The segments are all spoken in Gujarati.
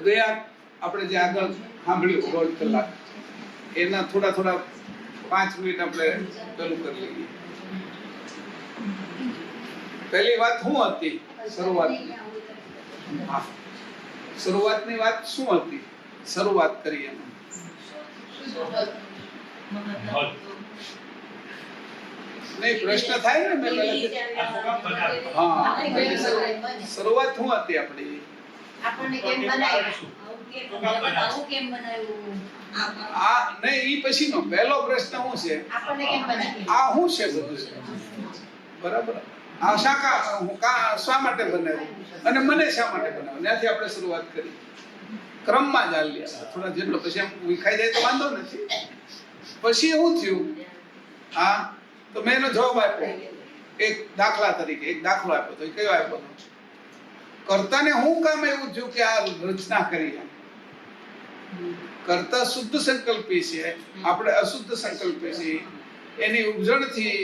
ગયા આપણે જે આગળ સાંભળ્યું 1.5 કલાક એના થોડા 5 મિનિટ આપણે પેલું કરી લઈએ. પહેલી વાત શું હતી? શરૂઆતની વાત શું હતી? શરૂઆત કરી એમાં નહીં પ્રશ્ન થાય ને મેં શરૂઆત શું હતી આપણી? આપણને કેમ બનાવ્યું? આ નહીં ઈ પછીનો પહેલો પ્રશ્ન શું છે? આપણને કેમ બનાવ્યું? આ શું છે બધું? બરાબર. આ શા માટે બનાવ્યું અને મને શા માટે બનાવ્યું? ત્યાંથી આપણે શરૂઆત કરી. ક્રમમાં જ હાલ્યા થોડા જેટલો પછી આમ વિખાઈ જાય તો વાંધો નથી. પછી એવું થયું તો મેં એનો જવાબ આપ્યો એક દાખલા તરીકે. એક દાખલો આપ્યો તો કયો આપ્યો? કર્તાને શું કામ એવું થયું કે આ રચના કરી? કર્તા શુદ્ધ સંકલ્પી છે, આપણે અશુદ્ધ સંકલ્પી છીએ. એની ઉપજણથી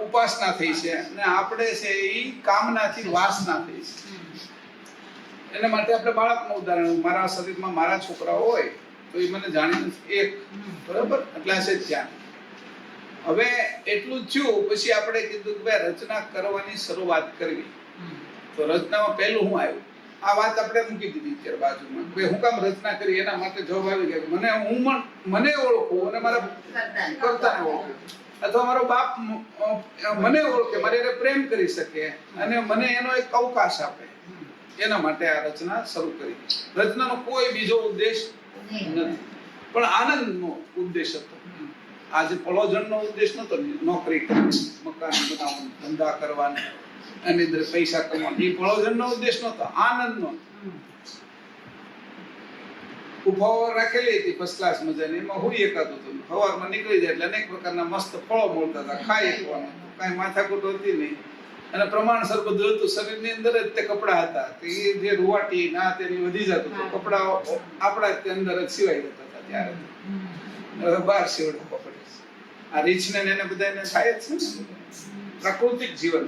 ઉપાસના થઈ છે અને આપણે છે એ કામનાથી વાસના થઈ છે. એના માટે આપણે બાળકનું ઉદાહરણ, મારા શરીરમાં મારા છોકરા હોય તો એ મને જાણી નથી એક, બરાબર, એટલે છે ધ્યાન. હવે એટલું થયું પછી આપણે કીધું કે ભાઈ રચના કરવાની શરૂઆત કરવી. તો રચનામાં પહેલું શું આવ્યું? આ વાત આપણે મૂકી દીધી અત્યારે બાજુમાં. ભાઈ હું કામ રચના કરી એના માટે જવાબ આવી ગયો. મને ઓળખું અને મારા કર્તાને ઓળખું, અથવા મારો બાપ મને ઓળખે, મારી એને પ્રેમ કરી શકે અને મને એનો એક અવકાશ આપે. એના માટે આ રચના શરૂ કરી. રચનાનો કોઈ બીજો ઉદ્દેશ નથી, પણ આનંદનો ઉદ્દેશ હતો. આજે પલોજનનો ઉદ્દેશ નતો. નોકરી કરવી, મકાન બનાવવાનું, ધંધા કરવાના, એની અંદર પૈસા કમાવાનો, એ પલોજનનો ઉદ્દેશ નતો, આનંદનો. ઉભાવ રાખેલી હતી ફર્સ્ટ ક્લાસ મજાની, એમાં હું એકાતું હતું. સવારમાં નીકળી જાય એટલે અનેક પ્રકારના મસ્ત ફળો મળતા હતા, ખાઈ એકવાનું, કાંઈ માથાકૂટ હતી નહીં અને પ્રમાણસર બધું હતું. શરીરની અંદર જ તે કપડા હતા, એ જે રૂવાટી ના તેની વધી જતું હતું. કપડા આપણા તે અંદર જ સિવાય જતા હતા ત્યારે. હવે બહાર સીવડવા પડે છે. આ રીચ ને એને બધાને થાય જ છે ને. પ્રાકૃતિક જીવન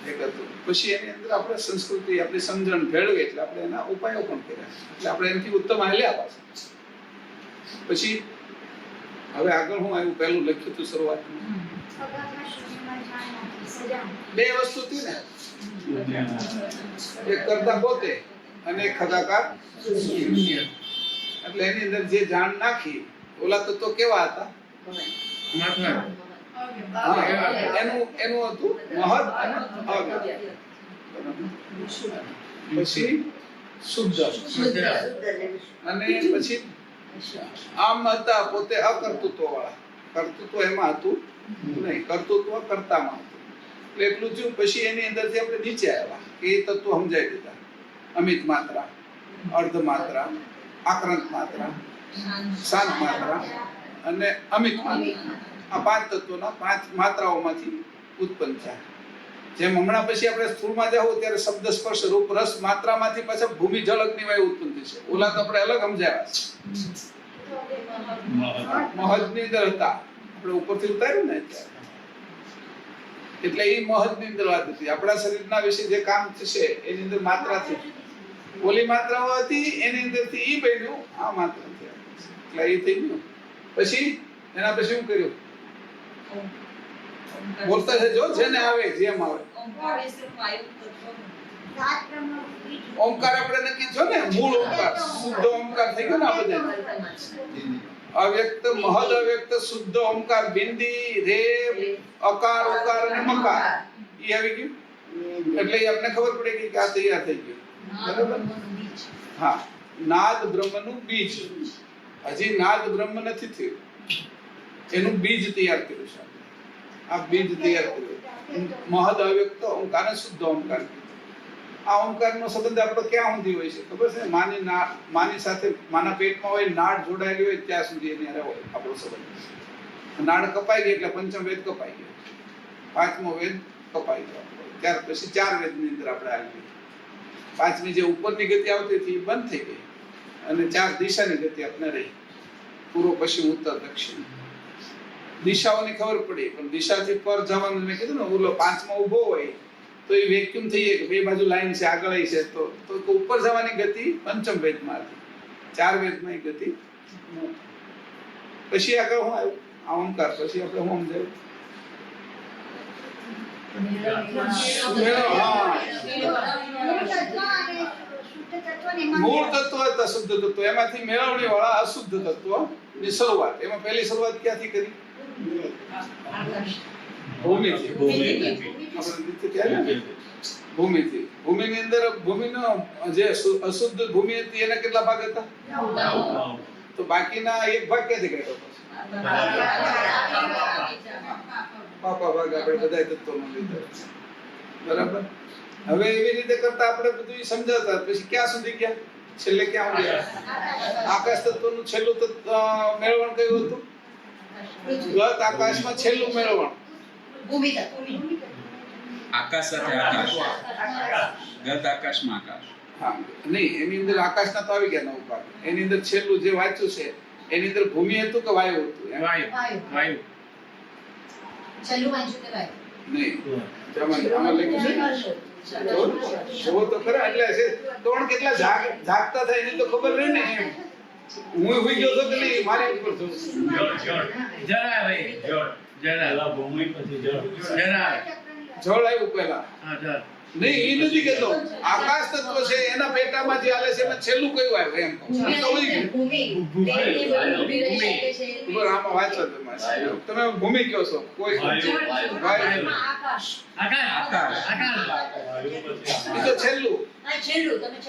એક હતું. પછી એની અંદર આપણે સંસ્કૃતિ, આપણી સમજણ ભેળવી એટલે આપણે એના ઉપાયો પણ કર્યા. એટલે આપણે એનાથી ઉત્તમ હાલ્યા પાછા. પછી હવે આગળ હું આવ્યું, પહેલું લખ્યું હતું શરૂઆતમાં બે વસ્તુ હતી ને, એક કર્તા પોતે અને એક ખગાકાર. એટલે એની અંદર જે જાણ નાખી, ઓલા તત્વો કેવા હતા? એનું હતું મહદ અને અવ્યક્ત. પછી શુદ્ધ અને પછી આમ હતા પોતે અકર્તૃત્વ વાળા. કર્તૃત્વ એમાં હતું નહીં, કર્તૃત્વ કર્તામાં હતું. એટલે એટલું થયું. પછી એની અંદરથી આપણે નીચે આવ્યા એ તત્વો સમજાઈ દીધા. અમિત માત્રા, અર્ધ માત્રા, આક્રાંત માત્રા, શાંત માત્રા અને અમિત માત્રા. આ 5 તત્વોના 5 માત્રાઓમાંથી ઉત્પન્ન થાય. જેમ હમણાં પછી આપણે સ્થૂળમાં જાવ ત્યારે શબ્દ, સ્પર્શ, રૂપ, રસ માત્રામાંથી પાછા ભૂમિ, જળ, અગ્નિ, વાયુ ઉત્પન્ન થશે. ઓલા તો આપણે અલગ સમજાવ્યા છે. મહદની અંદર હતા, આપણે ઉપરથી ઉતાર્યું ને એટલે એ મહદની અંદર વાત હતી. આપણા શરીરના વિશે જે કામ થશે એની અંદર માત્રાથી, ઓલી માત્રાઓ હતી એની અંદરથી ઈ બન્યું, આ માત્રા થઈ. એટલે એ થઈ ગયું. પછી એના પછી શું કર્યું? બોલતા છે જો જેને આવે જેમ આવે. ઓમકાર આપણે નક્કી છો ને, મૂળ ઓમકાર, શુદ્ધ ઓમકાર થઈ ગયો ને આ બધા. અવ્યક્ત, મહદ અવ્યક્ત, શુદ્ધ ઓમકાર, બિંદી, રેપ, અકાર, ઉકાર અને મકાર એ આવી ગયું. એટલે આપણે ખબર પડી ગઈ કે આ તૈયાર થઈ ગયું. બરાબર? હા, નાદ બ્રહ્મનું બીજ. હજી નાદ બ્રહ્મ નથી થયું, એનું બીજ તૈયાર કર્યું છે. આ બીજ તૈયાર કર્યું. મહદ અવ્યક્ત ઓમકાર અને શુદ્ધ ઓમકાર. આ ઓમકારનો સંબંધ આપણો ક્યાં સુધી હોય છે ખબર છે? માની સાથે, માના પેટમાં હોય, નાળ જોડાયેલી હોય ત્યાં સુધી એની હારે હોય આપણો સંબંધ. નાળ કપાઈ ગઈ એટલે પંચમ વેદ કપાઈ ગયો, 5મો વેદ કપાઈ ગયો. ત્યાર પછી 4 વેદની અંદર આપણે આવી. 5મી જે ઉપરની ગતિ આવતી હતી એ બંધ થઈ ગઈ અને 4 દિશાની ગતિ આપણે રહી. પૂર્વ, પશ્ચિમ, ઉત્તર, દક્ષિણ. દિશાઓની ખબર પડી, પણ દિશાથી પર જવાનું મેં કીધું ને, ઓલો 5મો ઊભો હોય તો એ વેક્યુમ થઈ જાય કે બે બાજુ લાઈન છે, આગળ છે, તો ઉપર જવાની ગતિ પંચમ વેદમાં હતી, 4 વેદમાં એ ગતિ નથી. પછી આગળ શું આવ્યું? આ ઓમકાર. પછી આપણે શું સમજાયું? મૂળ તત્વ હતા શુદ્ધ તત્વ, એમાંથી મેળવણી વાળા અશુદ્ધ તત્વ ની શરૂઆત. એમાં પહેલી શરૂઆત ક્યાંથી કરી? ભૂમિથી. ભૂમિથી. ભૂમિની અંદર ભૂમિનો જે અશુદ્ધ ભૂમિ હતી એના કેટલા ભાગ હતા? 9. તો બાકીના એક ભાગ ક્યાંથી કાઢ્યો? પાપા ભાગ આપણે બધા તત્વોનો લીધો. બરાબર. હવે એવી રીતે કરતા આપણે બધું સમજાતા. પછી ક્યાં સુધી ગયા? છેલ્લે ક્યાં ગયા? આકાશ તત્વનું છેલ્લું મેળવણ કયું હતું? ગત આકાશમાં છેલ્લું મેળવણ ભૂમિ તત્વ. આકાશ સાથે આકાશ, ગત આકાશમાં આકાશ. હા, નહીં, એની અંદર આકાશના તો આવી ગયા 9 ભાગ. એની અંદર છેલ્લું જે વાંચ્યું છે એની અંદર ભૂમિ હતું કે વાયુ હતું? વાયુ. છેલ્લું વાંચ્યું કે વાયુ? નહીં, આમાં લખ્યું છે. જોવો તો ખરા. એટલે છે કોણ કેટલા જાગતા થાય એની તો ખબર રહે ને. એમ હું હોઈ ગયો તો કે નહીં, મારી ઉપર છું. જળ આવ્યું પહેલા. નહીં, એ નથી કહેતો. આકાશ તત્વ છે એના પેટામાં જે હાલે છે એમાં છેલ્લું કયું આવ્યું એમ કહું. તો વળી ગયું. ઉપર આમાં વાંચો તમે ભૂમિ કહો છો. કોઈ વાયુ. એ તો છેલ્લું.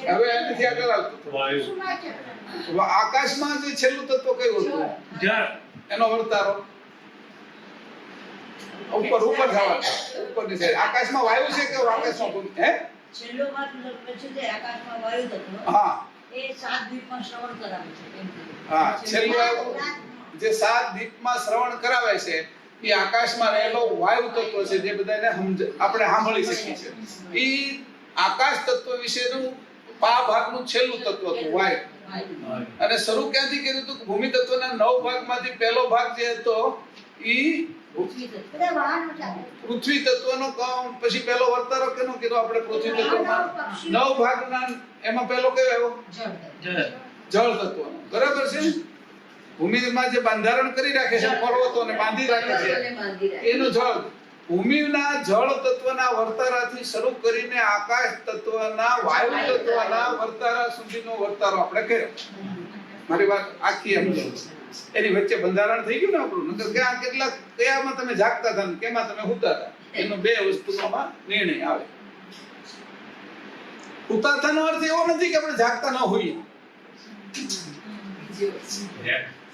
હવે એનાથી આગળ આવતું. આકાશમાં જે છેલ્લું તત્વ કયું હતું? એનો વર્તારો ઉપર જવા. ઉપરની સાઈડ. આકાશમાં વાયુ છે કે આકાશમાં ભૂમિ? હે, છેલ્લો ભાગ પછી જે આકાશમાં વાયુ તત્વ, હા, એ 7 દ્વીપમાં શ્રવણ કરાવે છે. એમ કીધું. હા, છેલ્લું જે 7 દીપમાં શ્રવણ કરાવે છે એ આકાશમાં રહેલો વાયુ તત્વ છે, જે બધાને આપણે સાંભળી શકીએ છીએ. એ આકાશ તત્વ વિશેનું ભાગનું છેલ્લું તત્વ હતું વાયુ. અને શરૂ ક્યાંથી કર્યું હતું? ભૂમિ તત્વના 9 ભાગમાંથી પહેલો ભાગ જે હતો એ પૃથ્વી તત્વ. પૃથ્વી તત્વનો પછી પહેલો વર્તારો કેનો કીધો આપણે? પૃથ્વી તત્વમાં 9 ભાગના એમાં પહેલો કયો આવ્યો? જળ તત્વનો. બરાબર છે. ભૂમિમાં જે બંધારણ કરી રાખે છે, પર્વતોને બાંધી રાખે છે, એનું જળ. ભૂમિના જળ તત્વના વર્તારાથી શરૂ કરીને આકાશ તત્વના વાયુ તત્વના વર્તારા સુધીનો વર્તારો આપણે કર્યો. મારી વાત આખી એમ એની વચ્ચે બંધારણ થઈ ગયું ને આપણું. નકર ક્યાં કયામાં તમે જાગતા હતા ને કેમાં તમે સૂતા હતા, એનો 2 વસ્તુમાં નિર્ણય આવે. સૂતા થવાનો અર્થ એવો નથી કે આપણે જાગતા ન હોઈએ.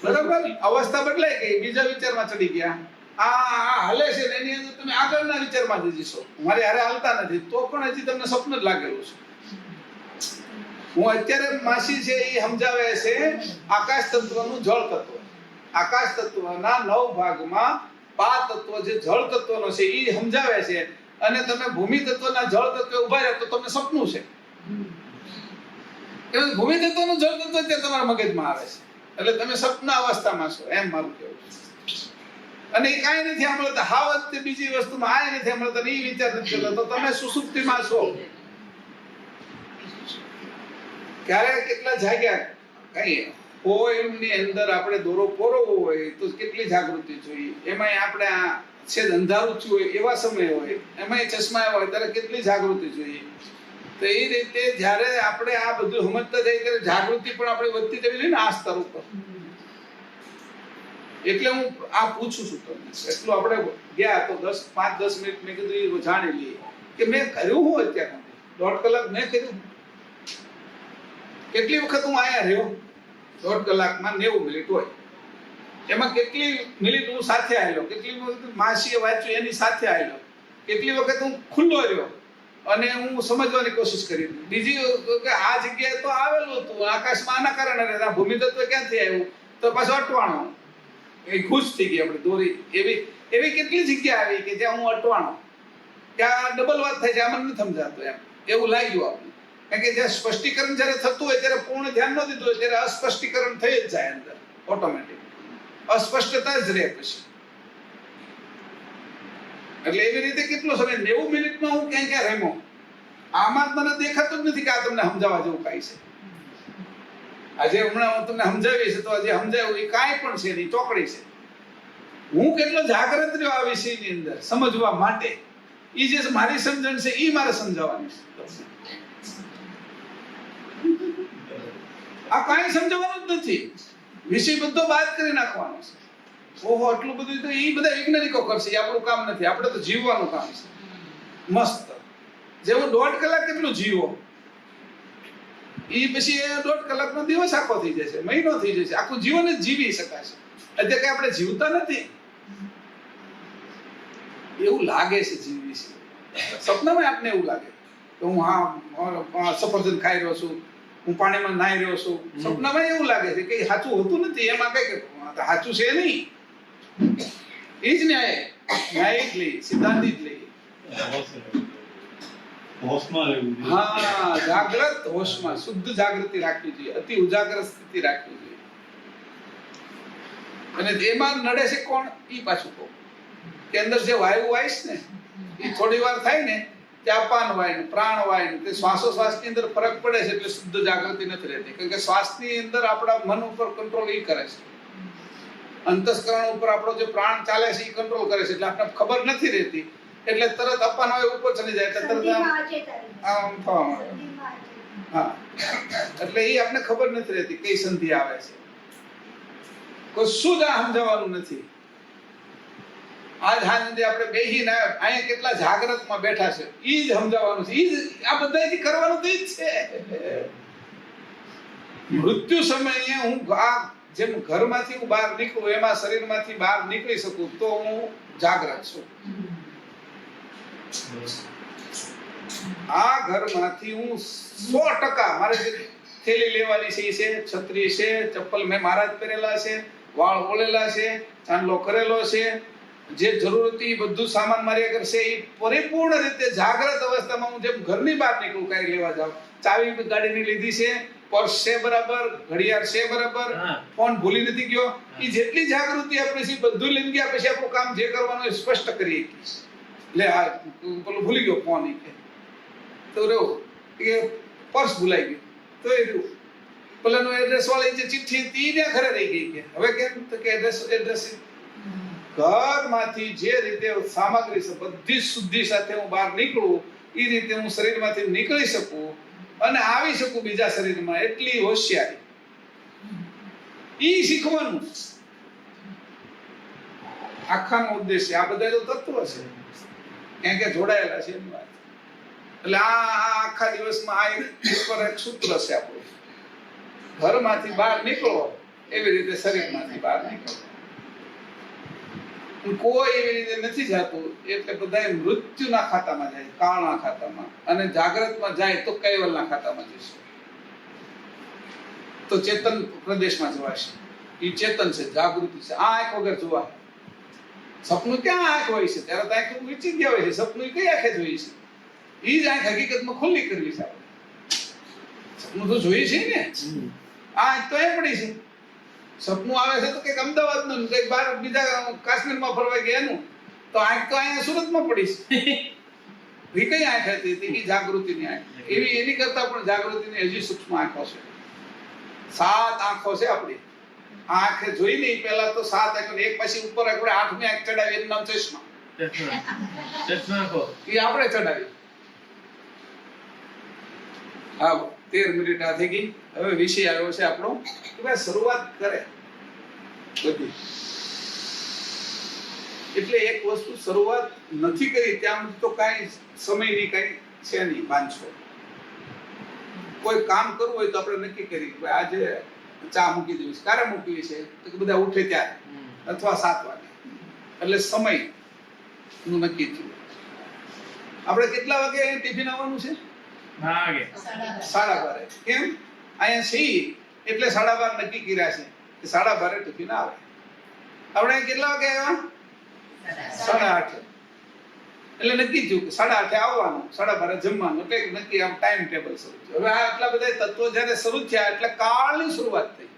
બરાબર. અવસ્થા બદલાઈ ગઈ, બીજા વિચારમાં ચડી ગયા. આ હાલે છે ને એની અંદર તમે આગળના વિચારમાં જશો. મારે હારે હાલતા નથી તો પણ હજી તમને સ્વપ્ન જ લાગેલું છે. હું અત્યારે માસી છે એ સમજાવે છે આકાશ તત્વનું જળ તત્વ. આકાશ તત્વના 9 ભાગમાં 5 તત્વ જે જળ તત્વનો છે એ સમજાવે છે. અને તમે ભૂમિ તત્વના જળ તત્વ ઉભા રહો તો તમને સપનું છે. એટલે ભૂમિ તત્વનું જળ તત્વ તે તમારા મગજમાં આવે છે, એટલે તમે સપના અવસ્થામાં છો, એમ મારું કહેવું છે. અને એ કાંઈ નથી સાંભળતા, હાવત બીજી વસ્તુમાં આ નથી સાંભળતા, એ વિચાર નથી કરતા, તો તમે સુસુપ્તિમાં છો. ક્યારે કેટલા જાગ્યા કઈ હોય એમની અંદર આપણે દોરો પોરવો હોય તો કેટલી જાગૃતિ જોઈએ. એમાં આપણે આ છે અંધારું થયું હોય એવા સમય હોય, એમાં ચશ્મા હોય ત્યારે કેટલી જાગૃતિ જોઈએ. તો એ રીતે જ્યારે આપણે આ બધું સમજતા જાય ત્યારે જાગૃતિ પણ આપણે વધતી જવી જોઈએ ને આ સ્તર ઉપર. એટલે હું આ પૂછું છું તમને. એટલું આપણે ગયા તો 5-10 મિનિટ મેં કીધું જાણી લઈએ કે મેં કર્યું હું અત્યારે 1.5 કલાક મેં કર્યું. કેટલી વખત હું આયા રહ્યો? 1.5 કલાકમાં 90 મિનિટ હોય. એમાં કેટલી મિનિટ હું સાથે આવેલો, કેટલી વખત માસીએ વાંચ્યું એની સાથે આવેલો, કેટલી વખત હું ખુલ્લો રહ્યો અને હું સમજવાની કોશિશ કરી. બીજી કે આ જગ્યાએ તો આવેલું હતું, આકાશમાં આના કારણે રહેતા, ભૂમિ તત્વ ક્યાંથી આવ્યું તો પાછું અટવાણો. એ ખુશ થઈ ગઈ આપણે દોરી. એવી કેટલી જગ્યા આવી કે જ્યાં હું અટવાણો, ત્યાં ડબલ વાત થાય છે, આમાં નથી સમજાતું એમ એવું લાગ્યું આપણે. કારણ કે જ્યારે સ્પષ્ટીકરણ જ્યારે થતું હોય ત્યારે પૂર્ણ ધ્યાન ન દીધું હોય ત્યારે અસ્પષ્ટીકરણ થઈ જ જાય અંદર ઓટોમેટિક. અસ્પષ્ટતા જ રહે પછી. એટલે એવી રીતે કેટલો સમય 90 મિનિટમાં હું ક્યાં ક્યાં રમ્યો, આમાં જ મને દેખાતું જ નથી કે આ તમને સમજાવવા જેવું કાંઈ છે. આજે હમણાં હું તમને સમજાવી છે તો આજે સમજાવ્યું એ કાંઈ પણ છે નહીં, ચોકડી છે. હું કેટલો જાગૃત રહ્યો આ વિષયની અંદર સમજવા માટે. એ જે મારી સમજણ છે એ મારે સમજાવવાની છે. આ કાંઈ સમજાવવાનું જ નથી, વિષય બધો બાદ કરી નાખવાનો છે. ઓહો આટલું બધું તો એ બધા વૈજ્ઞાનિકો કરશે, એ આપણું કામ નથી. આપણે તો જીવવાનું કામ છે. મસ્ત જેવું 1.5 કલાક કેટલું જીવો, એ પછી 1.5 કલાકનો દિવસ આખો થઈ જશે, મહિનો થઈ જશે, આખું જીવન જ જીવી શકાશે. અત્યારે કઈ આપણે જીવતા નથી એવું લાગે છે. જીવી છે સપનામાં આપને એવું લાગે કે હું હા સફરજન ખાઈ રહ્યો છું, હું પાણીમાં નાહી રહ્યો છું. સપનામાં એવું લાગે છે કે સાચું હોતું નથી. એમાં કઈ સાચું છે નહીં. એ જ ન્યાય જ લઈએ, સિદ્ધાંત જ લઈએ. હા, જાગ્રત હોશમાં શુદ્ધ જાગૃતિ રાખવી જોઈએ, અતિ ઉજાગર સ્થિતિ રાખવી જોઈએ. અને એમાં નડે છે કોણ? ઈ પાછું કહું કે અંદર જે વાયુ વાઈશ ને એ થોડી વાર થાય ને તે અપાન વાયુ, પ્રાણ વાયુ, તે શ્વાસોશ્વાસની અંદર ફરક પડે છે એટલે શુદ્ધ જાગૃતિ નથી રહેતી. કારણ કે શ્વાસની અંદર આપણા મન ઉપર કંટ્રોલ એ કરે છે, અંતસ્કરણ ઉપર આપણો જે પ્રાણ ચાલે છે એ કંટ્રોલ કરે છે. એટલે આપણને ખબર નથી રહેતી, એટલે તરત અપાન વાયુ ઉપર ચડી જાય એટલે તરત આમ થવા માંડે. હા, એટલે એ આપણને ખબર નથી રહેતી કઈ સંધિ આવે છે. કશું જ સમજાવવાનું નથી. આજ હાંજે આપણે બેહીને અહીંયા કેટલા જાગૃતમાં બેઠા છે ઈ જ સમજાવવાનું છે. ઈ જ આ બધાથી કરવાનું તો ઈ જ છે. મૃત્યુ સમયે હું આ જેમ ઘરમાંથી હું બહાર નીકળું એમાં શરીરમાંથી બહાર નીકળી શકું તો હું જાગૃત છું. આ ઘરમાંથી હું 100% મારે જે થેલી લેવાની છે એ છે, છત્રી છે, ચપ્પલ મેં મારા જ પહેરેલા છે, વાળ ઓળેલા છે, ચાંદલો કરેલો છે, જે જરૂર હતી એ બધું સામાન મારી આગળ છે. એ પરિપૂર્ણ રીતે જાગૃત અવસ્થામાં હું જેમ ઘરની બહાર નીકળું, કાંઈ લેવા જાઉં, ચાવી ગાડીની લીધી છે, પર્સ છે બરાબર, ઘડિયાળ છે બરાબર, ફોન ભૂલી નથી ગયો, એ જેટલી જાગૃતિ આપણે છે બધું લઈને ગયા પછી આપણું કામ જે કરવાનું એ સ્પષ્ટ કરીએ. લે આ પેલું ભૂલી ગયો ફોન, એ કે તો રહ્યો કે પર્સ ભૂલાઈ ગયું તો એ રહ્યું. પેલાનું એડ્રેસ વાળી જે ચિઠ્ઠી હતી ને ઘરે રહી ગઈ. કે હવે કેમ? તો કે એડ્રેસ ઘરમાંથી જે રીતે સામગ્રી છે બધી શુદ્ધિ સાથે હું બહાર નીકળું એ રીતે હું શરીરમાંથી નીકળી શકું અને આવી શકું બીજા શરીરમાં. એટલી હોશિયારી ઈ શીખવાનું આખાનો ઉદ્દેશ્ય. આ બધા તો તત્વ છે ક્યાં ક્યાં જોડાયેલા છે એની વાત. એટલે આ આખા દિવસમાં આ એક સૂત્ર છે આપણું, ઘરમાંથી બહાર નીકળો એવી રીતે શરીરમાંથી બહાર નીકળો. કોઈ એવી રીતે નથી જતું એટલે બધા મૃત્યુના ખાતામાં જાય, કાળના ખાતામાં, અને જાગૃતમાં જાય તો કૈવલના ખાતામાં જશે. તો ચેતન પ્રદેશમાં જવાશે. એ ચેતન છે, જાગૃતિ છે. આ આંખ વગર જોવા. સપનું ક્યાં આંખ હોય છે? ત્યારે તો આંખ વીચી ગયા હોય છે. સપનું કઈ આંખે જોઈએ છે? એ જ આંખ હકીકતમાં ખુલ્લી કરવી છે આપણે. સપનું તો જોઈએ છે ને, આ આંખ તો એ પડી છે. સપનું આવે છે તો કઈક અમદાવાદનું, કઈક બહાર બીજા કાશ્મીરમાં ફરવા ગયા એનું, તો આંખ તો અહીંયા સુરતમાં પડી છે. એ કઈ આંખ હતી? એ જાગૃતિની આંખ. એવી એની કરતા પણ જાગૃતિની હજી સૂક્ષ્મ આંખો છે. 7 આંખો છે આપણી. આ આંખે જોઈ નહીં પહેલા તો 7 આંખો, એક પછી ઉપર આપણે 8મી આંખ ચડાવી, એનું નામ ચશ્મા. એ આપણે ચડાવી. હા, 13 મિનિટ આ થઈ ગઈ. હવે વિષય આવ્યો છે આપણો કે ભાઈ શરૂઆત કરે બધી. એટલે એક વસ્તુ શરૂઆત નથી કરી ત્યાં તો કાંઈ સમયની કાંઈ છે નહીં બાંધછો. કોઈ કામ કરવું હોય તો આપણે નક્કી કરી કે આજે ચા મૂકી દેવી છે. ક્યારે મૂકવી છે? તો બધા ઉઠે ત્યારે અથવા 7 વાગે. એટલે સમય નું નક્કી થયું. આપણે કેટલા વાગે ટિફિન આવવાનું છે? 12:30. કેમ? અહીંયા છીએ એટલે 12:30 નક્કી કર્યા છે કે 12:30 ટિફિન આવે. આપણે કેટલા વાગે આવ્યા? 8:30. એટલે નક્કી થયું કે 8:30 આવવાનું, 12:30 જમવાનું. એટલે નક્કી આમ ટાઈમ ટેબલ શરૂ થયું. હવે આટલા બધા તત્વો જ્યારે શરૂ થયા એટલે કાળની શરૂઆત થઈ.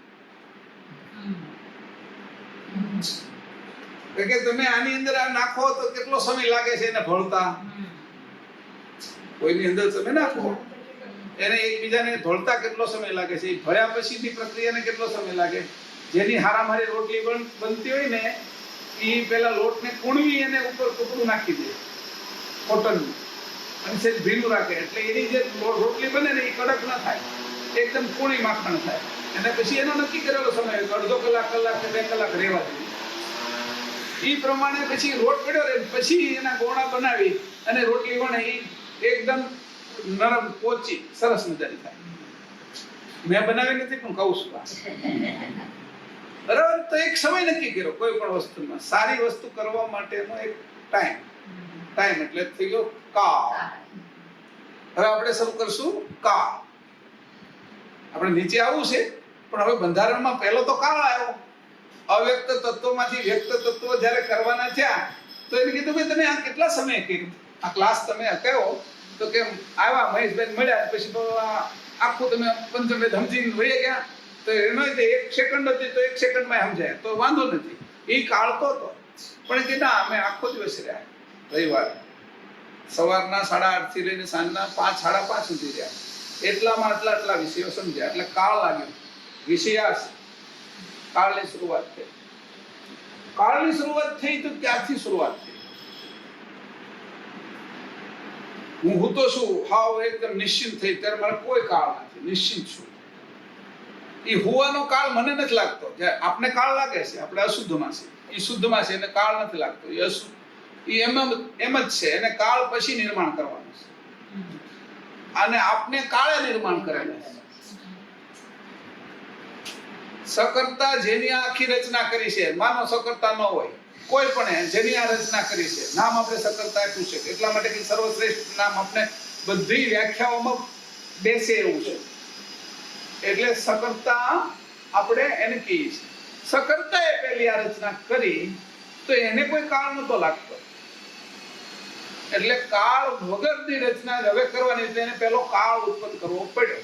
કે તમે આની અંદર આ નાખો તો કેટલો સમય લાગે છે એને ભળતા? કોઈની અંદર તમે નાખો એને એકબીજાને ભળતા કેટલો સમય લાગે છે? ભળ્યા પછીની પ્રક્રિયાને કેટલો સમય લાગે? જેની હારામારી રોટલી બનતી હોય ને એ પેલા લોટને કૂણવી એને ઉપર કપડું નાખી દે કોટનનું અને સેજ ભીનું રાખે એટલે એની જે રોટલી બને ને એ કડક ન થાય, એકદમ કૂણી માખણ થાય. અને પછી એનો નક્કી કરેલો સમય અડધો કલાક, કલાક કે 2 કલાક રહેવા જોઈએ. એ પ્રમાણે પછી લોટ પડ્યો રહે પછી એના ગોળા બનાવી અને રોટલી વણે એ એકદમ નરમ પોચી સરસ મજાની થાય. મેં બનાવી નથી પણ કહું છું. બરાબર? તો એક સમય નક્કી કર્યો કોઈ પણ વસ્તુમાં. સારી વસ્તુ કરવા માટેનો એક ટાઈમ એટલે થઈ ગયો કાળ. હવે આપણે શરૂ કરશું કાળ. આપણે નીચે આવવું છે પણ હવે બંધારણમાં પહેલો તો કાળ આવ્યો. અવ્યક્ત તત્વોમાંથી વ્યક્ત તત્વો જ્યારે કરવાના થયા તો એને કીધું ભાઈ તમે આ કેટલા સમય કર્યું? આ ક્લાસ તમે કર્યો તો કે આવ્યા મહેશભાઈ મળ્યા પછી આખું તમે પંચમવેદ સમજીને વહી ગયા તો એનો 1 સેકન્ડ હતી તો 1 સેકન્ડમાં સમજાય તો વાંધો નથી. એ કાળતો હતો પણ કે ના અમે આખો દિવસ રહ્યા. રવિવાર સવારના 8:30 થી લઈને સાંજના 5, 5:30 સુધી રહ્યા. એટલામાં આટલા વિષયો સમજ્યા એટલે કાળ લાગ્યો. વિષયાસ કાળની શરૂઆત થઈ. કાળની શરૂઆત થઈ તો ત્યારથી શરૂઆત થઈ. હું તો શું હાવ એકદમ નિશ્ચિંત થઈ ત્યારે મારે કોઈ કાળ નથી, નિશ્ચિંત છું. એ હોવાનો કાળ મને નથી લાગતો. આપને કાળ લાગે છે, આપણે અશુદ્ધમાં છે. એ શુદ્ધમાં છે એને કાળ નથી લાગતો. એ અશુદ્ધ એ એમ જ છે. એને કાળ પછી નિર્માણ કરવાનું છે અને આપને કાળે નિર્માણ કરેલા છે. સકર્તા જેની આખી રચના કરી છે, માનો સકર્તા ન હોય કોઈ પણ જેની આ રચના કરી છે, નામ આપણે સકર્તા આપ્યું છે એટલા માટે કે સર્વશ્રેષ્ઠ નામ આપણે બધી વ્યાખ્યાઓમાં બેસે એવું છે. એટલે સકર્તા આપણે એને કહીએ છીએ. સકર્તાએ પહેલી આ રચના કરી તો એને કોઈ કાળ નતો લાગતો. એટલે કાળ વગરની રચના હવે કરવાની તેને પહેલો કાળ ઉત્પન્ન કરવો પડ્યો.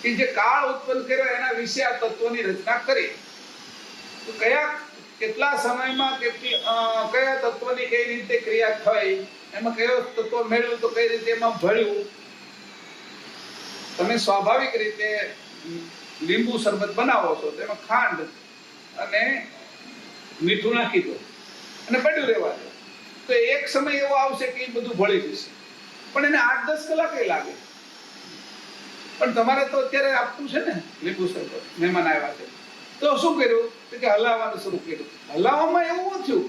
કે જે કાળ ઉત્પન્ન કર્યો એના વિશે આ તત્વોની રચના કરી. તો કેટલા સમયમાં કયા તત્વની કઈ રીતે ક્રિયા થઈ, એમાં કયો તત્વ મેળવ્યું તો કઈ રીતે એમાં ભળ્યું. તમે સ્વાભાવિક રીતે લીંબુ શરબત બનાવો છો તો એમાં ખાંડ અને મીઠું નાખી દો અને પડ્યું રહેવા દો તો એક સમય એવો આવશે કે એ બધું ભળી જશે. પણ એને 8-10 કલાક લાગે. પણ તમારે તો અત્યારે આપવું છે ને લીંબુ શરબત, મહેમાન આવ્યા છે તો શું કર્યું કે હલાવવાનું શરૂ કર્યું. હલાવવામાં એવું થયું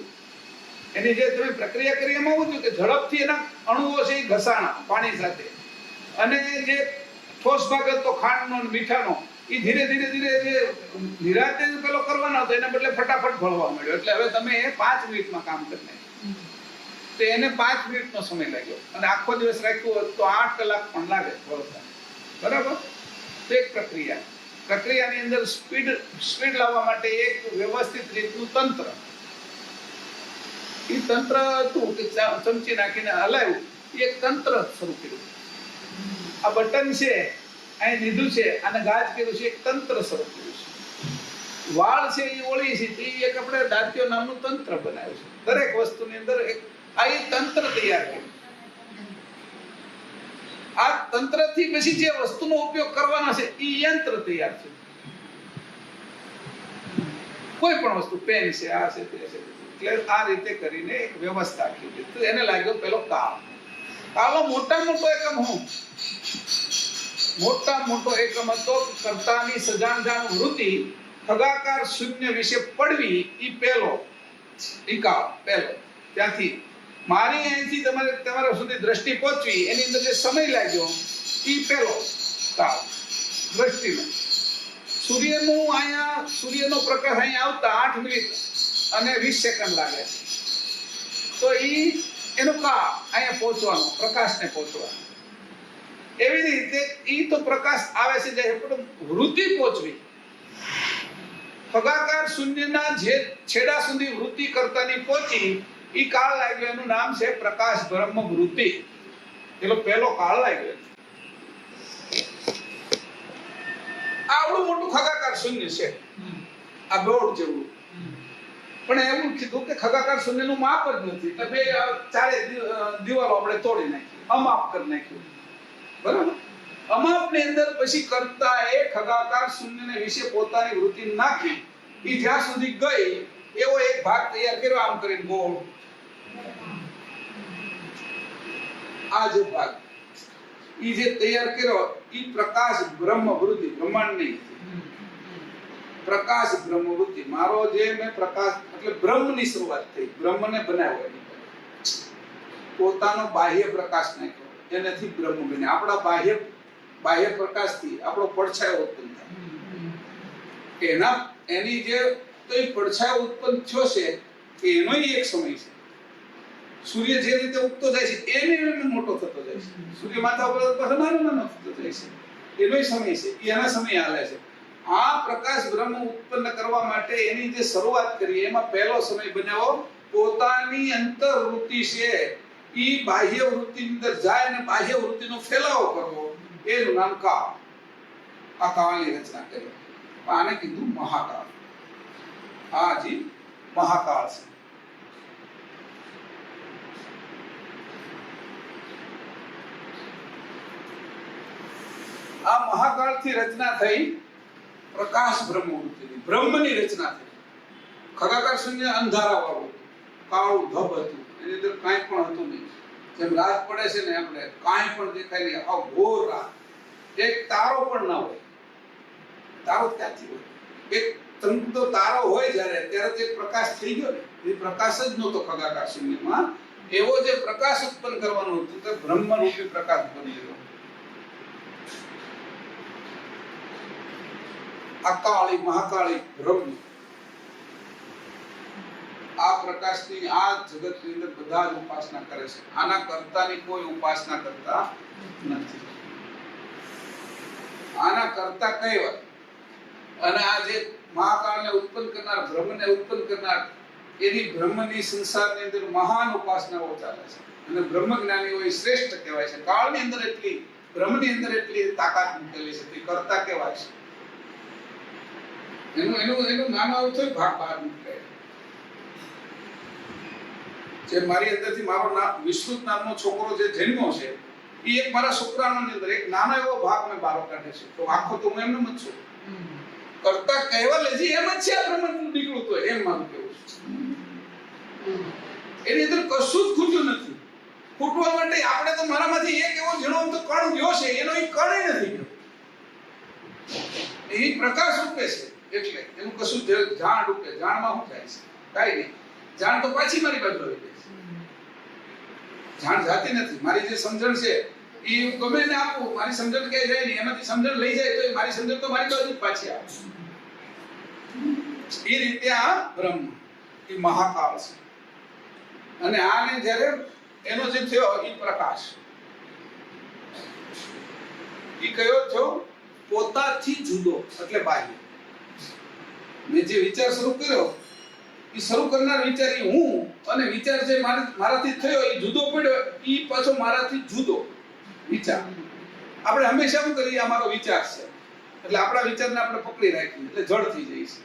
એની જે તમે પ્રક્રિયા કરી એમાં એવું થયું કે ઝડપથી એના અણુઓ છે એ ઘસાણા પાણી સાથે અને જે ઠોસ ભાગ હતો ખાંડનો અને મીઠાનો એ ધીરે ધીરે જે નિરાતે પેલો કરવાનો હતો એના બદલે ફટાફટ ભળવા મળ્યો. એટલે હવે તમે 5 મિનિટમાં કામ કરી નાખ્યું. તો એને 5 મિનિટનો સમય લાગ્યો અને આખો દિવસ રાખ્યું હોત તો 8 કલાક પણ લાગે ભળતા. બરાબર? તો એક પ્રક્રિયાની અંદર સ્પીડ લાવવા માટે એક વ્યવસ્થિત રીતનું તંત્ર. એ તંત્ર હતું કે ચમચી નાખીને હલાવ્યું. એક તંત્ર શરૂ કર્યું. આ બટન છે અહીં લીધું છે અને ગાજ કર્યું છે, એક તંત્ર શરૂ કર્યું છે. વાળ છે એ ઓળી છે એ એક આપણે દાંત્યો નામનું તંત્ર બનાવ્યું છે. દરેક વસ્તુની અંદર એક આ તંત્ર તૈયાર કર્યું. આ તંત્રથી પછી જે વસ્તુનો ઉપયોગ કરવાનો છે એ યંત્ર તૈયાર છે. કોઈ પણ વસ્તુ પેન છે, આ છે, તે છે. એટલે આ રીતે કરીને એક વ્યવસ્થા કરી. તો એને લાગ્યો પેલો કાળ. કાળનો મોટા મોટો એકમ હતો કર્તાની સજાણ વૃત્તિ ખગાકાર શૂન્ય વિશે પડવી. ઈ પહેલો ઈ કાળ પહેલો. ત્યાંથી મારી અહીંથી તમારા સુધી દ્રષ્ટિ પહોંચવી એની અંદર જે સમય લાગ્યો ઈ પહેલો કાળ દ્રષ્ટિનો. સૂર્યનો પ્રકાશ અહીંયા આવતા 8 મિનિટ અને 20 સેકન્ડ લાગે છે. તો ઈ એનો કાળ અહીંયા પહોંચવાનો, પ્રકાશને પહોંચવાનો. એવી રીતે ઈ તો પ્રકાશ આવે છે જે વૃત્તિ પહોંચવી. ખગાકાર શૂન્યના જે છેડા સુધી વૃત્તિ કરતાની પહોંચી ઈ કાળ લાગ્યો. એનું નામ છે પ્રકાશ બ્રહ્મ વૃત્તિ. એનો પહેલો કાળ લાગ્યો. આવડું મોટું ખગાકાર શૂન્ય છે, આ બોર્ડ જેવું. પણ એવું કીધું કે ખગાકાર શૂન્યનું માપ જ નથી, એટલે બે ચારે દિવાલો આપણે તોડી નાખી, અમાપ કરી નાખ્યું. બરાબર? અમાપની અંદર પછી કરતા એ ખગાકાર શૂન્યને વિશે પોતાની વૃત્તિ નાખી, એ જ્યાં સુધી ગઈ એવો એક ભાગ તૈયાર કર્યો આમ કરીને ગોળ. આ જે ભાગ ઈ જે તૈયાર કર્યો ઈ પ્રકાશ બ્રહ્મ વૃત્તિ, બ્રહ્માંડ નહીં, પ્રકાશ બ્રહ્મ વૃત્તિ. મારો જે મેં પ્રકાશ એટલે બ્રહ્મની શરૂઆત થઈ, બ્રહ્મને બનાવ્યો, પોતાનો બાહ્ય પ્રકાશ નાખ્યો, એનાથી બ્રહ્મ બન્યા. આપણા બાહ્ય પ્રકાશથી આપણો પડછાયો ઉત્પન્ન થાય. એની જે તો એ પડછાયો ઉત્પન્ન થયો છે એનો એક સમય છે. સૂર્ય જે રીતે ઉગતો જાય છે એને મોટો થતો જાય છે, સૂર્ય માથા ઉપર નાનો થતો જાય છે, એનો સમય છે, એના સમય હાલે છે. આ પ્રકાશ બ્રહ્મ ઉત્પન્ન કરવા માટે એની જે શરૂઆત કરી એમાં પહેલો સમય બનાવો પોતાની અંતર્વૃત્તિ છે, ઈ બાહ્ય વૃત્તિની અંદર જાય અને બાહ્ય વૃત્તિનો ફેલાવો કરવો, એનું નામ કાળ. આ કાળની રચના કરી, આને કીધું મહાકાળ. આ જી મહાકાળ છે. આ મહાકાળથી રચના થઈ પ્રકાશ બ્રહ્મવૃત્તિની, બ્રહ્મની રચના થઈ. ખગાકાર શૂન્ય અંધારા વાળું કાળું ધબ હતું, એની અંદર કાંઈ પણ હતું નહીં. જેમ રાત પડે છે ને આપણે કાંઈ પણ દેખાય નહીં, આ ઘોર રાત. એક તારો પણ ના હોય. તારો ક્યાંથી હોય? એક તંતો તારો હોય જ્યારે ત્યારે તે પ્રકાશ થઈ ગયો ને, એ પ્રકાશ જ નહોતો ખગાકાર શૂન્યમાં. એવો જે પ્રકાશ ઉત્પન્ન કરવાનો હતો તે બ્રહ્મરૂપી પ્રકાશ બની ગયો. અકાળી મહાકાળી બ્રહ્મ, આ પ્રકાશની આ જગતની અંદર બધા જ ઉપાસના કરે છે. આના કરતાની કોઈ ઉપાસના કરતા નથી. આના કરતા કહેવાય. અને આ જે મહાકાળને ઉત્પન્ન કરનાર, બ્રહ્મને ઉત્પન્ન કરનાર, એની બ્રહ્મની સંસારની અંદર મહાન ઉપાસનાઓ ચાલે છે. અને બ્રહ્મ જ્ઞાનીઓ એ શ્રેષ્ઠ કહેવાય છે. કાળની અંદર એટલી, બ્રહ્મની અંદર એટલી તાકાત મૂકેલી છે, તે કરતા કહેવાય છે. એનું નામ આવું થયું ભાગ બહાર નીકળે. જે મારી અંદરથી મારો નામ વિશ્રુત નામનો છોકરો જે જન્મ્યો છે, એ એક મારા શુક્રાણુની અંદર એક નાનો એવો ભાગ મેં બહાર કાઢે છે. તો આખો તો હું એમને જ છું. કરતા કહેવા લેજી એમ જ છે, આ બ્રહ્માંડ નીકળું તો એમ મારું કેવું છે. એની અંદર કશું જ ખૂટ્યું નથી. ખૂટવા માટે આપણે તો મારામાંથી એક એવો ઝીણો તો કણ ગયો છે, એનો એ કણ નથી ગયો. એ પ્રકાશ રૂપે છે, એટલે એનું કશું જાણ રૂપે. જાણમાં શું થાય છે? કાંઈ નહીં. જાણ તો પાછી મારી બાજુ આવી જાય છે. જાણ જાતી નથી. મારી જે સમજણ છે એ ગમે ને આપું, મારી સમજણ ક્યાંય જાય નહીં. એમાંથી સમજણ લઈ જાય તો મારી સમજણ તો મારી બાજુ જ પાછી આવે. એ રીતે આ બ્રહ્મ એ મહાકાળ છે. અને આને જ્યારે એનો જે થયો એ પ્રકાશ, એ કયો થયો? પોતાથી જુદો, એટલે બાહ્ય. મેં જે વિચાર શરૂ કર્યો એ શરૂ કરનાર વિચાર એ હું, અને વિચાર જે મારાથી થયો એ જુદો પડ્યો, એ પાછો મારાથી જુદો વિચાર. આપણે હંમેશા શું કરીએ? અમારો વિચાર છે એટલે આપણા વિચારને આપણે પકડી રાખીએ, એટલે જડ થઈ જાય છે.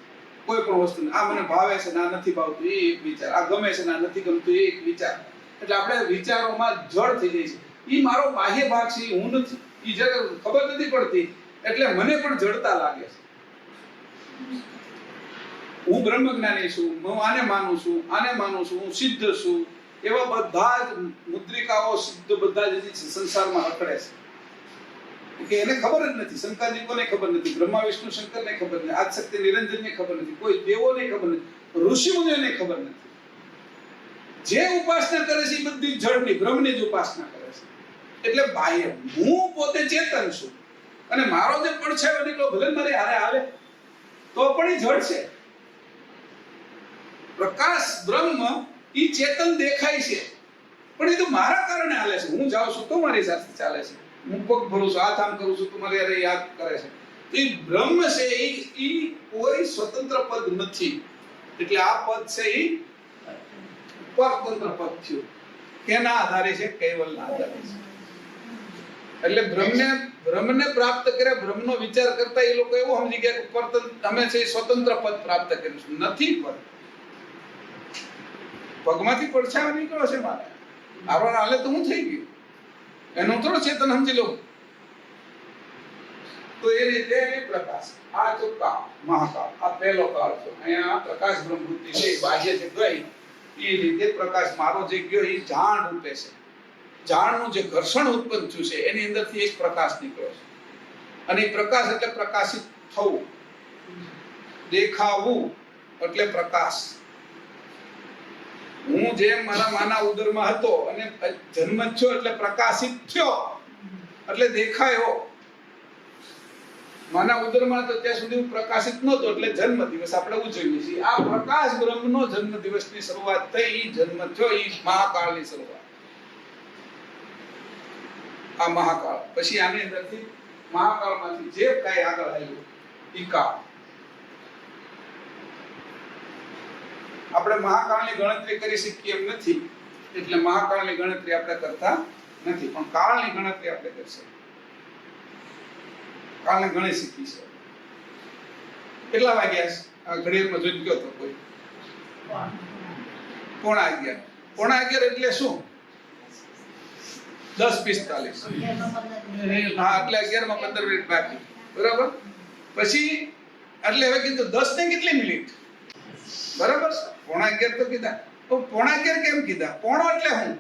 કોઈ પણ વસ્તુ આ મને ભાવે છે ના નથી ભાવતું એ એક વિચાર, આ ગમે છે ના નથી ગમતું એ એક વિચાર. એટલે આપણે વિચારોમાં જડ થઈ જાય છે. એ મારો બાહ્ય ભાગ છે, એ હું નથી. એ જ્યારે ખબર નથી પડતી એટલે મને પણ જડતા લાગે છે. હું બ્રહ્મ જ્ઞાની છું, હું આને માનું છું, આને માનું છું, હું સિદ્ધ છું, એવા બધા જ મુદ્રિકાઓ સિદ્ધ બધા જ સંસારમાં રખડે છે કે એને ખબર જ નથી. શંકરજીને ખબર નથી, બ્રહ્મા વિષ્ણુ શંકરને ખબર નથી, આદિશક્તિ નિરંજનને ખબર નથી, કોઈ દેવોને ખબર નથી, ઋષિમુનિઓને ખબર નથી. જે ઉપાસના કરે છે એ બધી જડની, બ્રહ્મની જ ઉપાસના કરે છે. એટલે બાહ્ય હું પોતે ચેતન છું, અને મારો જે પડછાયો નીકળો ભલે મારી હારે આવે તો પણ એ જડ છે. પ્રકાશ બ્રહ્મ ઈ ચેતન દેખાય છે, પણ એ તો મારા કારણે હાલે છે. હું જાઉં છું તો મારી સાથે ચાલે છે, હું પગ ભરું છું, હાથ આમ કરું છું તો મારી હારે યાદ કરે છે. તો એ બ્રહ્મ છે, એ કોઈ સ્વતંત્ર પદ નથી. એટલે આ પદ છે એ પરતંત્ર પદ થયું. કેના આધારે છે? કૈવલના આધારે છે. એટલે બ્રહ્મને પ્રાપ્ત કર્યા, બ્રહ્મનો વિચાર કરતા એ લોકો એવું સમજી ગયા કે પરતંત્ર અમે છે સ્વતંત્ર પદ પ્રાપ્ત કર્યું છે. નથી. પદ પગમાંથી પડછાયો નીકળ્યો છે મારે આવરણ હાલે તો હું થઈ ગયું એનું થોડો ચેતન સમજી લઉં તો એ રીતે પ્રકાશ આ તો કાળ મહાકાળ આ પહેલો કાળ છે અહીંયા પ્રકાશ બ્રહ્મવૃત્તિ છે બાહ્ય જે ગઈ એ રીતે પ્રકાશ મારો જે ગયો એ જાણ રૂપે છે જાણનું જે ઘર્ષણ ઉત્પન્ન થયું છે એની અંદરથી એક પ્રકાશ નીકળ્યો છે અને એ પ્રકાશ એટલે પ્રકાશિત થવું દેખાવું એટલે પ્રકાશ હું જેમ મારા માના ઉદરમાં હતો અને જન્મ થયો એટલે પ્રકાશિત થયો એટલે દેખાયો માના ઉદરમાં તો ત્યાં સુધી હું પ્રકાશિત નહોતો એટલે જન્મ દિવસ આપણે ઉજવીએ છીએ આ પ્રકાશ બ્રહ્મનો જન્મ દિવસની શરૂઆત થઈ જન્મ થયો એ મહાકાળની શરૂઆત આ મહાકાળ પછી આની અંદરથી મહાકાળમાંથી જે કાંઈ આગળ આવ્યું એ કાળ આપણે મહાકાળની ગણતરી કરી શકીએ એમ નથી એટલે મહાકાળની ગણતરી આપણે કરતા નથી પણ કાળની ગણતરી આપણે કરશે કાળને ગણી શીખી છે કેટલા વાગ્યા આ ઘડિયાળમાં જોઈને ગયો તો કોઈ 11:30 11:30 એટલે શું 10:45 હા એટલે 11:15 બાકી બરાબર પછી એટલે હવે કીધું 10 ને કેટલી મિનિટ બરાબર 11:30 તો કીધા તો 11:30 કેમ કીધા પોણો એટલે શું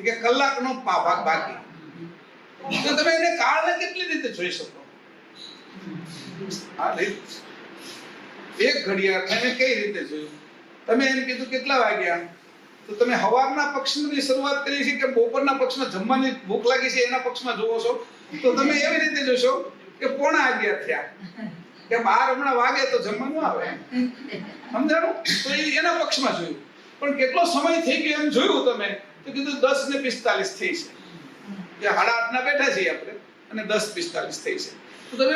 કે કલાકનો ભાગ બાકી તો તમે એને કાળને કેટલી રીતે જોઈ શકો આ રીત એક ઘડિયાળ તમે કઈ રીતે જોયું તમે એમ કીધું કેટલા વાગ્યા તો તમે હવારના પક્ષની શરૂઆત કરી છે કે બપોરના પક્ષમાં જમવાની ભૂખ લાગી છે એના પક્ષમાં જોવો છો તો તમે એવી રીતે જોશો કે 11:30 થયા કે 12 હમણાં વાગે તો જમવાનું આવે સમજાણું તો એના પક્ષમાં જોયું પણ કેટલો સમય થઈ ગયો એમ જોયું તમે તો કીધું 10:45 થઈ છે કે 8:30 ના બેઠા છીએ આપણે અને 10:45 થઈ છે તો તમે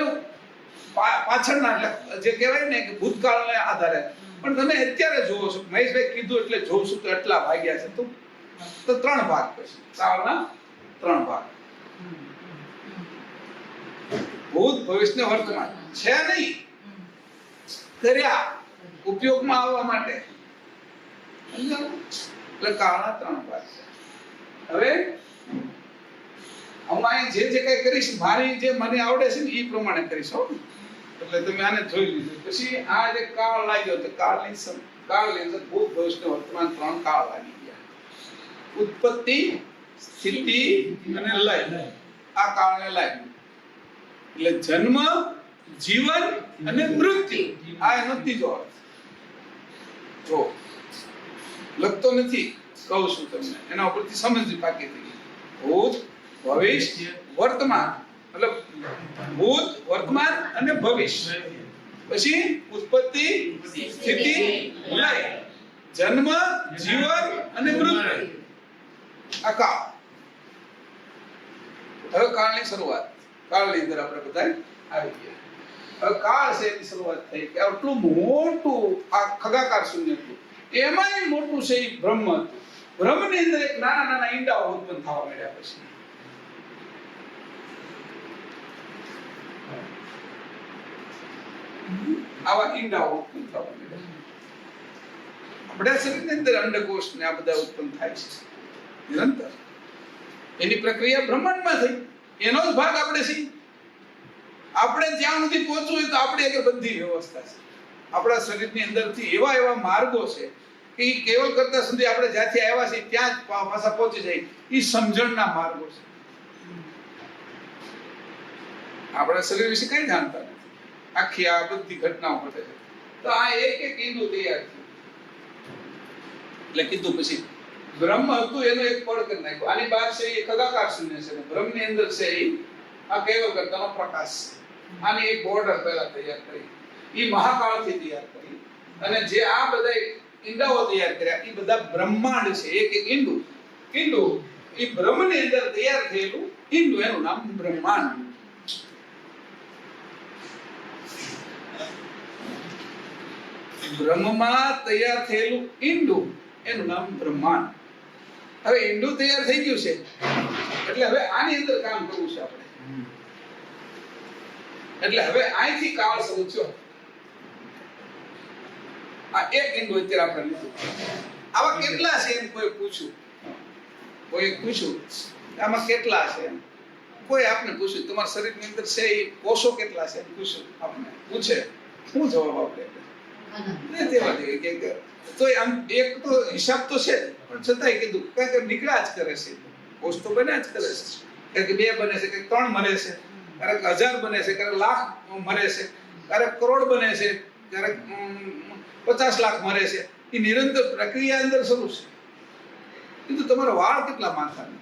પાછળના જે કહેવાય ને કે ભૂતકાળને આધારે પણ તમે અત્યારે જોવો છો મહેશભાઈ કીધું એટલે જોઉં છું તો એટલા ભાગ્યા છે તો 3 ભાગ પછી કાળના 3 ભાગ ભૂત ભવિષ્ય વર્તમાન છે નહીં કર્યા ઉપયોગમાં આવવા માટે એટલે કાળના 3 ભાગ છે હવે હું અહીં જે કઈ કરીશ મારી જે મને આવડે છે ને એ પ્રમાણે કરીશ એટલે તમે આને જોઈ લીધું પછી આ જે કાળ લાગ્યો તો કાળની અંદર ભૂત ભવિષ્ય વર્તમાન 3 કાળ લાગી ગયા ઉત્પત્તિ સ્થિતિ અને લય આ કાળને લાગ્યું એટલે જન્મ જીવન અને મૃત્યુ આ એનો ત્રીજો અર્થ જો લખતો નથી કહું છું તમને એના ઉપરથી સમજી પાકી થઈ ભૂત ભવિષ્ય વર્તમાન मतलब भूत वर्तमान અને ભવિષ્ય પછી ઉત્પત્તિ સ્થિતિ લય જન્મ જીવન અને મૃત્યુ આ કાળ હવે કાળની શરૂઆત કાળની અંદર આપણે બધા આવી ગયા હવે કાળ છે એની શરૂઆત થઈ કે આટલું મોટું આ ખગાકાર શૂન્ય હતું એમાંય મોટું છે એ બ્રહ્મ હતું બ્રહ્મની અંદર એક નાના નાના ઈંડાઓ ઉત્પન્ન થવા માંડ્યા પછી આવા ઈંડાઓ ઉત્પન્ન થવા માંડ્યા આપણા શરીરની અંદર અંડકોષ ને આ બધા ઉત્પન્ન થાય છે નિરંતર એની પ્રક્રિયા બ્રહ્માંડમાં થઈ એનો જ ભાગ આપણે છીએ આપણે ત્યાં સુધી પહોંચવું હોય તો આપણી આગળ બધી વ્યવસ્થા છે આપણા શરીરની અંદરથી એવા માર્ગો છે કે એ કેવલ કરતા સુધી આપણે જ્યાંથી આવ્યા છીએ ત્યાં જ પાછા પહોંચી જાય એ સમજણના માર્ગો છે આપણા શરીર વિશે કઈ જાણતા નથી આખી આ બધી ઘટનાઓ ઘટે છે તો આ એક ઈંડું તૈયાર થયું એટલે કીધું પછી બ્રહ્મ હતું એનો એક પડ કરી નાખ્યો આની બહાર છે એ ખગાકાર શૂન્ય છે બ્રહ્મની અંદર છે એ આ કેવલ કરતાનો પ્રકાશ આની એક બોર્ડર પહેલા તૈયાર કરી એ મહાકાળથી તૈયાર કરી અને જે આ બધા ઈંડાઓ તૈયાર કર્યા એ બધા બ્રહ્માંડ છે એક ઈંડું એ બ્રહ્મની અંદર તૈયાર થયેલું ઈંડું એનું નામ બ્રહ્માંડ બ્રહ્મમાં તૈયાર થયેલું ઈંડું એનું નામ બ્રહ્માંડ હવે ઈંડું તૈયાર થઈ ગયું છે એટલે હવે આની અંદર કામ કરવું છે આપણે એટલે હવે અહીંથી કાળ શરૂ થયો આ એક ઈંડું અત્યારે આપણે લીધું આવા કેટલા છે એમ કોઈ પૂછ્યું, આમાં કેટલા છે એમ કોઈ આપને પૂછ્યું, તમારા શરીરની અંદર છે એ કોષો કેટલા છે એમ પૂછ્યું, આપને પૂછે, શું જવાબ આપે? તો આમ એક તો હિસાબ તો છે પણ છતાંય કીધું કારણ કે નીકળ્યા જ કરે છે, કોષ તો બન્યા જ કરે છે, કે 2 બને છે, કે 3 મરે છે, ક્યારેક 1000 બને છે, ક્યારેક લાખ મરે છે, ક્યારેક કરોડ બને છે, ક્યારેક 50 લાખ મરે છે. એ નિરંતર પ્રક્રિયા અંદર શરૂ છે. કીધું તમારા વાળ કેટલા માથાના?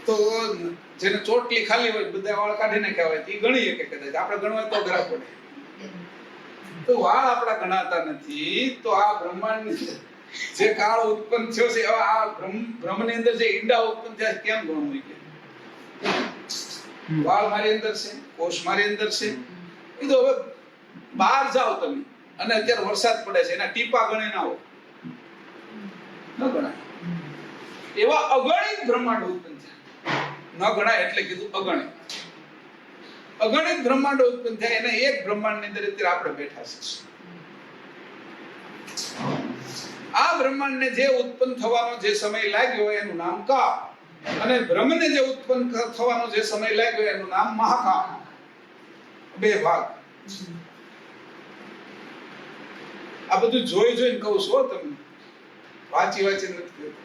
તો જેને ચોટલી ખાલી હોય બધા વાળ કાઢી નાખ્યા હોય એ ગણીએ કે કદાચ આપણે ગણવા તો અઘરા પડે. તો વાળ આપણા ગણાતા નથી. તો આ બ્રહ્માંડ જે કાળ ઉત્પન્ન થયો છે આ બ્રહ્મની અંદર જે ઈંડા ઉત્પન્ન થયા કેમ ગણવું કે વાળ મારી અંદર છે, કોષ મારી અંદર છે. એ તો હવે બહાર જાઓ તમે અને અત્યારે વરસાદ પડે છે એના ટીપા ગણે ના હોય ન ગણાય. એવા અગણિત બ્રહ્માંડ ઉત્પન્ન થયા, ન ગણાય એટલે કીધું અગણિત. અગણિત બ્રહ્માંડો ઉત્પન્ન થયા એને એક બ્રહ્માંડની અંદર અત્યારે આપણે બેઠા છે. આ બ્રહ્માંડને જે ઉત્પન્ન થવાનો જે સમય લાગ્યો એનું નામ કાળ, અને બ્રહ્મને જે ઉત્પન્ન થવાનો જે સમય લાગ્યો એનું નામ મહાકાળ. 2 ભાગ. આ બધું જોઈ જોઈને કહું છું તમને, વાંચી નથી કહેતો.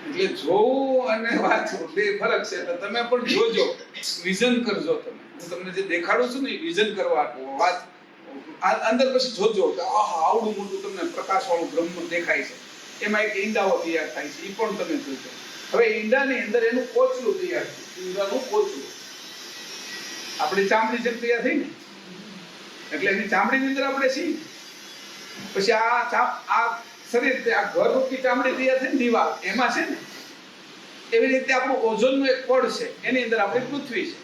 એટલે જોવું અને વાંચવું 2 ફરક છે. એટલે તમે પણ જોજો, વિઝન કરજો. તમે હું તમને જે દેખાડું છું ને એ વિઝન કરવા વાત અંદર પછી જોજો કે આહા આવડું મોટું તમને પ્રકાશવાળું બ્રહ્મ દેખાય છે. એમાં એક ઈંડાઓ તૈયાર થાય છે, એ પણ તમે જોજો. હવે ઈંડાની અંદર એનું કોચલું તૈયાર છે, ઈંડાનું કોચલું આપણી ચામડી જેમ તૈયાર થઈ ને એટલે એની ચામડીની અંદર આપણે છીએ. પછી આ શરીર આ ઘરરૂપી ચામડી તૈયાર થઈ ને દિવાલ એમાં છે ને એવી રીતે આપણું ઓઝોનનું એક પડ છે, એની અંદર આપણી પૃથ્વી છે,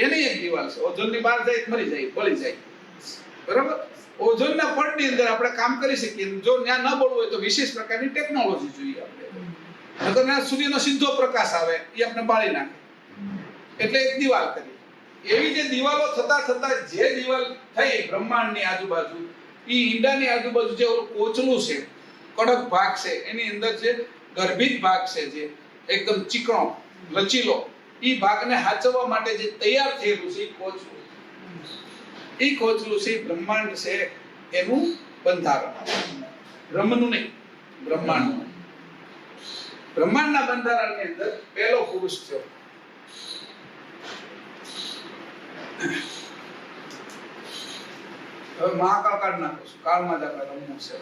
એની એક દિવાલ છે. ઓઝોનની બહાર જાય મરી જાય, બળી જાય, બરાબર. ઓઝોનના પડની અંદર આપણે કામ કરી શકીએ. જો ત્યાં ન બળવું હોય તો વિશેષ પ્રકારની ટેકનોલોજી જોઈએ આપણે. નકર ના સૂર્યનો સીધો પ્રકાશ આવે એ આપણે બાળી નાખે, એટલે એક દિવાલ કરી. એવી જે દિવાલો થતા જે દિવાલ થઈ બ્રહ્માંડની આજુબાજુ, ઈ ઈંડાની આજુબાજુ જે કોચલું છે, કડક ભાગ છે, એની અંદર જે ગર્ભિત ભાગ છે જે એકદમ ચીકણો લચીલો, ઈ ભાગને હાચવવા માટે જે તૈયાર થયેલું છે ઈ કોચલું છે, બ્રહ્માંડ છે એનું બંધારણ. બ્રહ્મનું નહીં, બ્રહ્માંડનું. બ્રહ્માંડના બંધારણની અંદર પહેલો પુરુષ થયો. હવે મહાકાળ કાળ નાખો છું, કાળમાં જ આપણે રમવું છે.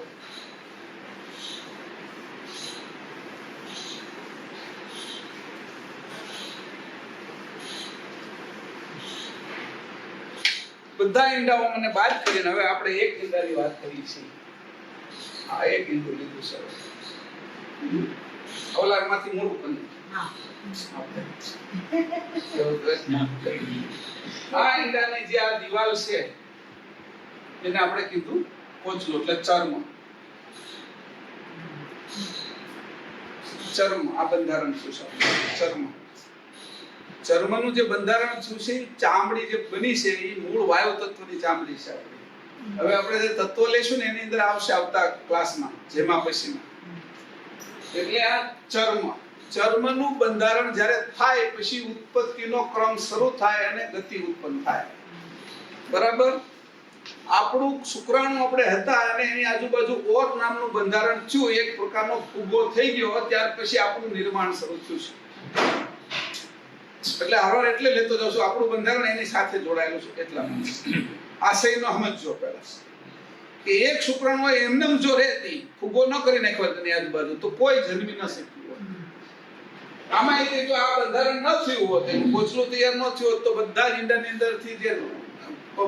બધા ઈંડાઓ મને બાદ કરીને હવે આપણે એક ઈંડાની વાત કરી છે. આ એક ઈંડું લીધું છે. અવલાદમાંથી મોટું બન્યું. આ ઈંડાની જે આ દિવાલ છે એને આપણે કીધું કોચલું, એટલે ચર્મ. આ બંધારણ શું છે? ચર્મનું જે બંધારણ શું છે, ચામડી જે બની છે એ મૂળ વાયુ તત્વની ચામડી છે. હવે આપણે જે તત્વ લેશું ને એની અંદર આવશે આવતા ક્લાસમાં જેમાં પછીમાં. એટલે આ ચર્મનું બંધારણ જ્યારે થાય પછી ઉત્પત્તિનો ક્રમ શરૂ થાય અને ગતિ ઉત્પન્ન થાય, બરાબર. આપણું શુક્રાણુ આપણે હતા અને એની આજુબાજુ ઓર નામનું બંધારણ થયું, એક પ્રકારનો ફુગ્ગો થઈ ગયો, ત્યાર પછી આપણું નિર્માણ શરૂ થયું છે. એટલે હરવાર એટલે લેતો જાઉં છું, આપણું બંધારણ એની સાથે જોડાયેલું છે. એટલા આશયનો સમજજો પહેલા કે એક શુક્રાણુ હોય એમને જો રહેતી ફુગ્ગો ન કરી નાખ્યો તેની આજુબાજુ તો કોઈ જન્મી ન શક્યું હોય. આમાં એ જો આ બંધારણ ન થયું હોત, એનું કોચલું તૈયાર ન થયું હોત તો બધા જ ઈંડાની અંદરથી જે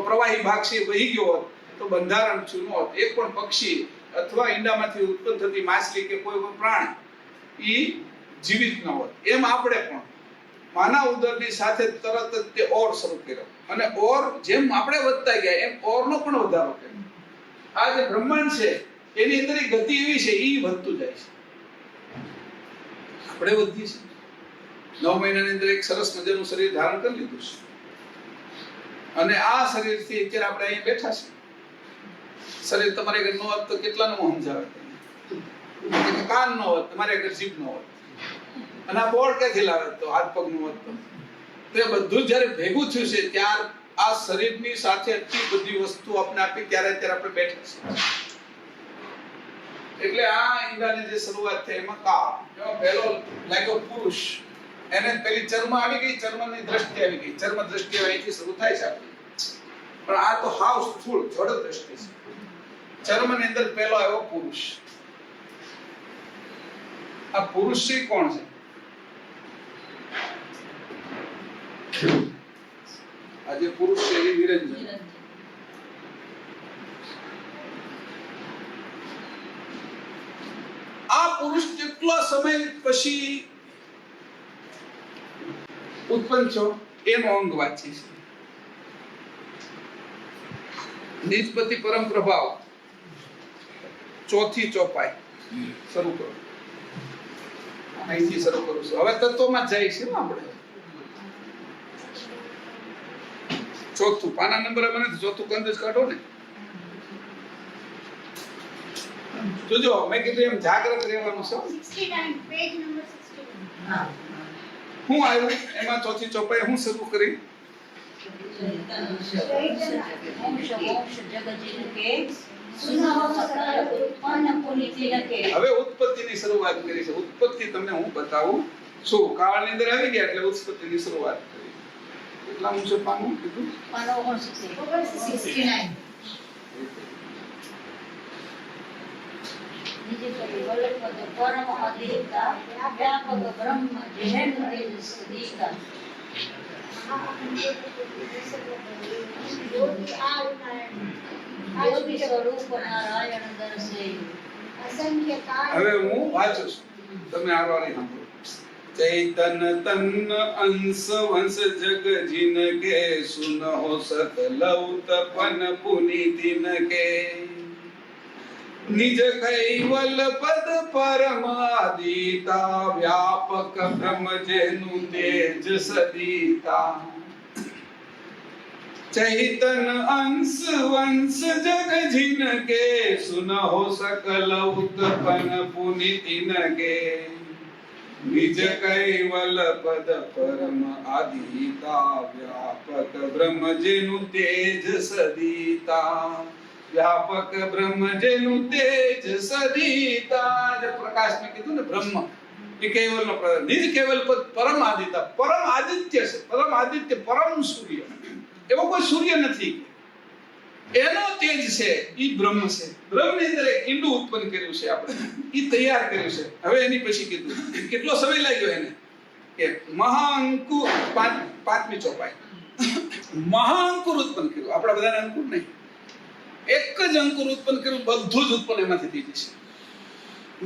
પ્રવાહી ભાગ છે વહી ગયો હોત તો બંધારણ થયું ન હોત. એક પણ પક્ષી અથવા ઈંડામાંથી ઉત્પન્ન થતી માછલી કે કોઈ પણ પ્રાણી ઈ જીવિત ન હોત. એમ આપણે પણ માનવ ઉદરની સાથે તરત જ તે ઓર શરૂ કર્યો, અને ઓર જેમ આપણે વધતા ગયા એમ ઓરનો પણ વધારો કર્યો. આ જે બ્રહ્માંડ છે એની અંદર ગતિ એવી છે, ઈ વધતું જાય છે. આપણે વધીએ છીએ. 9 મહિનાની અંદર એક સરસ મજાનું શરીર ધારણ કરી લીધું છે, અને આ શરીરથી અત્યારે આપણે અહીં બેઠા છે. શરીર તમારે આગળ નો હોત તો કેટલાનું સમજાવે તમને? કાન નો હોત, તમારે આગળ જીભ નો હોત, અને આ બોર્ડ ક્યાંથી લાવે તો હાથ પગ નું હોત તો એ બધું જ્યારે ભેગું થયું છે ત્યાર આ શરીરની સાથે આટલી બધી વસ્તુ આપણે આપી ત્યારે આપણે બેઠા છીએ. એટલે આ ઈંડાની જે શરૂઆત થઈ એમાં કાળ, એમાં પહેલો લાગ્યો પુરુષ, એને પેલી ચર્મ આવી ગઈ, ચર્મની દ્રષ્ટિ આવી ગઈ, ચર્મ દ્રષ્ટિ અહીંથી શરૂ થાય છે આપણી. પણ આ તો હાવ સ્થૂળ જડ દ્રષ્ટિ છે. ચર્મની અંદર પહેલો આવ્યો પુરુષ. આ પુરુષ કોણ છે? આજે પુરુષ છે એ નિરંજન. આ પુરુષ કેટલો સમય પછી ઉત્પન્ન થયો એનો અંગ વાંચી છે. નિજપતિ પરમ પ્રભાવ, ચોથી ચોપાઈ શરૂ કરો. અહીંથી શરૂ કરું છું. હવે તત્વમાં જાય છે ને આપણે. ચોથું પાના નંબર મને ચોથું કંદ કાઢો ને. જોજો મેં કીધું એમ જાગ્રત રહેવાનું છે. 69 પેજ નંબર 69. હા. હું આવ્યું એમાં ચોથી ચોપાઈ હું શરૂ કરી. હવે ઉત્પત્તિની શરૂઆત કરી છે. ઉત્પત્તિ તમને હું બતાવું છું. કાળની અંદર આવી ગયા એટલે ઉત્પત્તિની શરૂઆત કરી. કેટલા ઊંચું પાનું કીધું? 69. પરમ અધિકતા વ્યાપક બ્રહ્મ જેન તેજ સદીકા જ્યોતિ સ્વરૂપ નારાયણ દર્શે. હવે હું વાંચું છું, તમે આરવારી સાંભળો. ચૈતન તન અંશ વંશ જગ જીન કે સુનહો સકલ ઉતપન પુનિતિન કે નિજ કૈવલ પદ પરમ આદિતા વ્યાપક બ્રહ્મ જેનું તેજ સદિતા. ચૈતન અંશ વંશ જગ જીન કે સુનહો સકલ ઉત્પન પુનિતિન કે નિજ કૈવલ પદ પરમ આદિતા વ્યાપક બ્રહ્મ જેનું તેજ સદિતા. વ્યાપક બ્રહ્મ જેનું તેજ સદિતા. જે પ્રકાશ મેં કીધું ને બ્રહ્મ એ કેવલ નો નિજ કેવલ પદ પરમ આદિતા. પરમ આદિત્ય છે. પરમ આદિત્ય, પરમ સૂર્ય. એવો કોઈ સૂર્ય નથી. એનો તેજ છે ઈ બ્રહ્મ છે. બ્રહ્મની અંદર એક ઈંડું ઉત્પન્ન કર્યું છે આપણે, ઈ તૈયાર કર્યું છે. હવે એની પછી કીધું કેટલો સમય લાગ્યો એને કે મહાઅંકુર, પાંચમી ચોપાઈ, મહાઅંકુર ઉત્પન્ન કર્યું. આપણા બધાને અંકુર નહીં, એક જ અંકુર ઉત્પન્ન કર્યું, બધું જ ઉત્પન્ન એમાંથી થઈ જશે.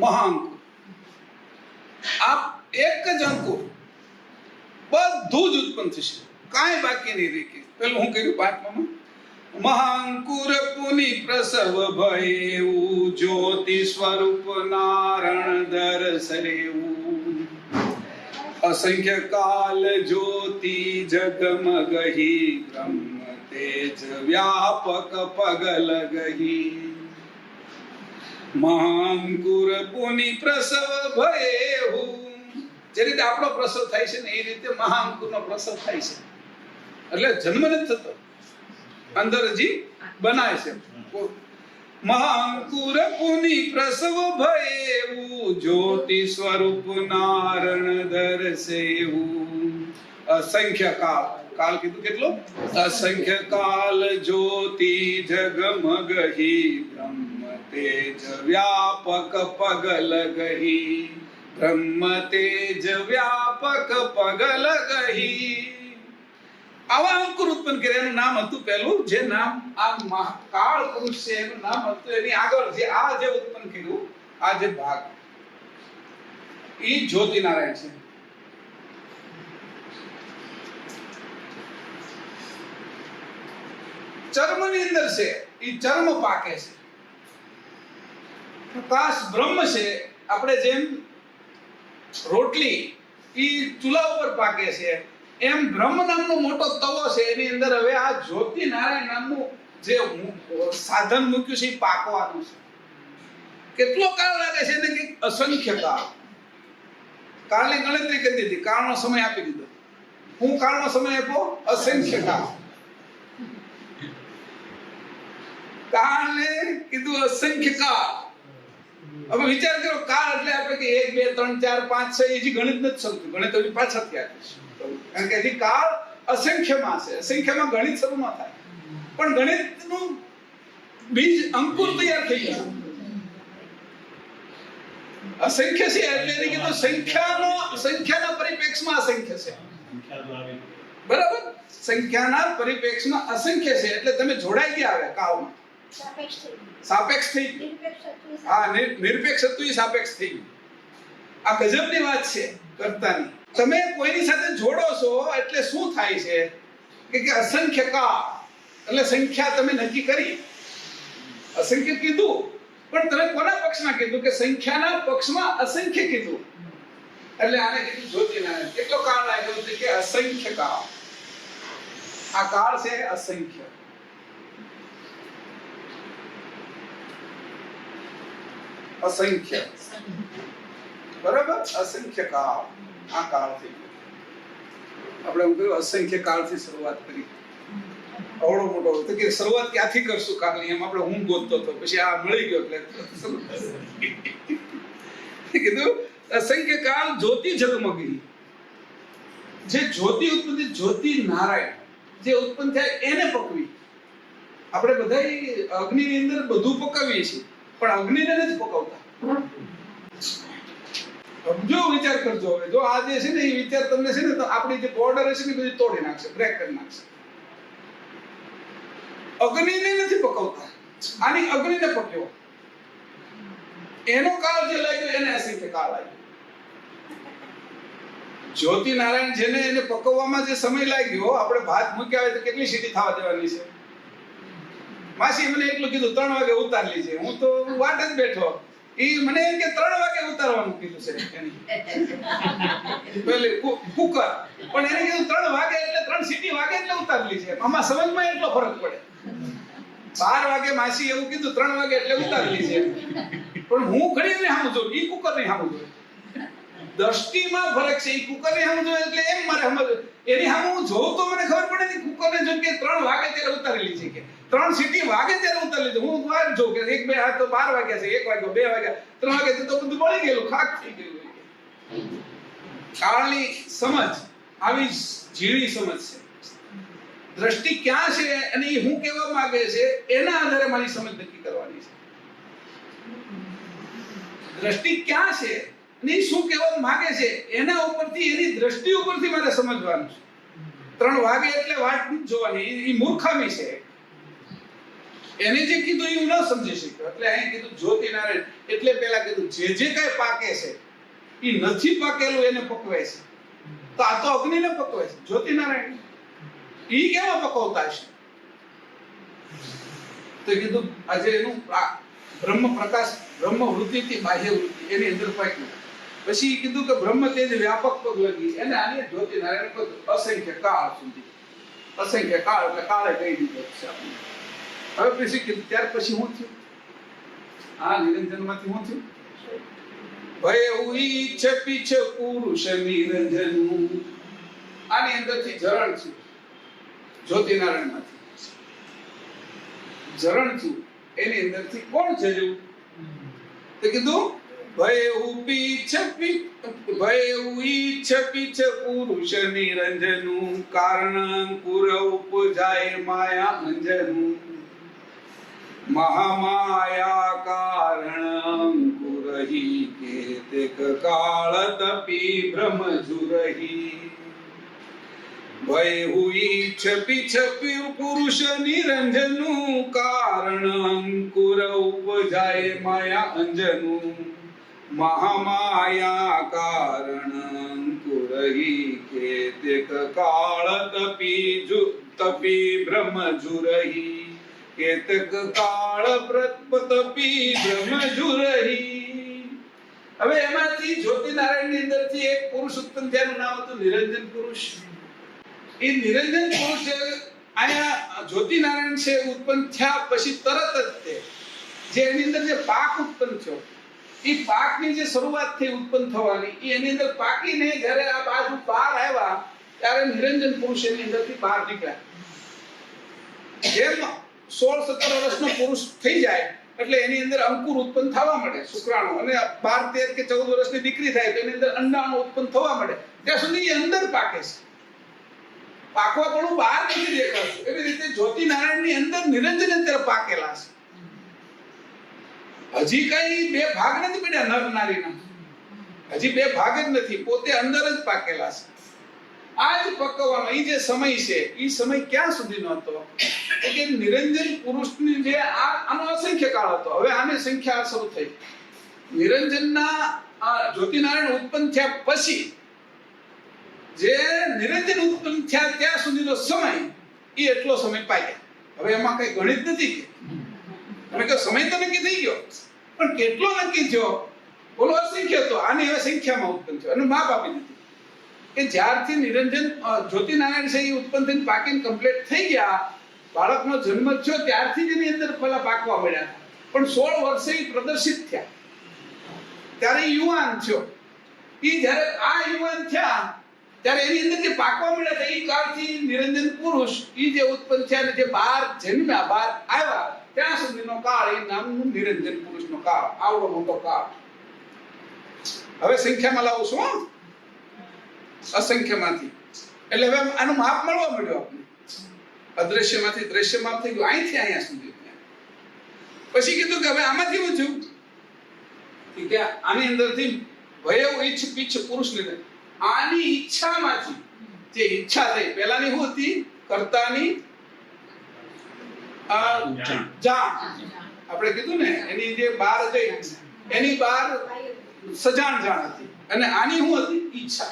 મહાઅંકુર, આ એક જ અંકુર બધું જ ઉત્પન્ન થશે, કાંઈ બાકી નહીં રહે. પેલું હું કર્યું પાંચમામાં, મહાંકુર પુનિ પ્રસવ ભયેવું જ્યોતિ સ્વરૂપ નારણ દર્શેવું. અસંખ્ય કાલ જ્યોતિ જગમગહી બ્રહ્મ તેજ વ્યાપક પગલ ગહી. મહાંકુર પુનિ પ્રસવ ભયેવું. જે રીતે આપણો પ્રસવ થાય છે ને એ રીતે મહાંકુરનો પ્રસવ થાય છે. એટલે જન્મ નથી થતો, અંદર હજી બનાય છે. મહાંકુર પુનિ પ્રસવ ભયેવું જ્યોતિ સ્વરૂપ નારણ દર્શેવું. અસંખ્ય કાળ, કાળ કીધું કેટલો? અસંખ્ય કાલ જ્યોતિ જગમગહી બ્રહ્મ તેજ વ્યાપક પગલ ગહી. બ્રહ્મ તેજ વ્યાપક પગલ ગહી. આવા અંકુર ઉત્પન્ન કર્યા. એનું નામ હતું પહેલું, જે નામ આ કાળ પુરુષ છે એનું નામ હતું. એની આગળ જે આ જે ઉત્પન્ન કર્યું, આ જે ભાગ ઈ જ્યોતિ નારાયણ છે. ચર્મની અંદર છે, ઈ ચર્મ પાકે છે. પ્રકાશ બ્રહ્મ છે. આપણે જેમ રોટલી ઈ ચૂલા ઉપર પાકે છે, એમ બ્રહ્મ નામનો મોટો તવો છે. એની અંદર હવે આ જ્યોતિ નારાયણ નામનું જે સાધન મૂક્યું છે એ પાકવાનું છે. કેટલો કાળ લાગે છે એને કે અસંખ્ય કાળ. કાળની ગણતરી કરી દીધી, કાળનો સમય આપી દીધો. હું કાળનો સમય આપ્યો અસંખ્ય કાળ. કાળને કીધું અસંખ્ય કાળ. હવે વિચાર કરો, કાળ એટલે આપણે કે 1 2 3 4 5 6 હજી ગણિત નથી સમજતું. ગણિત હજી પાછળથી આપીશું, કારણ કે હજી કાળ અસંખ્યમાં છે. અસંખ્યમાં ગણિત શરૂ ન થાય, પણ ગણિતનું બીજ અંકુર તૈયાર થઈ ગયું. અસંખ્ય છે એટલે એને કીધું સંખ્યાના પરિપ્રેક્ષમાં અસંખ્ય છે. બરાબર, સંખ્યાના પરિપ્રેક્ષમાં અસંખ્ય છે એટલે તમે જોડાઈ ગયા હવે કાળમાં. સાપેક્ષ થઈ ગયું. હા, નિરપેક્ષ હતું એ સાપેક્ષ થઈ ગયું. આ ગજબની વાત છે કર્તાની. તમે કોઈની સાથે જોડો છો એટલે શું થાય છે કે અસંખ્ય કાળ એટલે સંખ્યા તમે નક્કી કરી. અસંખ્ય કીધું, પણ તમે કોના પક્ષમાં કીધું કે સંખ્યાના પક્ષમાં અસંખ્ય કીધું. એટલે આને કીધું જ્યોતિનારાયણ. કેટલો કાળ લાગ્યો છે કે અસંખ્ય કાળ. આ કાળ છે અસંખ્ય. અસંખ્ય, બરાબર, અસંખ્ય કાળ. આ કાળ થઈ ગયો. આપણે એમ કહ્યું અસંખ્ય કાળથી શરૂઆત કરી. અવળો મોટો તો કે શરૂઆત ક્યાંથી કરશું કાળની, એમ આપણે હું ગોતતો હતો, પછી આ મળી ગયો એટલે કીધું અસંખ્ય કાળ જ્યોતિ જગમગી. જે જ્યોતિ ઉત્પન્ન, જ્યોતિ નારાયણ જે ઉત્પન્ન થાય એને પકવી. આપણે બધા અગ્નિની અંદર બધું પકાવીએ છીએ, પણ અગ્નિને નથી પકાવતા. જો વિચાર કરજો, હવે જો આ જે છે ને એ વિચાર તમને છે ને તો આપણી જે બોર્ડર હશે ને બધી તોડી નાખશે, બ્રેક કરી નાખશે. અગ્નિને નથી પકવતા, આની અગ્નિને પકવ્યો. એનો કાળ જે લાગ્યો એને અસંખ્ય કાળ લાગ્યો. જ્યોતિ નારાયણ જેને એને પકવવામાં જે સમય લાગ્યો, આપણે ભાત મૂક્યા હોય તો કેટલી સીટી થવા દેવાની છે? માસી મને એટલું કીધું 3 વાગે ઉતારલી છે. હું તો વાટ જ બેઠો. ઈ મને એમ કે 3 વાગે ઉતારવાનું કીધું છે એની પેલી કુકર, પણ એને કીધું 3 વાગે એટલે 3 સીટી વાગે એટલે ઉતારલી છે. આમાં સમજમાં એટલો ફરક પડે. 12 વાગે માસી એવું કીધું, 3 વાગે એટલે ઉતારલી છે. પણ હું ઘડીને સામું જોઉં, ઈ કુકર ને સામું જોઉં. દ્રષ્ટિમાં ફરક છે. ઈ કુકર ને સામું જોઉં એટલે એમ મારે સમજ, એની સામે હું જોઉં તો મને ખબર પડે ને કુકર ને જોઉં કે 3 વાગે ત્યારે ઉતારેલી છે, કે 3 સીટી વાગે ત્યારે ઉતારેલી છે. હું વાર જોઉં કે 1 2 આ તો 12 વાગ્યા છે, 1 વાગ્યો, 2 વાગ્યા, 3 વાગ્યા તો બધું બળી ગયેલું, ખાક થઈ ગયું. કાળની સમજ આવી ઝીણી સમજ છે. દ્રષ્ટિ ક્યાં છે અને એ હું કહેવા માંગે છે એના આધારે મારી સમજ નક્કી કરવાની છે. દ્રષ્ટિ ક્યાં છે અને એ શું કહેવા માંગે છે એના ઉપરથી, એની દ્રષ્ટિ ઉપરથી મારે સમજવાનું છે. 3 વાગે એટલે વાટ નથી જોવાની, એ મૂર્ખામી છે. એને જે કીધું એ હું ન સમજી શક્યો, એટલે અહીં કીધું જ્યોતિનારાયણ. એટલે પેલા કીધું જે કઈ પાકે છે એ નથી પાકેલું એને પકવે છે. તો આ તો અગ્નિને પકવે છે, જ્યોતિનારાયણ. ઈ કેવા પકવતા છે? તો કીધું આજે એનું બ્રહ્મ પ્રકાશ, બ્રહ્મ વૃત્તિથી બાહ્ય વૃત્તિ એની અંદર પાક્યું. પછી કીધું કે બ્રહ્મ તેજ વ્યાપક પગ લગી, એને આને જ્યોતિનારાયણ કહ્યું અસંખ્ય કાળ સુધી. અસંખ્ય કાળ એટલે કાળે કહી દીધો છે આપણે. હવે પછી કીધું ત્યાર પછી શું થયું? આ નિરંજનમાંથી શું થયું? ભય ઉઈચ્છ પીછ પુરુષ નિરંજન. આની અંદરથી ઝરણ થયું જ્યોતિનારાયણ માંથી. ઝરણ થયું એની અંદરથી કોણ ઝર્યું? તો કીધું ભય ઉઈચ્છ પીછ પુરુષ નિરંજનું કારણ પુર ઉપજાય માયા અંજનું. મહામાયા કારણ પુરહી કેતક કાળ તપી બ્રહ્મ જુરહી. ભય ઉઈચ્છ પીછ પુરુષ નિરંજનું કારણ અંકુર ઉપજાય માયા અંજનું. મહામાયા કારણ અંકુરહી કેતક કાળ તપી બ્રહ્મ જુરહી. કેતક કાળ તપી બ્રહ્મ જુરહી. હવે એમાંથી જ્યોતિનારાયણ ની અંદરથી એક પુરુષ ઉત્પન્ન થયાનું નામ હતું નિરંજન પુરુષ. એ નિરંજન પુરુષ આયા જ્યોતિનારાયણ છે ઉત્પન્ન થયા પછી તરત જ તે જે એની અંદર જે પાક ઉત્પન્ન થયો એ પાકની જે શરૂઆત થઈ ઉત્પન્ન થવાની એ એની અંદર પાકીને જ્યારે આ બાજુ બહાર આવ્યા ત્યારે નિરંજન પુરુષ એની અંદરથી બહાર નીકળ્યા. જેમ 16-17 વર્ષનો પુરુષ થઈ જાય એટલે એની અંદર અંકુર ઉત્પન્ન થવા માંડે શુક્રાણુ, અને 12-13 કે 14 વર્ષની દીકરી થાય તો એની અંદર અંડાણુ ઉત્પન્ન થવા માંડે. ત્યાં સુધી એ અંદર પાકે છે, પાકવા પણ બહાર નથી દેખાતું. એવી રીતે જ્યોતિનારાયણની અંદર નિરંજન અંદર પાકેલા છે. હજી કઈ બે ભાગ નથી પડ્યા નર નારીના, હજી બે ભાગ જ નથી, પોતે અંદર જ પાકેલા છે. આ જ પકવવાનો એ જે સમય છે એ સમય ક્યાં સુધીનો હતો કે નિરંજન પુરુષની જે આનો અસંખ્ય કાળ હતો. હવે આને સંખ્યા શરૂ થઈ. નિરંજનના જ્યોતિનારાયણ ઉત્પન્ન થયા પછી જે નિરંજન ઉત્પન્ન થયા ત્યાં સુધીનો સમય એ એટલો સમય પાક્યા. હવે એમાં કઈ ગણિત નથી કે તમે કહો સમય તો નક્કી થઈ ગયો, પણ કેટલો નક્કી થયો બોલો અસંખ્ય હતો. આની હવે સંખ્યામાં ઉત્પન્ન થયો અને માપ આપી દીધી કે જ્યારથી નિરંજન જ્યોતિનારાયણ છે એ ઉત્પન્ન થઈને પાકીને કમ્પ્લીટ થઈ ગયા, બાળકનો જન્મ થયો ત્યારથી જ એની અંદર પેલા પાકવા મળ્યા. પણ 16 વર્ષે એ પ્રદર્શિત થયા ત્યારે યુવાન થયો. એ જ્યારે આ યુવાન થયા ત્યારે એની અંદર જે પાકવા મળ્યા હતા એ કાળથી નિરંજન પુરુષ એ જે ઉત્પન્ન થયા ને જે બહાર જન્મ્યા બહાર આવ્યા ત્યાં સુધીનો કાળ એ નામનું નિરંજન પુરુષનો કાળ, આવડો મોટો કાળ. હવે સંખ્યામાં લાવું છું અસંખ્યમાંથી, એટલે હવે આનું માપ મળવા મળ્યો આપણે. અદ્રશ્યમાંથી દ્રશ્ય માપ થઈ ગયું અહીંથી અહીંયા સુધી. પછી કીધું કે હવે આમાંથી શું થયું કે આની અંદરથી ભયવ ઈચ્છ પીછ પુરુષ ને આની ઈચ્છામાંથી જે ઈચ્છા થઈ પહેલાની શું હતી કર્તાની જાણ આપણે કીધું ને એની જે બહાર ગઈ એની બહાર સજાણ જાણ હતી અને આની શું હતી ઈચ્છા.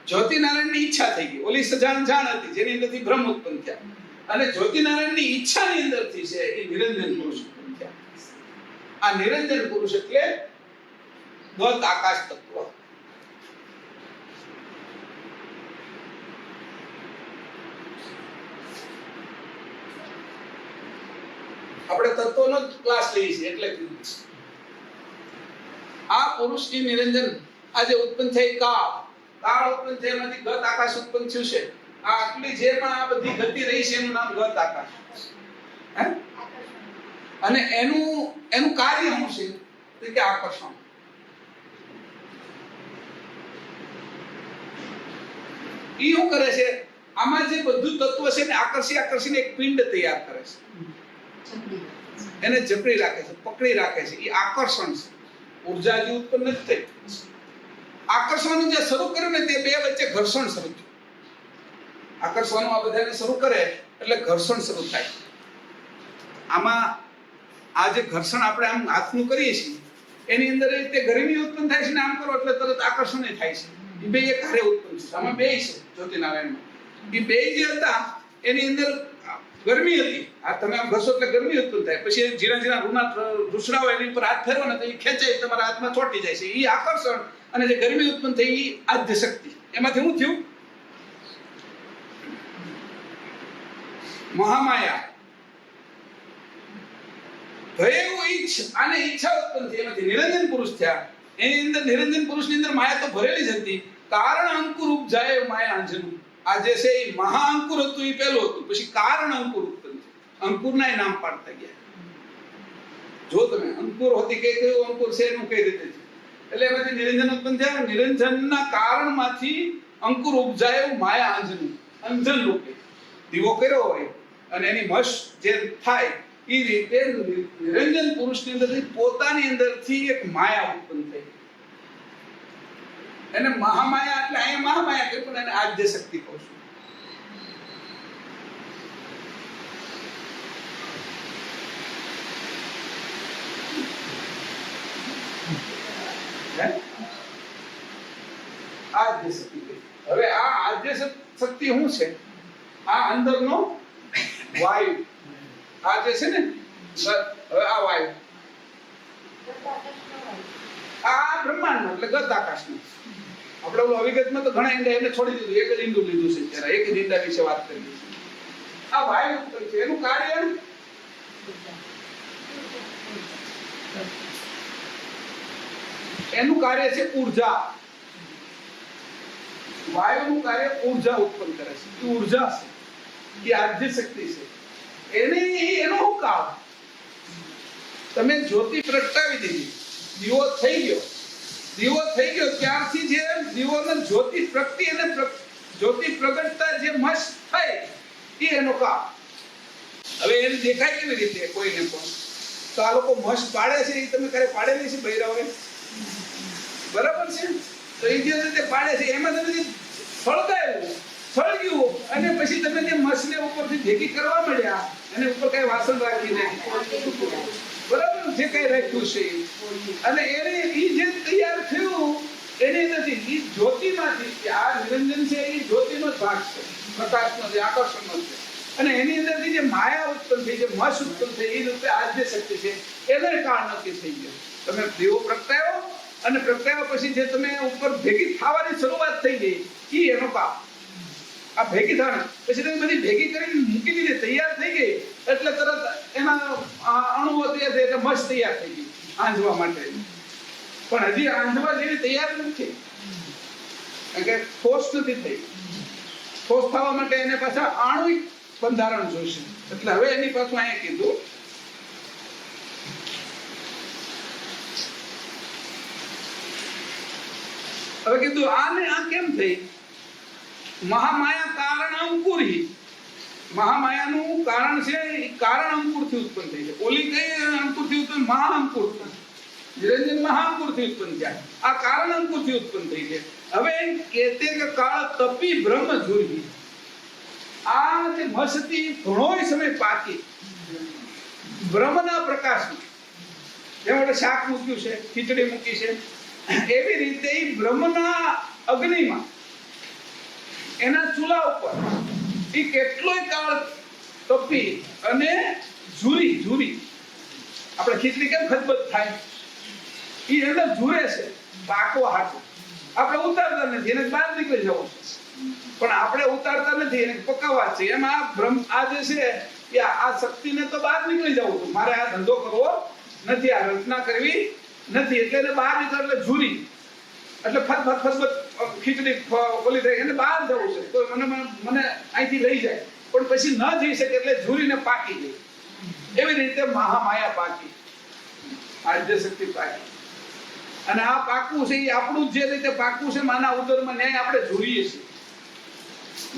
જ્યોતિનારાયણની ઈચ્છા થઈ ગઈ, ઓલી સજાણ જાણ હતી જેની અંદરથી બ્રહ્મ ઉત્પન્ન થયા અને જ્યોતિનારાયણની ઈચ્છાની અંદરથી છે એ નિરંજન પુરુષ ઉત્પન્ન થયા. આ નિરંજન પુરુષ એટલે ગત આકાશ તત્વ. આપણે તત્વનો જ ક્લાસ લઈએ છીએ એટલે આ પુરુષ ની નિરંજન આજે ઉત્પન્ન થઈ કાળ ઉત્પન્ન થયા એમાંથી ગત આકાશ ઉત્પન્ન થયું છે. આ આટલી જે પણ આ બધી ગતિ રહી છે એનું નામ ગત આકાશ. અને એનું કાર્ય શું છે કે આકર્ષણ. ઈ શું કરે છે આમાં જે બધું તત્વ છે ને આકર્ષીને એક પિંડ તૈયાર કરે છે, એને જકડી રાખે છે, પકડી રાખે છે. એ આકર્ષણ છે. ઉર્જા જે ઉત્પન્ન નથી થઈ, આકર્ષવાનું જે શરૂ કર્યું ને તે બે વચ્ચે ઘર્ષણ શરૂ થયું. આકર્ષવાનું આ બધાને શરૂ કરે એટલે ઘર્ષણ શરૂ થાય. આમાં આ જે ઘર્ષણ આપણે આમ હાથનું કરીએ છીએ એની અંદર તે ગરમી ઉત્પન્ન થાય છે ને આમ કરો એટલે તરત આકર્ષણ થાય છે. એ બે એક હારે ઉત્પન્ન છે. આમાં બે છે જ્યોતિનારાયણમાં. એ બે જે હતા એની અંદર ગરમી હતી. આ તમે આમ ઘસો એટલે ગરમી ઉત્પન્ન થાય. પછી જીરા રૂસડાઓ એની ઉપર હાથ ફેરવો ને તો એ ખેંચાય તમારા હાથમાં ચોંટી જાય છે. એ આકર્ષણ અને જે ગરમી ઉત્પન્ન થઈ એ આદ્ય શક્તિ. એમાંથી શું થયું મહામાયા ભયવ ઈચ્છ અને ઈચ્છા ઉત્પન્ન થઈ એમાંથી નિરંજન પુરુષ થયા. એની અંદર નિરંજન પુરુષની અંદર માયા તો ભરેલી જ હતી. કારણ અંકુર ઉપજાય માયા અંજનું. આ જે છે એ મહા અંકુર હતું એ પહેલું હતું, પછી કારણ અંકુર ઉત્પન્ન થયું. અંકુરના નામ પાડતા ગયા. જો તમે અંકુર હતી કયું અંકુર છે એનું કઈ રીતે છે એટલે એમાંથી નિરંજન ઉત્પન્ન થયા. નિરંજનના કારણમાંથી અંકુર ઉપજાય માયા અંજનું. અંજન રૂપે દીવો કર્યો હોય અને એની મશ જે થાય એ રીતે નિરંજન પુરુષની અંદરથી પોતાની અંદરથી એક માયા ઉત્પન્ન થઈ. એને મહામાયા એટલે અહીંયા મહામાયા કે પણ એને આદ્ય શક્તિ કહું છું. આદ્ય શક્તિ. હવે આ આદ્ય શક્તિ શું છે? આ અંદરનો વાયુ. આ જે છે ને હવે આ વાયુ આ બ્રહ્માંડ એટલે ગત આકાશનું. આપણે ઓલો અવિગતમાં તો ઘણા ઈંડા એને છોડી દીધું, એક જ ઈંડું લીધું છે ત્યારે, એક જ ઈંડા વિશે વાત કરી છે. આ વાયુ ઉત્પન્ન છે એનું કાર્ય એનું કાર્ય છે ઉર્જા. વાયુનું કાર્ય ઉર્જા ઉત્પન્ન કરે છે. એ ઉર્જા છે, એ આદ્ય શક્તિ છે. એનો શું કામ? તમે જ્યોતિ પ્રગટાવી દીધી, દીવો થઈ ગયો ત્યારથી જે દીવોને જ્યોતિ પ્રગટી અને જ્યોતિ પ્રગટતા જે મસ થાય એ એનો કામ. હવે એને દેખાય કેવી રીતે કોઈને પણ? તો આ લોકો મસ પાડે છે, એ તમે ક્યારે પાડેલી છે બૈરાઓએ? બરાબર છે. તો એ જે રીતે પાડે છે એમાં તમે સળગ્યું અને પછી તમે જે મસને ઉપરથી ભેગી કરવા મળ્યા અને ઉપર કઈ વાસણ રાખીને બરાબર જે કઈ રાખ્યું છે અને એને ઈ જે તૈયાર થયું એને નથી, ઈ જ્યોતિમાંથી આ નિરંજન છે, એ જ્યોતિનો જ ભાગ છે, પ્રકાશનો છે, આકર્ષણનો છે. અને એની અંદરથી જે માયા ઉત્પન્ન થઈ, જે મસ ઉત્પન્ન થઈ, એ રૂપે આદ્ય શક્તિ છે, એને કાળ નક્કી થઈ ગયો. તમે દીવો પ્રગટાયો અને પ્રગટાવ્યા પછી જે તમે ઉપર ભેગી થવાની શરૂઆત થઈ ગઈ, ઈ એનો કામ. આ ભેગી થવાના પછી તમે બધી ભેગી કરીને મૂકી દીધી, તૈયાર થઈ ગઈ એટલે તરત એના અણુઓ તૈયાર થઈ એટલે મસ તૈયાર થઈ ગઈ આંજવા માટે. પણ હજી આંજવા જેવી તૈયાર નથી, કારણ કે ઠોસ નથી થઈ. ઠોસ થવા માટે એને પાછા આણ્વિક બંધારણ જોઈશે. એટલે હવે એની પાછું અહીંયા કીધું આને આ કેમ થઈ? મહામાયા કારણ અંકુરી. મહામાયાનું કારણ છે, કારણ અંકુરથી ઉત્પન્ન થઈ છે. ઓલી કઈ અંકુરથી ઉત્પન્ન? મહાઅંકુર. નિરંજન મહાઅંકુરથી ઉત્પન્ન થયા, આ કારણ અંકુરથી ઉત્પન્ન થઈ છે. હવે કહેતે કે કાળ તપી બ્રહ્મ જોઈ. આ જે મસ્તી ઘણોય સમય પાકી બ્રહ્મના પ્રકાશમાં, જેમ આપણે શાક મૂક્યું છે, ખીચડી મૂકી છે, એવી રીતે એ બ્રહ્મના અગ્નિમાં, એના ચૂલા ઉપર એ કેટલોય કાળ તપી અને ઝૂરી આપણે ખીચડી કેમ ખતબત થાય, એ અંદર ઝૂરે છે પાકવા હાટું. આપણે ઉતારતા નથી, એને બહાર નીકળી જવું છે, પણ આપણે ઉતારતા નથી, એને પકાવવા છે. એમ આ બ્રહ્મ આ જે છે એ આ શક્તિને તો બહાર નીકળી જવું હતું. મારે આ ધંધો કરવો નથી, આ રચના કરવી નથી, એટલે એને બહાર નીકળ એટલે ઝૂરી એટલે ફત ખીચડી ઓલી થઈ એને બહાર જવું છે તો મને અહીંથી લઈ જાય, પણ પછી ન જઈ શકે એટલે ઝૂરીને પાકી ગઈ. એવી રીતે મહામાયા પાકી, આદ્ય શક્તિ પાકી. અને આ પાકવું છે એ આપણું જે રીતે પાકવું છે માના ઉદરમાં ન્યાય આપણે ઝૂરીએ છીએ.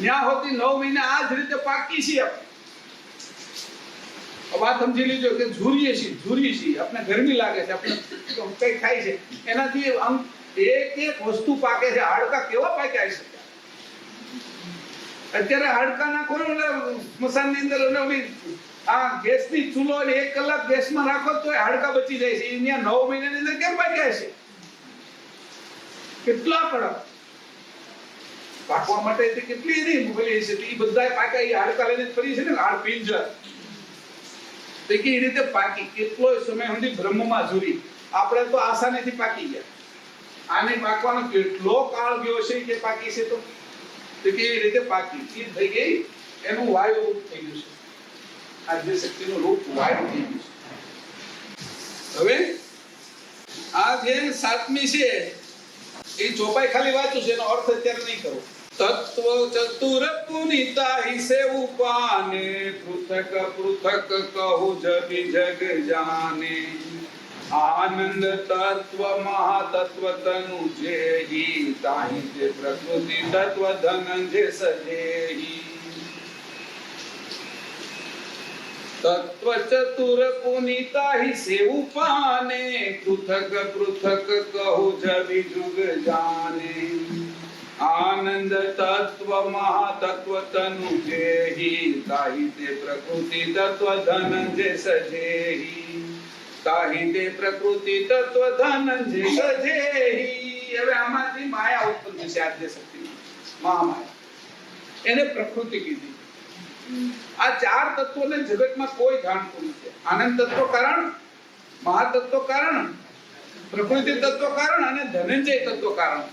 ન્યા હોતી 9 મહિના આ જ રીતે પાકી છીએ આપણે. વાત સમજી લીજો કે ઝૂરીએ છીએ, આપણે ગરમી લાગે છે, આપણે કઈ થાય છે, એનાથી એક વસ્તુ પાકે છે. હાડકા કેવા પાક્યા છે અત્યારે? હાડકા નાખો એટલે સ્મશાનની અંદર આ ગેસની ચૂલો 1 કલાક ગેસમાં રાખો તો હાડકા બચી જાય છે. અહીંયા 9 મહિનાની અંદર કેમ પાક્યા છે? કેટલા કડક પાકવા માટે કેટલી એની મોકલી છે. એ બધા પાક્યા, એ હાડકા લઈને ફરી છે ને હાડ પિંજર. તો કે એ રીતે પાકી કેટલો સમય સુધી બ્રહ્મમાં ઝૂરી. આપણે તો આસાનીથી પાકી ગયા. આને પાકવાનો કેટલો કાળ ગયો છે કે પાકી છે. તો કેવી રીતે પાકી એ થઈ ગઈ, એનું વાયુ રૂપ થઈ ગયું છે. આદ્ય શક્તિનું રૂપ વાયુ થઈ ગયું છે. હવે આ જે 7મી છે એ ચોપાઈ ખાલી વાંચું છે, એનો અર્થ અત્યારે નહીં કરો. તત્વ ચતુર પુનિતા હિસે ઉપાને પૃથક પૃથક કહું જગી જગ જાને. આનંદ તત્વ મહાતત્વ તનુ જેહી તાહી તે પ્રકૃતિ તત્વ ધન જે સજેહી. તત્વ ચતુર પુનિતા હિસે ઉપાને પૃથક પૃથક કહું જગી જગ જાને. આનંદ તત્વ મહાતત્વ તનુ જેહી તાહી તે પ્રકૃતિ તત્વ ધન જે સજેહી. તાહી તે પ્રકૃતિ તત્વ ધન જે સજેહી. હવે આમાંથી માયા ઉત્પન્ન થશે, આદ્ય શક્તિ મહામાયા, એને પ્રકૃતિ કીધી. આ 4 તત્વોને જગતમાં કોઈ જાણતું નથી. આનંદ તત્વ કારણ, મહાતત્વ કારણ, પ્રકૃતિ તત્વ કારણ અને ધનંજય તત્વ કારણ.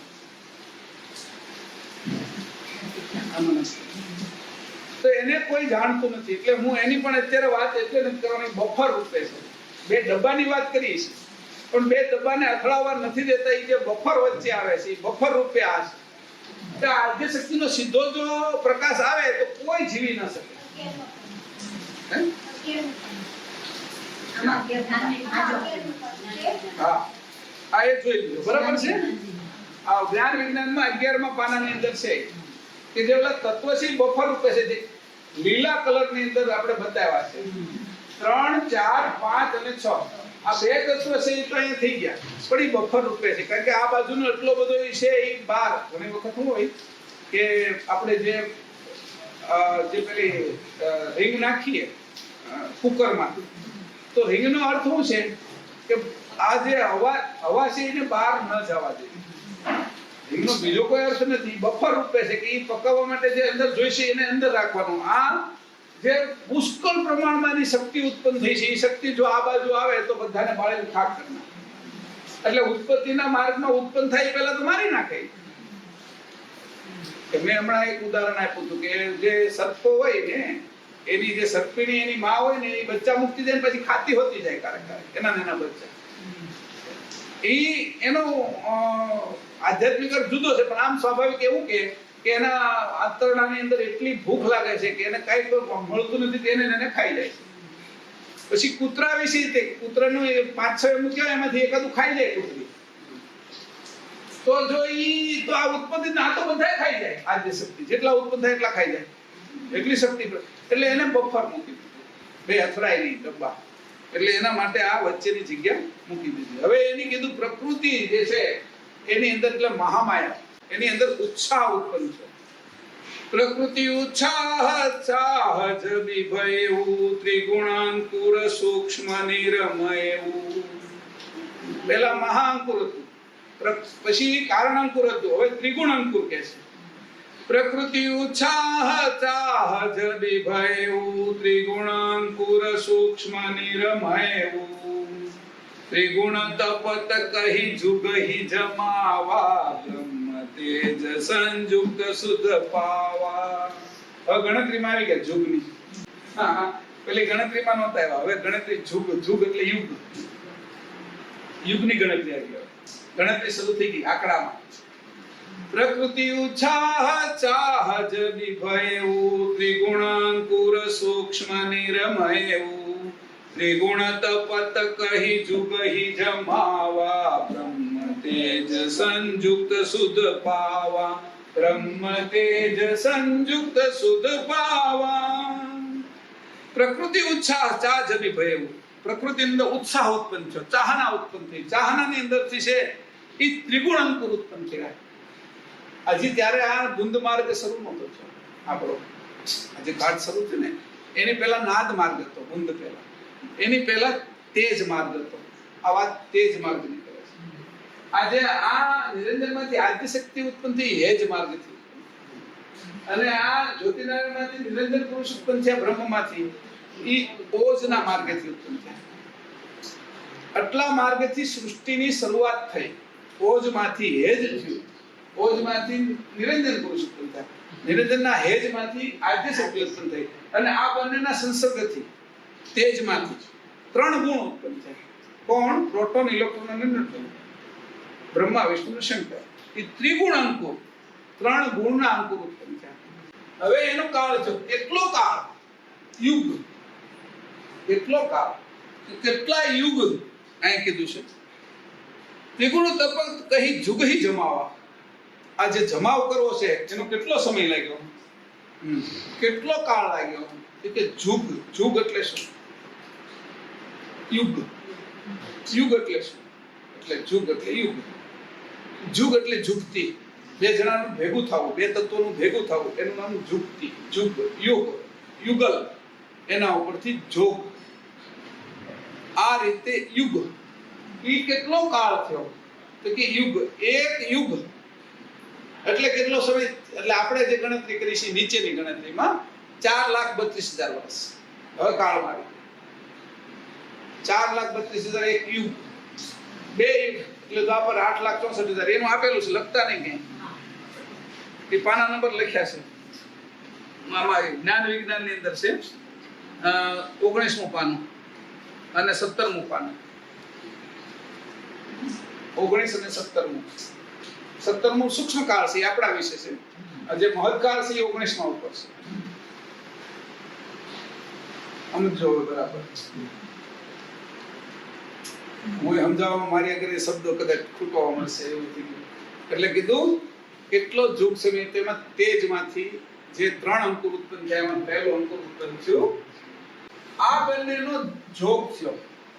તો એને કોઈ જાણતું નથી. એટલે હું એની પણ અત્યારે વાત એટલે નથી કરવાની, બફર રૂપે છે. બે ડબ્બાની વાત કરી છે, પણ બે ડબ્બાને અથડાવવા નથી દેતા. એ જે બફર વચ્ચે આવે છે, એ બફર રૂપે આ છે. તો આદ્ય શક્તિનો સીધો જો પ્રકાશ આવે તો કોઈ જીવી ન શકે. હે? હા, આ એ જોઈ લીધું, બરાબર છે. આ જ્ઞાન વિજ્ઞાનમાં 11મા પાનાની અંદર છે કે જે ઓલા તત્વ છે બફર રૂપે છે, જે લીલા કલરની અંદર આપણે બતાવ્યા છે 3, 4, 5 અને 6. આ બે તત્વ છે એ તો અહીંયા થઈ ગયા, પણ એ બફર રૂપે છે. કારણ કે આ બાજુનો એટલો બધો છે એ બહાર ઘણી વખત શું હોય કે આપણે જે પેલી રિંગ નાખીએ કુકરમાં, તો રિંગનો અર્થ શું છે કે આ જે હવા છે એને બહાર ન જવા દેવી. રિંગનો બીજો કોઈ અર્થ નથી, બફર રૂપે છે કે એ પકાવવા માટે જે અંદર જોઈશે એને અંદર રાખવાનું. આ જે પુષ્કળ પ્રમાણમાંની શક્તિ ઉત્પન્ન થઈ છે, એ શક્તિ જો આ બાજુ આવે તો બધાને બાળીને ખાક કરી નાખે. એટલે ઉત્પત્તિના માર્ગમાં ઉત્પન્ન થાય પહેલા તો મારી નાખે. મેં હમણાં એક ઉદાહરણ આપ્યું હતું કે જે સર્પ હોય ને, એની જે સર્પિણી એની માં હોય ને, એ બચ્ચા મૂકતી જાય પછી ખાતી હોતી જાય ક્યારેક એના નાના બચ્ચા. એનો આધ્યાત્મિક અર્થ જુદો છે, પણ આમ સ્વાભાવિક એવું કે એના આંતરડાની અંદર એટલી ભૂખ લાગે છે કે એને કઈ મળતું નથી, એને ખાઈ જાય છે. પછી કૂતરા વિશે તે કૂતરાનું 5-6 એમ કહેવાય, એમાંથી એકાદું ખાઈ જાય કૂતરી. તો જો તો આ ઉત્પત્તિ ના તો બધા ખાઈ જાય. આદ્ય શક્તિ જેટલા ઉત્પન્ન થાય એટલા ખાઈ જાય, એટલી શક્તિ. એટલે એને બફર મૂકી દીધું, બે અથડાય નહીં ડબ્બા. એટલે એના માટે આ વચ્ચેની જગ્યા મૂકી દીધી. હવે એની કીધું પ્રકૃતિ જે છે એની અંદર એટલે મહામાયા, એની અંદર ઉત્સાહ ઉત્પન્ન છે. પ્રકૃતિ ઉત્સાહ ચાહજ વિભયુ ત્રિગુણાંકુર સૂક્ષ્મ નિરમયુ. પહેલા મહાઅંકુર હતું, પછી કારણાંકુર હતું, હવે ત્રિગુણાંકુર કહે છે. પ્રકૃતિ ઉત્સાહ ચાહજ વિભયુ ત્રિગુણાંકુર સૂક્ષ્મ નિરમયુ. ત્રિગુણ તપત કહી જુગહી જમાવા બ્રહ્મ તેજ સંયુક્ત શુદ્ધ પાવા. હવે ગણતરીમાં આવી ગયા જુગની. પેલી ગણતરીમાં નહોતા આવ્યા, હવે ગણતરી જુગ. જુગ એટલે યુગ, યુગની ગણતરી આવી ગઈ. ગણતરી શરૂ થઈ ગઈ આંકડામાં. પ્રકૃતિ ઉત્સાહ ચાહજ વિભયુ ત્રિગુણાંકુર સૂક્ષ્મ નિરમયુ. ત્રિગુણ તપત કહી જુગહી જમાવા બ્રહ્મ તેજ સંયુક્ત શુદ્ધ પાવા. બ્રહ્મ તેજ સંયુક્ત શુદ્ધ પાવા. પ્રકૃતિ ઉત્સાહ ચાહજ વિભયુ. પ્રકૃતિની અંદર ઉત્સાહ ઉત્પન્ન થયો, ચાહના ઉત્પન્ન થઈ. ચાહનાની અંદરથી છે એ ત્રિગુણાંકુર ઉત્પન્ન થયા. હજી ત્યારે આ ગુંદ માર્ગ શરૂ નહોતો થયો આપણો. આજે ઘાટ શરૂ છે ને, એની પહેલા નાદ માર્ગ હતો. ગુંદ પહેલા, એની પહેલા તેજ માર્ગ હતો. આ વાત તેજ માર્ગની કરે છે. આજે આ નિરંજનમાંથી આદ્ય શક્તિ ઉત્પન્ન થઈ, હેજ માર્ગથી. અને આ જ્યોતિનારાયણમાંથી નિરંજન પુરુષ ઉત્પન્ન થયા બ્રહ્મમાંથી, એ ઓજના માર્ગથી ઉત્પન્ન થયા. આટલા માર્ગથી સૃષ્ટિની શરૂઆત થઈ. ઓજમાંથી હેજ થયું, ઓજમાંથી નિરંજન પુરુષ ઉત્પન્ન થયા, નિરંજનના હેજમાંથી આદ્ય શક્તિ ઉત્પન્ન થઈ. અને આ બંનેના સંસર્ગથી તેજમાંથી 3 ગુણ ઉત્પન્ન થયા. કોણ? પ્રોટોન, ઇલેક્ટ્રોન અને ન્યુટ્રોન. બ્રહ્મા, વિષ્ણુ, શંકર. એ ત્રિગુણ અંકુર, 3 ગુણના અંકુર ઉત્પન્ન થયા. હવે એનો કાળ છે એટલો કાળ, યુગ. એટલો કાળ, કેટલા યુગ અહીં કીધું છે. ત્રિગુણ તપત કહી જુગહી જમાવા. આ જે જમાવ કરવો છે એનો કેટલો સમય લાગ્યો, કેટલો કાળ લાગ્યો? કે જુગ. જુગ એટલે શું? યુગ. યુગ એટલે શું? એટલે જુગ એટલે યુગ. જુગ એટલે જુગતી. બે જણાનું ભેગું થવું, બે તત્વોનું ભેગું થવું, એનું નામ જુગતી. જુગ, યુગ, યુગલ, એના ઉપરથી જોગ. આ રીતે યુગ. એ કેટલો કાળ થયો? તો કે યુગ. એક યુગ એટલે કેટલો સમય? એટલે આપણે જે ગણતરી કરી છે નીચેની ગણતરીમાં 4,32,000 વર્ષ. હવે કાળમાં 4,32,000 એક યુગ. 2 યુગ એટલે દ્વાપર 8,64,000. એનું આપેલું છે, લખતા નહીં ક્યાંય. એ પાના નંબર લખ્યા છે. આમાં જ્ઞાન વિજ્ઞાનની અંદર છે 19મું પાનું અને 17મું પાનું. 19 અને 17મું સૂક્ષ્મ કાળ છે, એ આપણા વિશે છે. જે મહત્કાળ છે એ 19માં ઉપર છે. સમજો બરાબર. હું સમજાવવામાં મારી આગળ શબ્દો કદાચ ખૂટવા મળશે એવું થયું. એટલે કીધું કેટલો જોગ સમય તેમાં તેજમાંથી જે 3 અંકુર ઉત્પન્ન થયા એમાં પહેલો અંકુર ઉત્પન્ન થયો. આ બંનેનો જોગ થયો.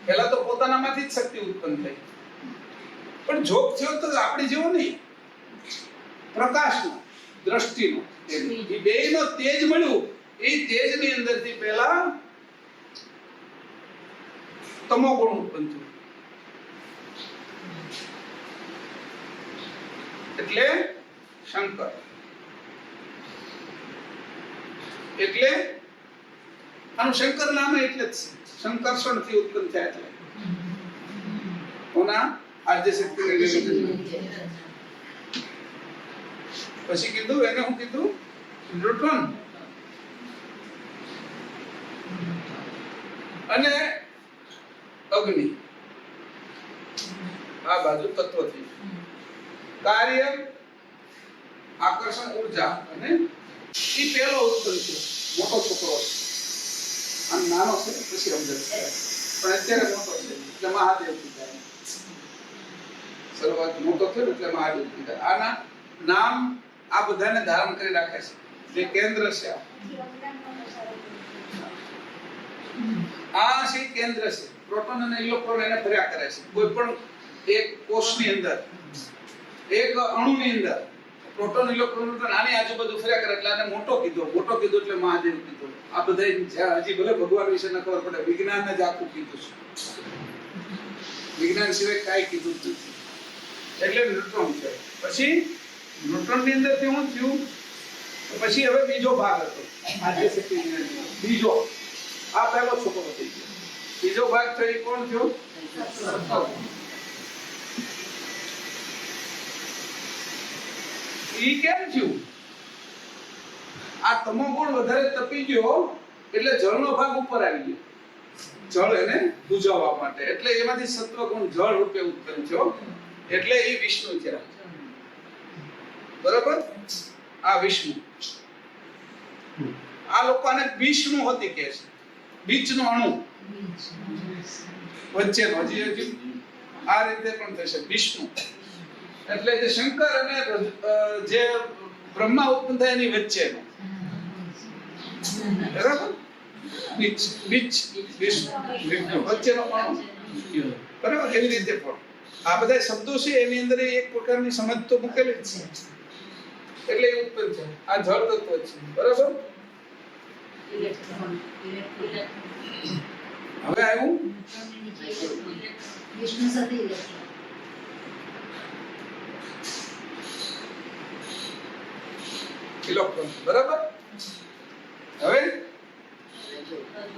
પહેલા તો પોતાનામાંથી જ શક્તિ ઉત્પન્ન થઈ, પણ જોગ થયો તો આપણી જેવો નહીં, પ્રકાશનો, દ્રષ્ટિનો. એ બેયનો તેજ મળ્યું. એ તેજની અંદરથી પહેલા તમો ગુણ ઉત્પન્ન થયો. એટલે શંકર. એટલે આનું શંકર નામ એટલે જ છે, શંકર્ષણ થી ઉત્પન્ન થયા. એટલે કોના આદ્ય શક્તિ. પછી કીધું એને હું કીધું ન્યુટ્રોન અને અગ્નિ. આ બાજુ તત્વ થઈ કાર્ય આકર્ષણ ઊર્જા. અને ઈ પહેલો ઉત્પન્ન થયો. મોટો છોકરો છે, આ નાનો છે પછી સમજે, પણ અત્યારે મોટો છે એટલે મહાદેવ કીધા. શરૂઆત મોટો થયો એટલે મહાદેવ કીધા. આના નામ આ બધાને ધારણ કરી રાખે છે. જે કેન્દ્ર છે આ છે કેન્દ્ર છે. પ્રોટોન અને ઇલેક્ટ્રોન એને ફર્યા કરે છે. કોઈ પણ એક કોષની અંદર, એક અણુની અંદર પ્રોટોન ઇલેક્ટ્રોન આની આજુબાજુ ફર્યા કરે એટલે આને મોટો કીધો. મોટો કીધો એટલે મહાદેવ કીધો. આ બધા હજી ભલે ભગવાન વિશે ન ખબર પડે, વિજ્ઞાનને જ આખું કીધું છે. વિજ્ઞાન સિવાય કાંઈ કીધું જ નથી. એટલે ન્યુટ્રોન છે. પછી ન્યુટ્રોન ની અંદર શું થયું? પછી હવે બીજો ભાગ હતો આદ્ય શક્તિ બીજો. આ પહેલો છોકરો થઈ ગયો. બીજો ભાગ થયો એ કોણ થયો? ઈ કેમ થયું? આ તમો ગુણ વધારે તપી ગયો એટલે જળનો ભાગ ઉપર આવી ગયો. જળ એને બુજાવવા માટે, એટલે એમાંથી સત્વ ગુણ જળ રૂપે ઉત્પન્ન થયો. એટલે એ વિષ્ણુ થયા. બરાબર? આ વિષ્ણુ. આ લોકો આને વિષ્ણુ હોતી કહે છે. બીજનો અણુ વચ્ચેનો. હજી આ રીતે પણ થશે વિષ્ણુ. એટલે જે શંકર અને જે બ્રહ્મા ઉત્પન્ન થાય એની વચ્ચેનો. બરાબર? બીજ વિષ્ણુ વચ્ચેનો અણુ. બરાબર? એવી રીતે પણ આ બધા શબ્દો છે એની અંદર એક પ્રકારની સમજ તો મૂકેલી જ છે. એટલે એ ઉત્પન્ન છે. આ જળ તત્વ છે. બરાબર? હવે આવ્યું વિષ્ણુ સાથે ઇલેક્ટ્રોન. બરાબર? હવે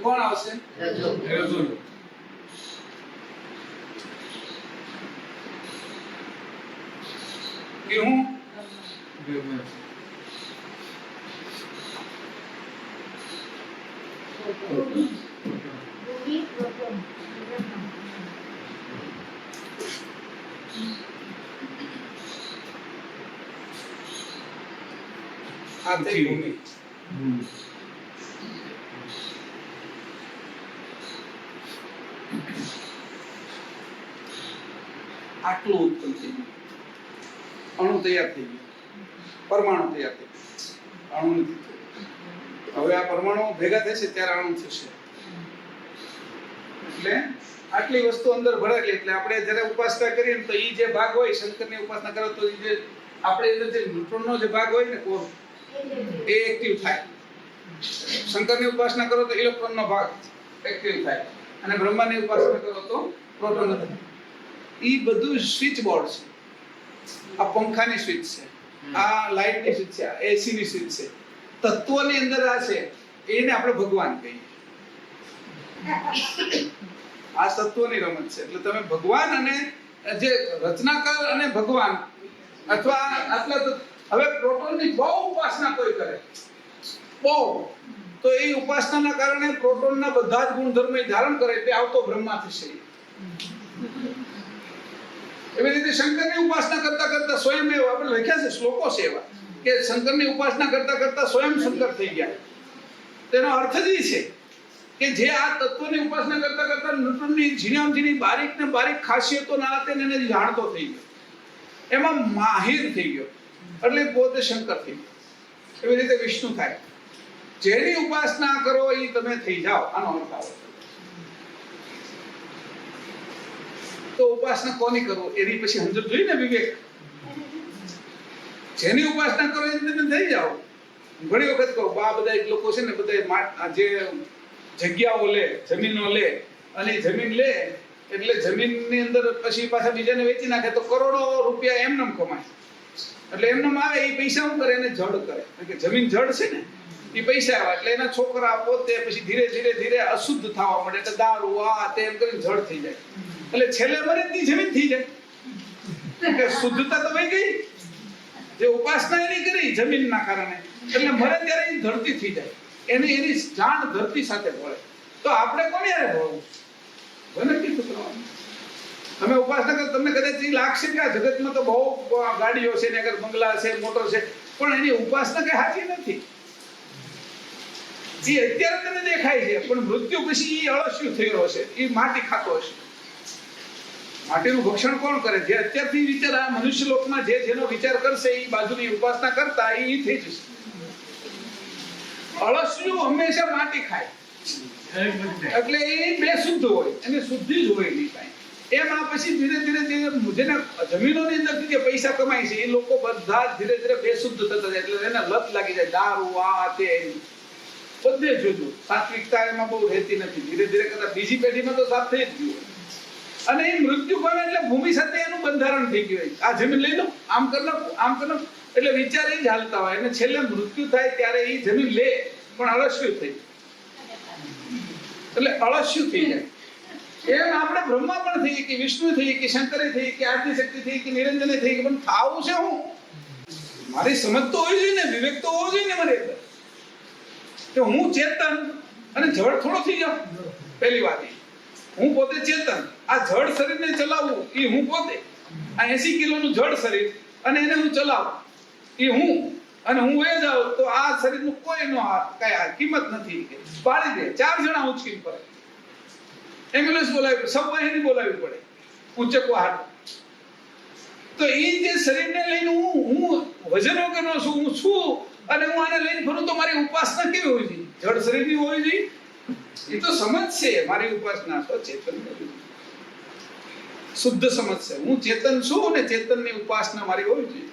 કોણ આવશે? રજુ. કે હું આ થઈ ભૂમિ. આટલું ઉત્પન્ન થઈ ગયું. અણુ તૈયાર થઈ ગયું. પરમાણુ તૈયાર થઈ ગયું. અણુ નથી થયું. હવે આ પરમાણુ ભેગા થશે ત્યારે અણુ થશે. એટલે આટલી વસ્તુ અંદર ભરાયેલી. એટલે આપણે જ્યારે ઉપાસના કરીએ ને તો ઈ જે ભાગ હોય, શંકરની ઉપાસના કરો તો ઈ જે આપણે અંદર જે ન્યુટ્રોનનો જે ભાગ હોય ને કોર એ એક્ટિવ થાય. શંકરની ઉપાસના કરો તો ઇલેક્ટ્રોનનો ભાગ એક્ટિવ થાય. અને બ્રહ્માની ઉપાસના કરો તો પ્રોટોન થાય. ઈ બધું સ્વિચ બોર્ડ છે. આ પંખાની સ્વિચ છે, આ લાઇટની સ્વિચ છે, આ એસીની સ્વિચ છે. તત્વની અંદર આ છે, એને આપણે ભગવાન કહીએ. આ તત્વની રમત છે. એટલે તમે ભગવાન અને જે રચનાકાર અને ભગવાન અથવા આટલા હવે પ્રોટોનની બહુ ઉપાસના કોઈ કરે બહુ. તો એ ઉપાસનાના કારણે પ્રોટોનના બધા જ ગુણધર્મ એ ધારણ કરે તે આવતો બ્રહ્મા થશે. એવી રીતે શંકરની ઉપાસના કરતા કરતા સ્વયં આપણે લખ્યા છે શ્લોકો છે એવા કે શંકરની ઉપાસના કરતા કરતા સ્વયં શંકર થઈ ગયા. તેનો અર્થ જ એ છે કે જે આ તત્વની ઉપાસના કરતા કરતા ન્યૂટનની ઝીણામાં ઝીણી બારીક ને બારીક ખાસિયતોના તેને એને જાણતો થઈ ગયો, એમાં માહિર થઈ ગયો, એટલે પોતે શંકર થઈ ગયો. એવી રીતે વિષ્ણુ થાય. જેની ઉપાસના કરો એ તમે થઈ જાઓ, આનો અર્થ આવે. તો ઉપાસના કોની કરો એની પછી સમજ જોઈ ને વિવેક. જેની ઉપાસના કરો એ તમે થઈ જાઓ. ઘણી વખત કહું આ બધા લોકો છે ને બધા જે જગ્યાઓ લે, જમીનો લે, અને જમીન લે એટલે જમીનની અંદર પછી પાછા બીજાને વેચી નાખે તો કરોડો રૂપિયા એમનેમ કમાય. એટલે એમનેમ આવે એ પૈસા શું કરે, એને જડ કરે. કે જમીન જડ છે ને એ પૈસા આવે એટલે એના છોકરા પોતે પછી ધીરે ધીરે ધીરે અશુદ્ધ થવા મળે, એટલે દારૂ આ તે એમ કરીને જડ થઈ જાય. એટલે છેલ્લે મરે જ જમીન થઈ જાય. શુદ્ધતા તો વહી ગઈ, જે ઉપાસના એની કરી જમીનના કારણે, એટલે મરે ત્યારે એ ધરતી થઈ જાય. એની જાણ ધરતી સાથે ભળે. તો આપણે કોને યારે ભળવું? બને કીધું કરવાનું. તમે ઉપાસના કરો તમને કદાચ એ લાગશે કે આ જગતમાં તો બહુ ગાડીઓ છે ને બંગલા છે, મોટર છે, પણ એની ઉપાસના કઈ સાચી નથી. એ અત્યારે તમને દેખાય છે પણ મૃત્યુ પછી એ અળસ્યું થયો હશે, એ માટી ખાતો હશે. માટીનું ભક્ષણ કોણ કરે? જે અત્યારથી વિચાર આ મનુષ્ય લોકમાં જેનો વિચાર કરશે એ બાજુની ઉપાસના કરતા એ થઈ જશે. અળસિયું હંમેશા માટી ખાય એટલે એ બેશુદ્ધ હોય, એને શુદ્ધિ જ હોય નહીં કાંઈ. એમ આ પછી ધીરે ધીરે જેના જમીનોની અંદરથી જે પૈસા કમાય છે એ લોકો બધા જ ધીરે ધીરે બેશુદ્ધ થતા જાય, એટલે એને લત લાગી જાય. દારૂ આ તે બધે જોજો. સાત્વિકતા એમાં બહુ રહેતી નથી. ધીરે ધીરે કરતા બીજી પેઢીમાં તો સાફ થઈ જ ગયું. અને એ મૃત્યુ પામે એટલે ભૂમિ સાથે એનું બંધારણ થઈ ગયું. આ જમીન લઈ લો, આમ કરી લો, આમ કરી લો, એટલે વિચાર એ જ હાલતા હોય. અને છેલ્લે મૃત્યુ થાય ત્યારે એ જમીન લે પણ અળસ્યું થઈ એટલે અળસ્યું થઈ જાય. એમ આપણે બ્રહ્મા પણ થઈએ કે વિષ્ણુ થઈએ કે શંકરે થઈએ કે આદિ શક્તિ થઈએ કે નિરંજને થઈએ કે પણ થાવું છે હું. મારી સમજ તો હોવી જોઈએ ને, વિવેક તો હોવો જોઈએ ને મારે કે હું ચેતન અને જળ થોડો થઈ જાઉં. પહેલી વાત હું પોતે ચેતન, આ જડ શરીરને ચલાવવું એ હું પોતે. આ 80 કિલોનું જડ શરીર અને એને હું ચલાવું એ હું, અને હું એ જાઉં તો આ શરીરનું કોઈનો કઈ કિંમત નથી. પાડી દે 4 જણા ઉચકી પડે, એમ્બ્યુલન્સ બોલાવી, સબવાહિની બોલાવવી પડે, ઉંચકવા હાટ. તો એ જે શરીરને લઈને હું વજન વગરનો છું, હું છું અને હું આને લઈને ફરું, તો મારી ઉપાસના કેવી હોવી જોઈએ? જડ શરીરની હોવી જોઈએ. એ તો સમજ છે મારી ઉપાસના તો ચેતન શુદ્ધ સમજ છે. હું ચેતન છું અને ચેતનની ઉપાસના મારી હોવી જોઈએ.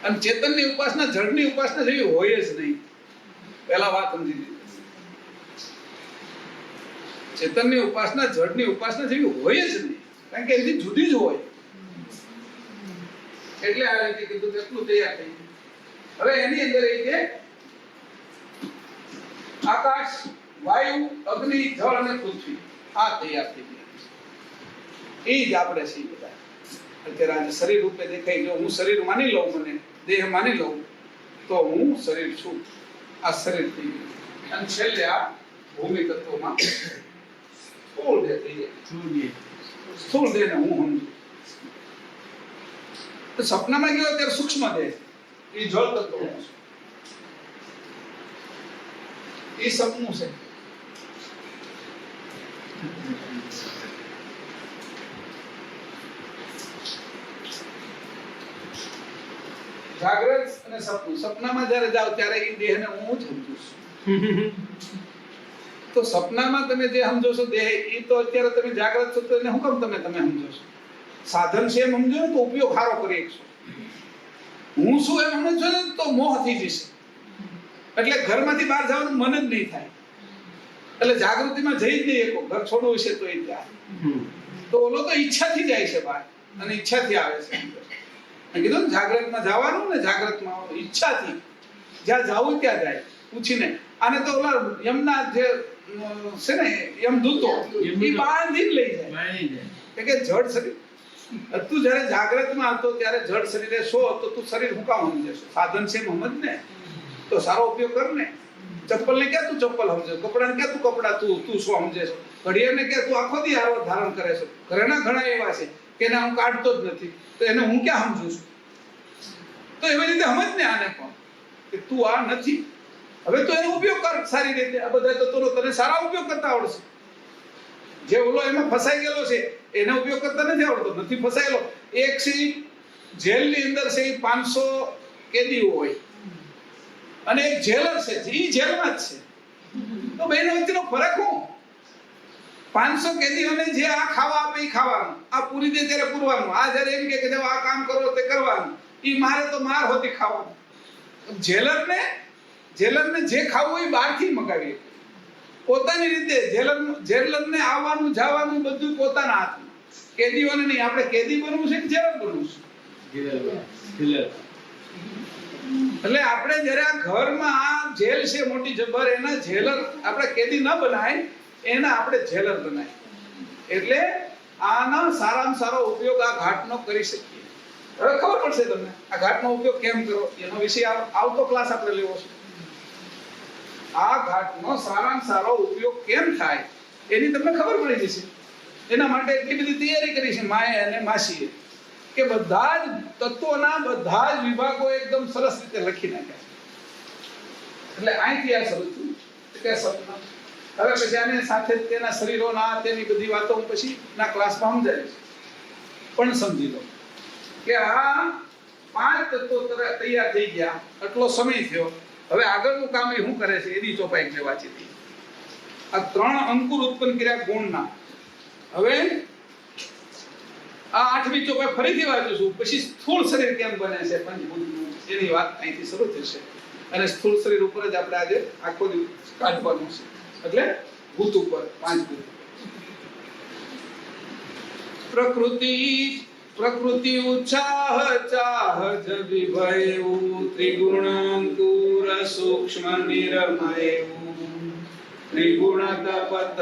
અને ચેતનની ઉપાસના જડની ઉપાસના જેવી હોય જ નહીં. પહેલા વાત સમજી લીધી. ચેતનની ઉપાસના જડની ઉપાસના જેવી હોય જ નહીં, કારણ કે એથી જુદી જ હોય. એટલે આ રીતે કીધું એટલું તૈયાર થઈ ગયું. હવે એની અંદર એ કે આકાશ, વાયુ, અગ્નિ, જળ અને પૃથ્વી આ તૈયાર થઈ ગયા. એ જ આપણે છીએ બધા. અત્યારે આજે શરીર રૂપે દેખાય. જો હું શરીર માની લઉં, મને દેહ માની લઉં, તો હું શરીર છું. આ શરીર થઈ ગયું. અને છેલ્લે આ ભૂમિ તત્વમાં સ્થૂળ દેહ થઈ જાય. સ્થૂળ દેહને હું સમજુ. તો સપનામાં ગયો ત્યારે સૂક્ષ્મ દેહ, એ જળ તત્વ એ સપનું છે. જાગ્રત અને સપનું. સપનામાં જ્યારે જાવ ત્યારે એ દેહને હું જ સમજુ છું. તો સપનામાં તમે જે સમજો છો દેહ, એ તો અત્યારે તમે જાગ્રત છો તો એને હું કેમ તમે સમજો છો? સાધન છે એમ સમજો ને તો ઉપયોગ સારો કરી શકશો. હું શું એમ સમજો ને તો મોહ થઈ જશે, એટલે ઘરમાંથી બહાર જવાનું મન જ નહીં થાય. એટલે જાગૃતિમાં જઈ જ નહીં શકો. ઘર છોડવું છે તો એ ત્યાં તો ઓલો તો ઈચ્છાથી જાય છે બહાર અને ઈચ્છાથી આવે છે. મેં કીધું ને જાગ્રતમાં જવાનું ને, જાગ્રતમાં ઈચ્છાથી જ્યાં જાવું ત્યાં જાય પૂછીને. આને તો ઓલા યમના જે છે ને યમદૂતો એ બાંધીને લઈ જાય કે જડ શરીર. તું જયારે જાગ્રતમાં હતો ત્યારે જડ શરીરે શો તો તું શરીર હું કામ સમજે છો? સાધન છે સમજ ને. તો સારો ઉપયોગ કર ને. ચપ્પલ ને ક્યાં તું ચપ્પલ સમજે, કપડા ને ક્યાં તું કપડા તું શું સમજે છે, ઘડિયાળ ને ક્યાં તું આખો દી હારો ધારણ કરે છે. ઘરના ઘણા એવા છે કે એને હું કાઢતો જ નથી, તો એને હું ક્યાં સમજુ છું. તો એવી રીતે સમજ ને આને પણ કે તું આ નથી, હવે તો એનો ઉપયોગ કર સારી રીતે. આ બધા તત્વો તને સારા ઉપયોગ કરતા આવડશે. જે ઓલો એમાં ફસાઈ ગયેલો છે એનો ઉપયોગ કરતા નથી આવડતો, નથી ફસાયેલો. એક સી જેલની અંદર છે 500 કેદીઓ હોય અને એક જેલર છે, જે જેલમાં જ છે. તો બેનો વચ્ચેનો ફરક શું? 500 કેદીઓને જે આ ખાવા આપે એ ખાવાનું, આ પૂરી દે ત્યારે પૂરવાનું, આ જ્યારે એમ કે જો આ કામ કરો તે કરવાનું, ઈ મારે તો માર હોતી ખાવાનું. જેલરને જે ખાવું એ બહારથી મગાવીએ પોતાની રીતે. જેલરને આવવાનું જવાનું બધું પોતાના હાથમાં, કેદીઓને નહીં. આપણે કેદી બનવું છે કે જેલર બનવું છે? એટલે આપણે જયારે આ ઘરમાં આ જેલ છે મોટી જબર, એના જેલર આપણે કેદી ન બનાય, એના આપણે જેલર બનાય. એટલે આનો સારામાં સારો ઉપયોગ આ ઘાટનો કરી શકીએ. હવે ખબર પડશે તમને આ ઘાટનો ઉપયોગ કેમ કરો, એનો વિષય આવતો ક્લાસ આપણે લેવો છે. આ ઘાટનો સારામાં સારો ઉપયોગ કેમ થાય એની તમને ખબર પડી જશે. એના માટે એટલી બધી તૈયારી કરી છે માએ અને માસીએ કે બધા જ તત્વોના બધા જ વિભાગો એકદમ સરસ રીતે લખી નાખ્યા છે. એટલે અહીંથી આ શરૂ થયું કે સપના. હવે પછી આને સાથે તેના શરીરોના તેની બધી વાતો હું પછી ના ક્લાસમાં સમજાવીશ. પણ સમજી લો કે આ 5 તત્વો તૈયાર થઈ ગયા, આટલો સમય થયો. હવે આગળનું કામ એ શું કરે છે એની ચોપાઈ મેં વાંચી હતી. આ 3 અંકુર ઉત્પન્ન કર્યા ગુણના. હવે આ 8મી ચોપાઈ ફરીથી વાંચું છું. પછી સ્થૂળ શરીર કેમ બને છે પંચભૂતનું, એની વાત અહીંથી શરૂ થશે. અને સ્થૂળ શરીર ઉપર જ આપણે આજે આખો દિવસ કાઢવાનું છે. એટલે ભૂત ઉપર 5 ભૂત. પ્રકૃતિ ઉચ્ચાહ ચાહ જવિભયુ ત્રિગુણ અંકુર સૂક્ષ્મ નિરમયુ ત્રિગુણ તપત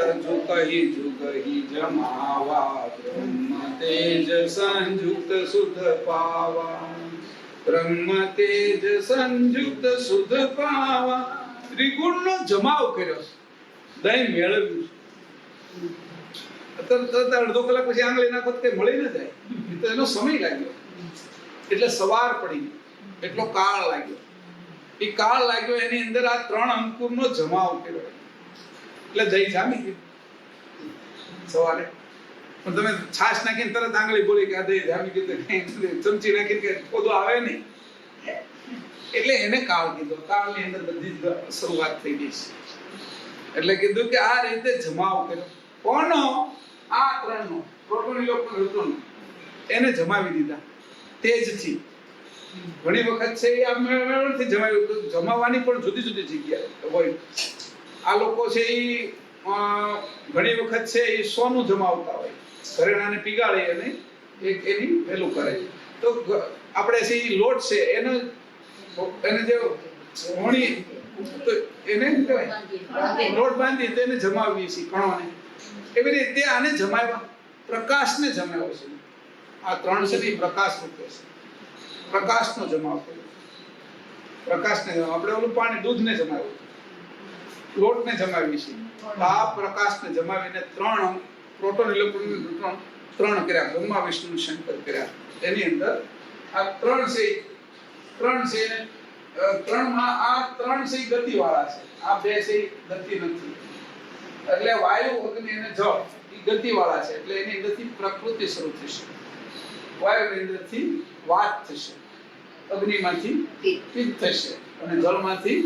જુગહી જમાવા બ્રહ્મ તેજ સંયુક્ત શુદ્ધ પાવા બ્રહ્મ તેજ સંયુક્ત શુદ્ધ પાવા. ત્રિગુણનો જમાવ કર્યો, દહીં મેળવ્યું. અડધો કલાક પછી આંગળી નાખો તો કઈ મળી ન જાય, તો એનો સમય લાગ્યો. એટલે સવાર પડી, એટલો કાળ લાગ્યો. એ કાળ લાગ્યો એની અંદર આ 3 અંકુરનો જમાવ કર્યો. એટલે દહીં જામી ગયું સવારે. પણ તમે છાશ નાખીને તરત આંગળી બોલી કે આ દહીં જામી ગયું, ચમચી નાખીને કે ખોદો આવે નહીં. એટલે એને કાળ કીધો. કાળની અંદર બધી જ શરૂઆત થઈ ગઈ છે. એટલે કીધું કે આ રીતે જમાવ કર્યો. કોનો? આ 3નો, પ્રોટોન ઇલેક્ટ્રોન ન્યુટ્રોન, એને જમાવી દીધા તેજથી. ઘણી વખત છે એ આ મેળવણથી જમાવ્યું. જમાવવાની પણ જુદી જુદી જગ્યા હોય. આ લોકો છે એ ઘણી વખત છે એ સોનું જમાવતા હોય, ઘરેણાને પીગાળી અને એની પેલું કરે. તો આપણે છે એ લોટ છે એને જે હોણી તો એને લોટ બાંધી તો એને જમાવીએ છીએ કણોને. એવી રીતે આને જમાવ્યા, પ્રકાશને જમાવ્યો છે. આ 3 છે એ પ્રકાશ રૂપે છે. પ્રકાશનો જમાવ કર્યો. પ્રકાશને જમાવ. આપણે ઓલું પાણી દૂધને જમાવ્યું, લોટને જમાવીએ છીએ. આ પ્રકાશને જમાવીને 3 પ્રોટોન ઇલેક્ટ્રોન ન્યુટ્રોન 3 કર્યા. બ્રહ્મા વિષ્ણુ શંકર કર્યા. એની અંદર આ 3 છે 3માં આ 3 છે ગતિવાળા છે, આ 2 છે ગતિ નથી. એટલે વાયુ, અગ્નિ અને જળ એ ગતિવાળા છે. એટલે એની અંદરથી પ્રકૃતિ શરૂ થશે. વાયુની અંદરથી વાત થશે, અગ્નિમાંથી પિત્ત થશે અને જળમાંથી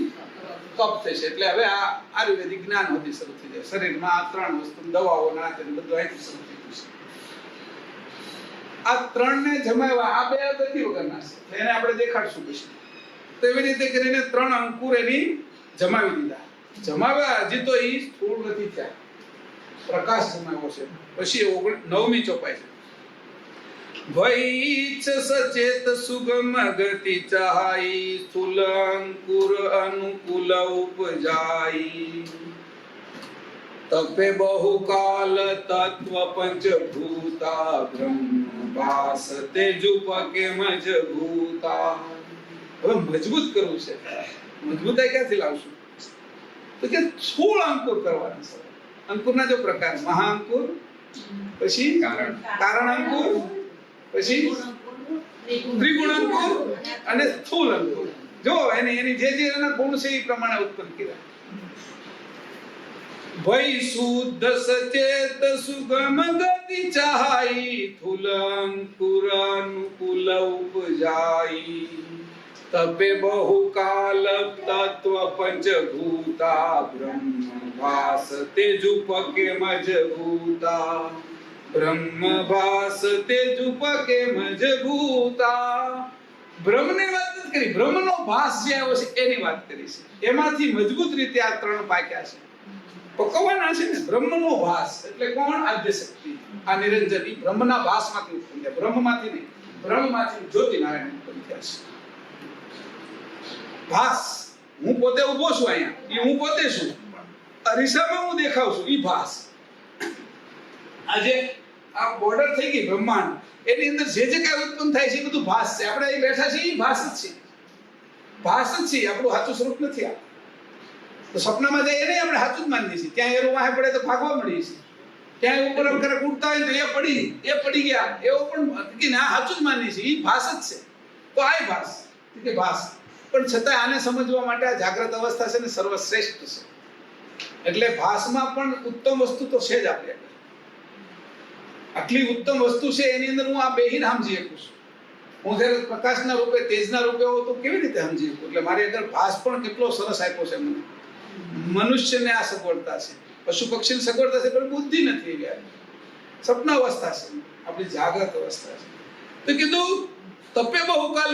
કફ થશે. એટલે હવે આ આયુર્વેદિક જ્ઞાન હોતી શરૂ થઈ જાય. શરીરમાં આ 3 વસ્તુ, દવાઓ ના બધું અહીંથી શરૂ થઈ જશે. આ 3ને જમાવ્યા. આ 2 ગતિ વગરના છે, એને આપણે દેખાડશું પછી. તો એવી રીતે કરીને 3 અંકુર એની જમાવી દીધા. જમાવ્યા. હજી તો એ સ્થૂળ નથી થયા, પ્રકાશ જમાવ્યો છે. પછી 9મી ચોપાઈ છે. ભઈચ્છ સચેત સુગમ ગતિ ચાહી સ્થૂલ અંકુર અનુકૂલ ઉપજાઈ તપે બહુ કાલ તત્વ પંચભૂતા બ્રહ્મ વાસ તેજુપકે મજભૂતા. હવે મજબૂત કરવું છે. મજબૂતાઈ ક્યાંથી લાવશું? તો કે સ્થૂળ અંકુર કરવાના છે. અંકુરના જો પ્રકાર મહાઅંકુર, પછી કારણ અંકુર, પછી ત્રિગુણ અંકુર અને સ્થૂળ અંકુર. જો એની જે એના ગુણ છે એ પ્રમાણે ઉત્પન્ન કર્યા. ભય શુદ્ધ સચેત સુગમ ગતિ ચાહી થુલ અંકુર અનુકૂલ ઉપજાઈ તપે બહુ કાલ તત્વ પંચભૂતા બ્રહ્મ ભાસ તેજુપકે મજભૂતા બ્રહ્મ ભાસ તેજુપકે મજભૂતા. બ્રહ્મની વાત નથી કરી, બ્રહ્મનો ભાસ જે આવ્યો છે એની વાત કરી છે. એમાંથી મજબૂત રીતે આ ત્રણ પાક્યા છે, પકવવાના છે ને. બ્રહ્મનો ભાસ એટલે કોણ? આદ્ય શક્તિ. આ નિરંજન ઈ બ્રહ્મના ભાસમાંથી ઉત્પન્ન થયા, બ્રહ્મમાંથી નહીં, બ્રહ્મમાંથી જ્યોતિનારાયણ ઉત્પન્ન થયા છે. ભાસ, હું પોતે ઊભો છું અહીંયા, ઈ હું પોતે છું, અરીસામાં હું દેખાવ છું, ઈ ભાસ. આજે આ બોર્ડર થઈ ગઈ બ્રહ્માંડ, એની અંદર જે જે કાંઈ ઉત્પન્ન થાય છે એ બધું ભાસ છે. આપણે અહીં બેઠા છીએ એ ભાસ જ છે, ભાસ જ છે, આપણું સાચું સ્વરૂપ નથી. આ તો સપનામાં જાય એને આપણે સાચું જ માનીએ છીએ. ત્યાં એનું વાહે પડે તો ભાગવા મળીએ છીએ, ત્યાં ઉપર ક્યારેક ઉડતા હોય તો એ પડી ગયા એવો પણ કે ના સાચું જ માનીએ છીએ, એ ભાસ જ છે. તો આ ભાસ કે ભાસ, પણ છતાં આને સમજવા માટે આ જાગ્રત અવસ્થા છે ને સર્વશ્રેષ્ઠ છે. એટલે ભાસમાં પણ ઉત્તમ વસ્તુ તો છે જ. આપણે આટલી ઉત્તમ વસ્તુ છે એની અંદર હું આ બેહીને સમજી શકું છું. હું જ્યારે પ્રકાશના રૂપે તેજના રૂપે હોઉં તો કેવી રીતે સમજી શકું? એટલે મારી અંદર ભાસ પણ કેટલો સરસ આપ્યો છે મને. મનુષ્યને આ સગવડતા છે, પશુ પક્ષીને સગવડતા છે, પણ બુદ્ધિ નથી એવી. સપના અવસ્થા છે, આપણી જાગ્રત અવસ્થા છે. તો કીધું તપે બહુકાલ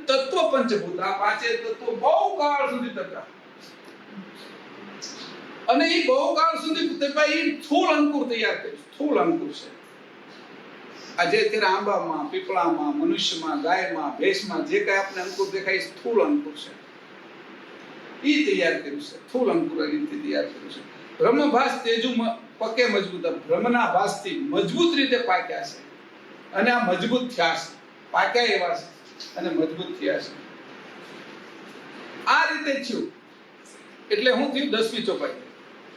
તત્વ પંચભૂત, આ પાંચે તત્વો બહુ કાળ સુધી તપ્યા. અને એ બહુ કાળ સુધી તપ્યા, એ સ્થૂળ અંકુર તૈયાર કર્યું. સ્થૂળ અંકુર છે આજે અત્યારે આંબામાં, પીપળામાં, મનુષ્યમાં, ગાયમાં, ભેંસમાં જે કઈ આપણે અંકુર દેખાય સ્થૂળ અંકુર છે. ઈ તૈયાર કર્યું છે, સ્થૂળ અંકુર રીતે તૈયાર કર્યું છે. બ્રહ્મભાસ તેજુ પકે મજબૂત, બ્રહ્મના ભાસથી મજબૂત રીતે પાક્યા છે. અને આ મજબૂત થયા છે, પાક્યા એવા છે અને મજબૂત થયા છે. આ રીતે થયું એટલે હું થયું 10મી ચોપાઈ.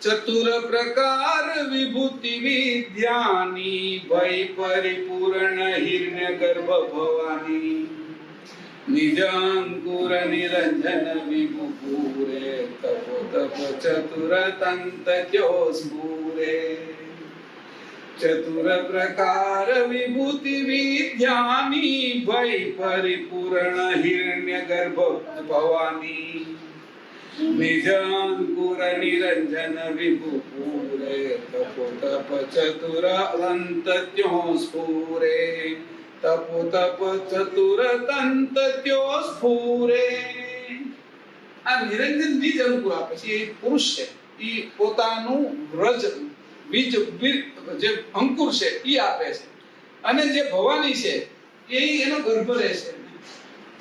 ચતુર પ્રકાર વિભૂતિ વિદ્યાની ભય પરિપૂર્ણ હિરણ્ય ગર્ભ ભવાની નિજ અંકુર નિરંજન વિભુપુરે તપો તપ ચતુર તંત્યો સ્ફુરે. ચતુર પ્રકાર વિભૂતિ વિદ્યાની ભય પરિપૂર્ણ હિરણ્ય ગર્ભ ભવાની નિજ અંકુર નિરંજન વિભુપુરે તપો તપ ચતુર તંત્યો સ્ફુરે. તપો તપ ચતુર તંત્યો સ્ફુરે. આ નિરંજન બીજ અંકુર આપે છે. એ પુરુષ છે, એ પોતાનું વ્રજ બીજ જે અંકુર છે એ આપે છે. અને જે ભવાની છે એ એનો ગર્ભ રહે છે,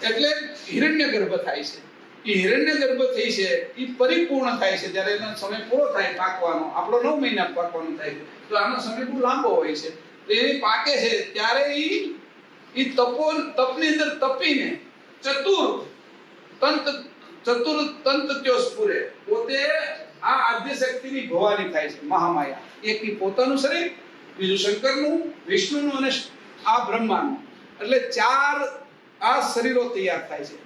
એટલે હિરણ્ય ગર્ભ થાય છે. એ હિરણ્ય ગર્ભ થઈ છે એ પરિપૂર્ણ થાય છે જ્યારે એનો સમય પૂરો થાય પાકવાનો. આપણો 9 મહિના પાકવાનો થાય, તો આનો સમય બહુ લાંબો હોય છે. તો એ પાકે છે ત્યારે એ તપની અંદર તપીને ચતુર તંત્યો સ્ફુરે. પોતે આ આદ્ય શક્તિની ભવાની થાય છે, મહામાયા. એક પોતાનું શરીર, બીજું શંકરનું, વિષ્ણુનું અને આ બ્રહ્માનું. એટલે 4 આ શરીરો તૈયાર થાય છે.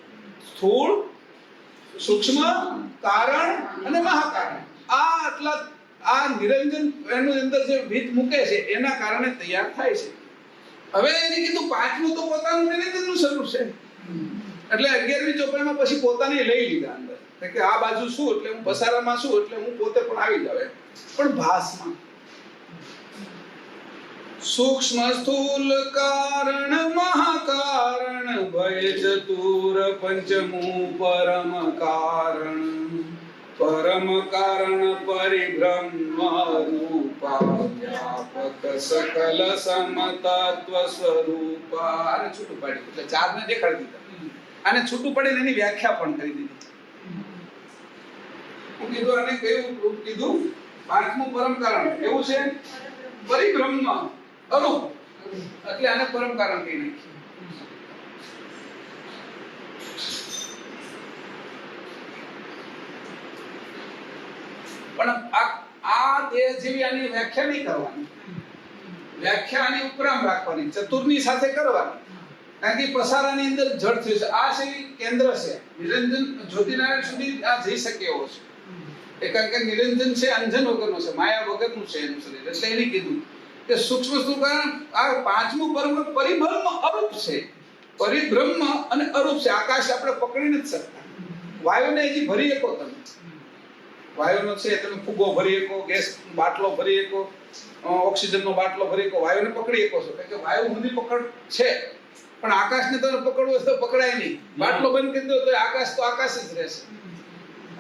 સ્થૂળ, સૂક્ષ્મ, કારણ અને મહાકારણ. આ આટલા આ નિરંજન એનું અંદર જે ભીત મૂકે છે એના કારણે તૈયાર થાય છે. હવે એને કીધું 5મું તો પોતાનું નિરંજનનું સ્વરૂપ છે. એટલે 11મી ચોપાઈમાં પછી પોતાને લઈ લીધા અંદર કે આ બાજુ શું એટલે હું બસારામાં છું એટલે હું પોતે પણ આવી જાવે. પણ ભાસમાં સૂક્ષ્મ સ્થૂલ કારણ મહાકારણ ભય ચતુર પંચમું પરમ કારણ. પરમ કારણ પરિબ્રહ્મ રૂપા વ્યાપક સકલ સમતત્વ સ્વરૂપા. આને છૂટું પાડ્યું એટલે 4 ને દેખાડી દીધા. આને છૂટું પાડીને એની વ્યાખ્યા પણ કરી દીધી. હું કીધું આને કયું રૂપ કીધું? 5મું પરમ કારણ એવું છે, પરિબ્રહ્મ અરૂપ, એટલે આને પરમ કારણ કહી નાખ્યું. પણ આ દેહ જેવી આની વ્યાખ્યા નહીં કરવાની, વ્યાખ્યા આની ઉપરામ રાખવાની, ચતુરની સાથે કરવાની. કારણ કે પસારાની અંદર જડ થયું છે, આ છે ઈ કેન્દ્ર છે, નિરંજન જ્યોતિનારાયણ સુધી આ જઈ શકે એવો છે. એ કારણ કે નિરંજન છે અંજન વગરનો છે, માયા વગરનું છે એનું શરીર. એટલે એને કીધું કે સૂક્ષ્મ સ્થૂળ કારણ આ પાંચમું પરમ પરિબ્રહ્મ અરૂપ છે. પરિબ્રહ્મ અને અરૂપ છે. આકાશ આપણે પકડી નથી શકતા. વાયુને હજી ભરી શકો તમે, વાયુનો છે તમે ફુગ્ગો ભરી શકો, ગેસ બાટલો ભરી શકો, ઓક્સિજનનો બાટલો ભરી શકો, વાયુને પકડી શકો છો. કારણ કે વાયુ સુધી પકડ છે, પણ આકાશને તમે પકડવું હોય તો પકડાય નહીં. બાટલો બંધ કરી દો તો આકાશ જ રહેશે.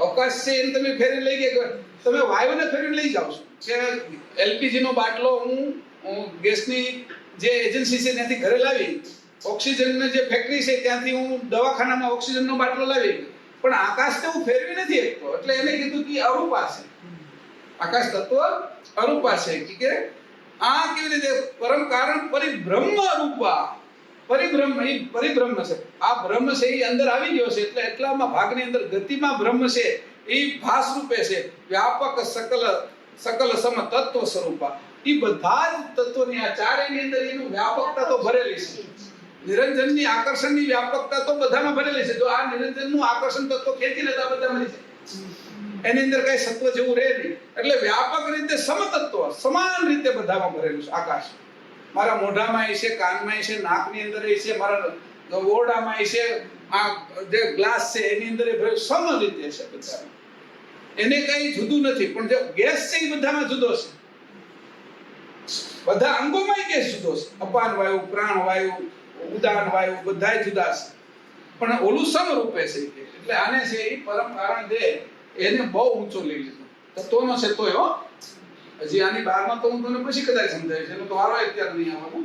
અવકાશ છે એને તમે ફેરી લઈ ગયા, તમે વાયુને ફેરી લઈ જાઓ છો. કે એલપીજી નો બાટલો હું ગેસની જે એજન્સી છે ત્યાંથી ઘરે લાવી, ઓક્સિજનની જે ફેક્ટરી છે ત્યાંથી હું દવાખાનામાં ઓક્સિજનનો બાટલો લાવી, પણ આકાશને હું ફેરવી નથી શકતો. એટલે એને કીધું કે અરૂપા છે, આકાશ તત્વ અરૂપા છે. કે આ કેવી રીતે પરમ કારણ પરિબ્રહ્મ અરૂપા, પરિબ્રહ્મ એ પરિબ્રહ્મ છે. આ બ્રહ્મ છે એ અંદર આવી ગયો છે, એટલે એટલામાં ભાગની અંદર ગતિમાં બ્રહ્મ છે એ ભાસ રૂપે છે. વ્યાપક સકલ સમ તત્વ સ્વરૂપા, એ બધા જ તત્વોની આ ચારેયની અંદર એનું વ્યાપકતા તો ભરેલી છે. નિરંજનની આકર્ષણની વ્યાપકતા તો બધામાં ભરેલી છે. જો આ નિરંજનનું આકર્ષણ તત્વ ખેંચી લેતા બધા મળી જાય, એની અંદર કઈ સત્વ જેવું રહે નહીં. એટલે વ્યાપક રીતે સમતત્વ સમાન રીતે બધામાં ભરેલું છે આકાશ. મારા મોઢામાં છે, કાનમાં છે, નાકની અંદર છે, મારા ઓરડામાં છે, આ જે ગ્લાસ છે એની અંદર સમ રીતે છે બધા. એને કઈ જુદું નથી. પણ જે ગેસ છે એ બધામાં જુદો છે, બધા અંગોમાં ગેસ જુદો છે. અપાન વાયુ, પ્રાણ વાયુ, ઉદાન વાયુ બધા જુદા છે, પણ ઓલું સમ રૂપે છે. એટલે આને છે એ પરમ કારણ દે એને બહુ ઊંચો લઈ લીધો. તત્વનો છે તોય હો, હજી આની બહારમાં તો હું તમને પછી કદાચ સમજાવીશ, એનો તો વારો અત્યારે નહીં આવવાનો.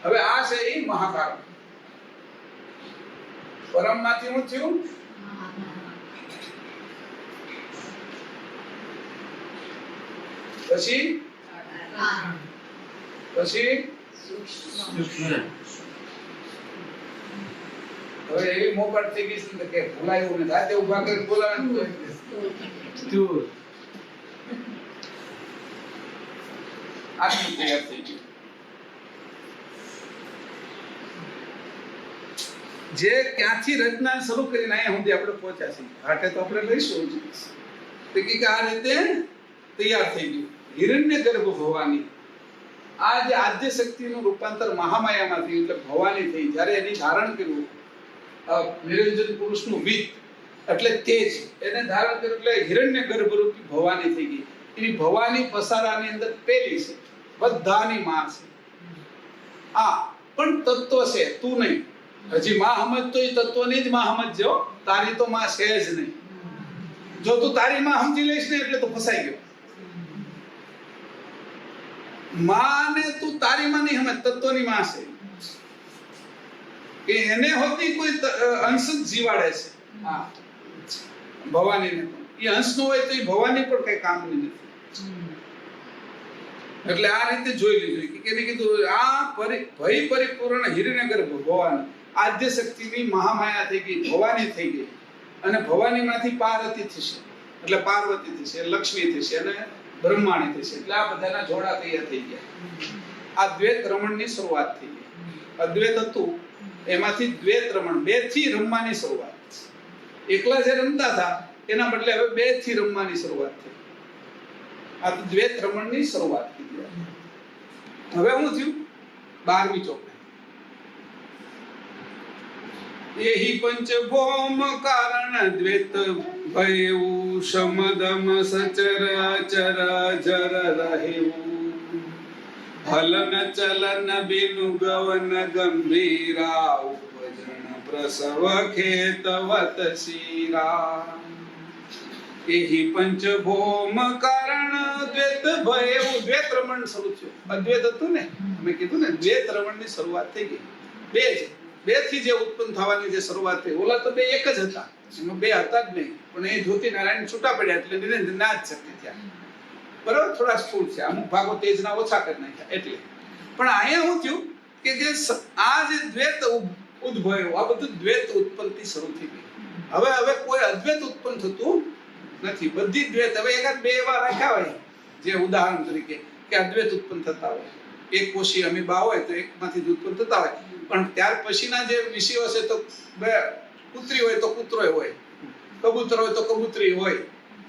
હવે આ છે એ મહાકારણ. પરમ માંથી શું થયું? પછી હવે એવી મોકટ થઈ ગઈ છે કે ભૂલાયું ને રાતે ઉભા કરી બોલાવે આટલું તૈયાર થઈ ગયું. જે ક્યાંથી રચના શરૂ કરીને અહીંયા સુધી આપણે પહોંચ્યા છીએ, ઘાટે તો આપણે લઈશું કે આ રીતે તૈયાર થઈ ગયું. હિરણ્ય ગર્ભ ભવાની, આ જે આદ્ય શક્તિનું રૂપાંતર મહામાયામાં થયું, એટલે ભવાની થઈ. જ્યારે એની ધારણ કર્યું નિરંજન પુરુષનું વિત એટલે તેજ, એને ધારણ કર્યું એટલે હિરણ્ય ગર્ભ રૂપી ભવાની થઈ ગઈ. એની ભવાની પસારાની અંદર પેલી છે, બધાની માં છે. આ પણ તત્વ છે, તું નહીં. હજી માં સમજ તો એ તત્વની જ માં સમજજો, તારી તો માં છે જ નહીં. જો તું તારી માં સમજી લઈશ ને એટલે તો ફસાઈ ગયો. માં ને તું તારી માં નહીં સમજ, તત્વની માં છે. કે એને હોતી કોઈ અંશ જ જીવાડે છે. હા, ભવાનીને પણ એ અંશ નો હોય તો એ ભવાની પણ કઈ કામની નથી. એટલે આ રીતે જોઈ લીધું કે કેને કીધું આ ભય પરિપૂર્ણ હિરણ્યગર્ભ ભવાની આદ્ય શક્તિની મહામાયા થઈ ગઈ, ભવાની થઈ ગઈ. અને ભવાની માંથી પાર્વતી થશે, એટલે પાર્વતી થશે, લક્ષ્મી થશે અને બ્રહ્માણી થશે. એટલે આ બધાના જોડા તૈયાર થઈ ગયા. આ દ્વૈત રમણની શરૂઆત થઈ ગઈ. અદ્વૈત હતું એમાંથી દ્વૈત રમણ, બે થી રમવાની શરૂઆત. એકલા જે રમતા હતા એના બદલે હવે બે થી રમવાની શરૂઆત થઈ. આ દ્વૈત રમણની શરૂઆત થઈ. હવે શું થયું? 12મી ચોપડી એહી પંચભૌમ કારણ દ્વૈત ભયવું સમદમ સચર અચર જર રહેવું હલન ચલન બિનુ ગવન ગંભીરા ઉપજન પ્રસવ ખેતવત શીરા. એહી પંચભૌમ કારણ દ્વૈત ભય, દ્વૈત રમણ શરૂ થયું. અદ્વૈત હતું ને, અમે કીધું ને દ્વૈત રમણની શરૂઆત થઈ ગઈ. બે થી જે ઉત્પન્ન થવાની જે શરૂઆત થઈ, ઓલા તો બે એક જ હતા, એમાં બે હતા જ નહીં. પણ એ જ્યોતિ નારાયણ છૂટા પડ્યા એટલે નિરંજન ના જ શક્તિ થયા. બરાબર, થોડા સ્થૂળ છે, અમુક ભાગો તેજના ઓછા કરી નાખ્યા એટલે. પણ અહીંયા શું થયું કે જે આ જે દ્વૈત ઉદ્ભવ્યો, આ બધું દ્વૈત ઉત્પત્તિ શરૂ થઈ ગઈ. હવે કોઈ અદ્વૈત ઉત્પન્ન થતું નથી, બધી જ દ્વૈત. હવે એકાદ બે એવા રાખ્યા હોય જે ઉદાહરણ તરીકે કે અદ્વૈત ઉત્પન્ન થતા હોય, એક કોષી અમીબા હોય તો એકમાંથી જ ઉત્પન્ન થતા હોય, પણ ત્યાર પછીના જે વિષયો છે તો બે કૂતરી હોય તો કૂતરો હોય, કબૂતર હોય તો કબૂતરી હોય,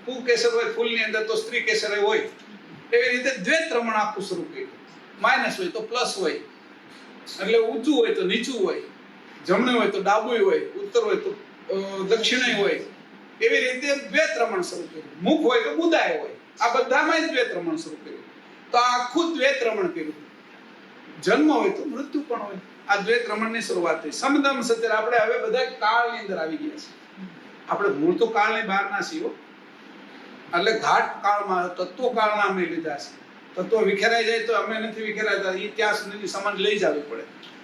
ફૂલ કેસર હોય ફૂલની અંદર તો સ્ત્રી કેસર હોય. એવી રીતે દ્વૈત રમણ આખું શરૂ કર્યું. માઇનસ હોય તો પ્લસ હોય, એટલે ઊંચું હોય તો નીચું હોય, જમણું હોય તો ડાબું હોય, ઉત્તર હોય તો દક્ષિણ હોય. એવી રીતે દ્વૈત રમણ શરૂ કર્યું. મુખ હોય તો બુદાય હોય. આ બધામાં જ દ્વૈત રમણ શરૂ કર્યું. તો આ આખું દ્વૈત રમણ કર્યું. જન્મ હોય તો મૃત્યુ પણ હોય. આ દ્વૈત રમણની શરૂઆત થઈ. સમદમ સત્ય. આપણે હવે બધા કાળની અંદર આવી ગયા છે. આપણે મૂળ તો કાળની બહાર ના છીએ, એટલે ઘાટ કાળમાં તત્વો કાળના અમે લીધા છે. તત્વો વિખેરાઈ જાય તો અમે નથી વિખેરાતા, એ ત્યાં સુધીની સમજ લઈ જવી પડે.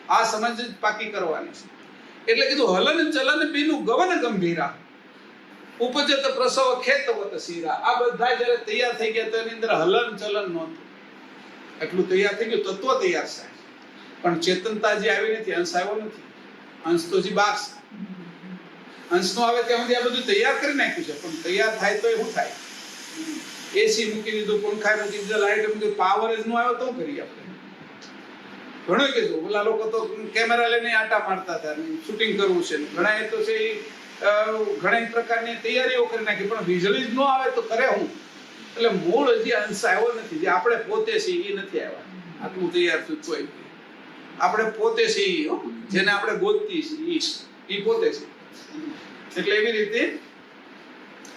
આ સમજ જ પાકી કરવાની છે. એટલે કીધું હલન ચલન બીનું ગવન ગંભીરા, ઉપજત પ્રસવ ખેતવત શીરા. આ બધા જ્યારે તૈયાર થઈ ગયા તો એની અંદર હલન ચલન નહોતું. એટલું તૈયાર થઈ ગયું, તત્વ તૈયાર છે, પણ ચેતનતા જે આવી નથી, અંશ આવ્યો નથી. અંશ તો હજી બાર છે. અંશનો આવે ત્યાં સુધી આ બધું તૈયાર કરી નાખ્યું છે, પણ તૈયાર થાય તો શું થાય? એસી મૂકી દીધું, પંખા મૂકી દીધું, લાઈટ મૂકી દીધું, પાવર જ ન આવ્યો તો કરીએ આપણે. ઘણું કીધું. ઓલા લોકો તો કેમેરા લઈને આટા મારતા હતા, શૂટિંગ કરવું છે. ઘણા એ તો છે ઘણી પ્રકારની તૈયારીઓ કરી નાખી, પણ વીજળી જ ન આવે તો કરે હું? એટલે મૂળ હજી અંશ આવ્યો નથી. જે આપણે પોતે છીએ એ નથી આવ્યા. આટલું તૈયાર થયું કોઈ આપણે પોતે છીએ, જેને આપણે ગોતતી છીએ એ પોતે છે. એટલે એવી રીતે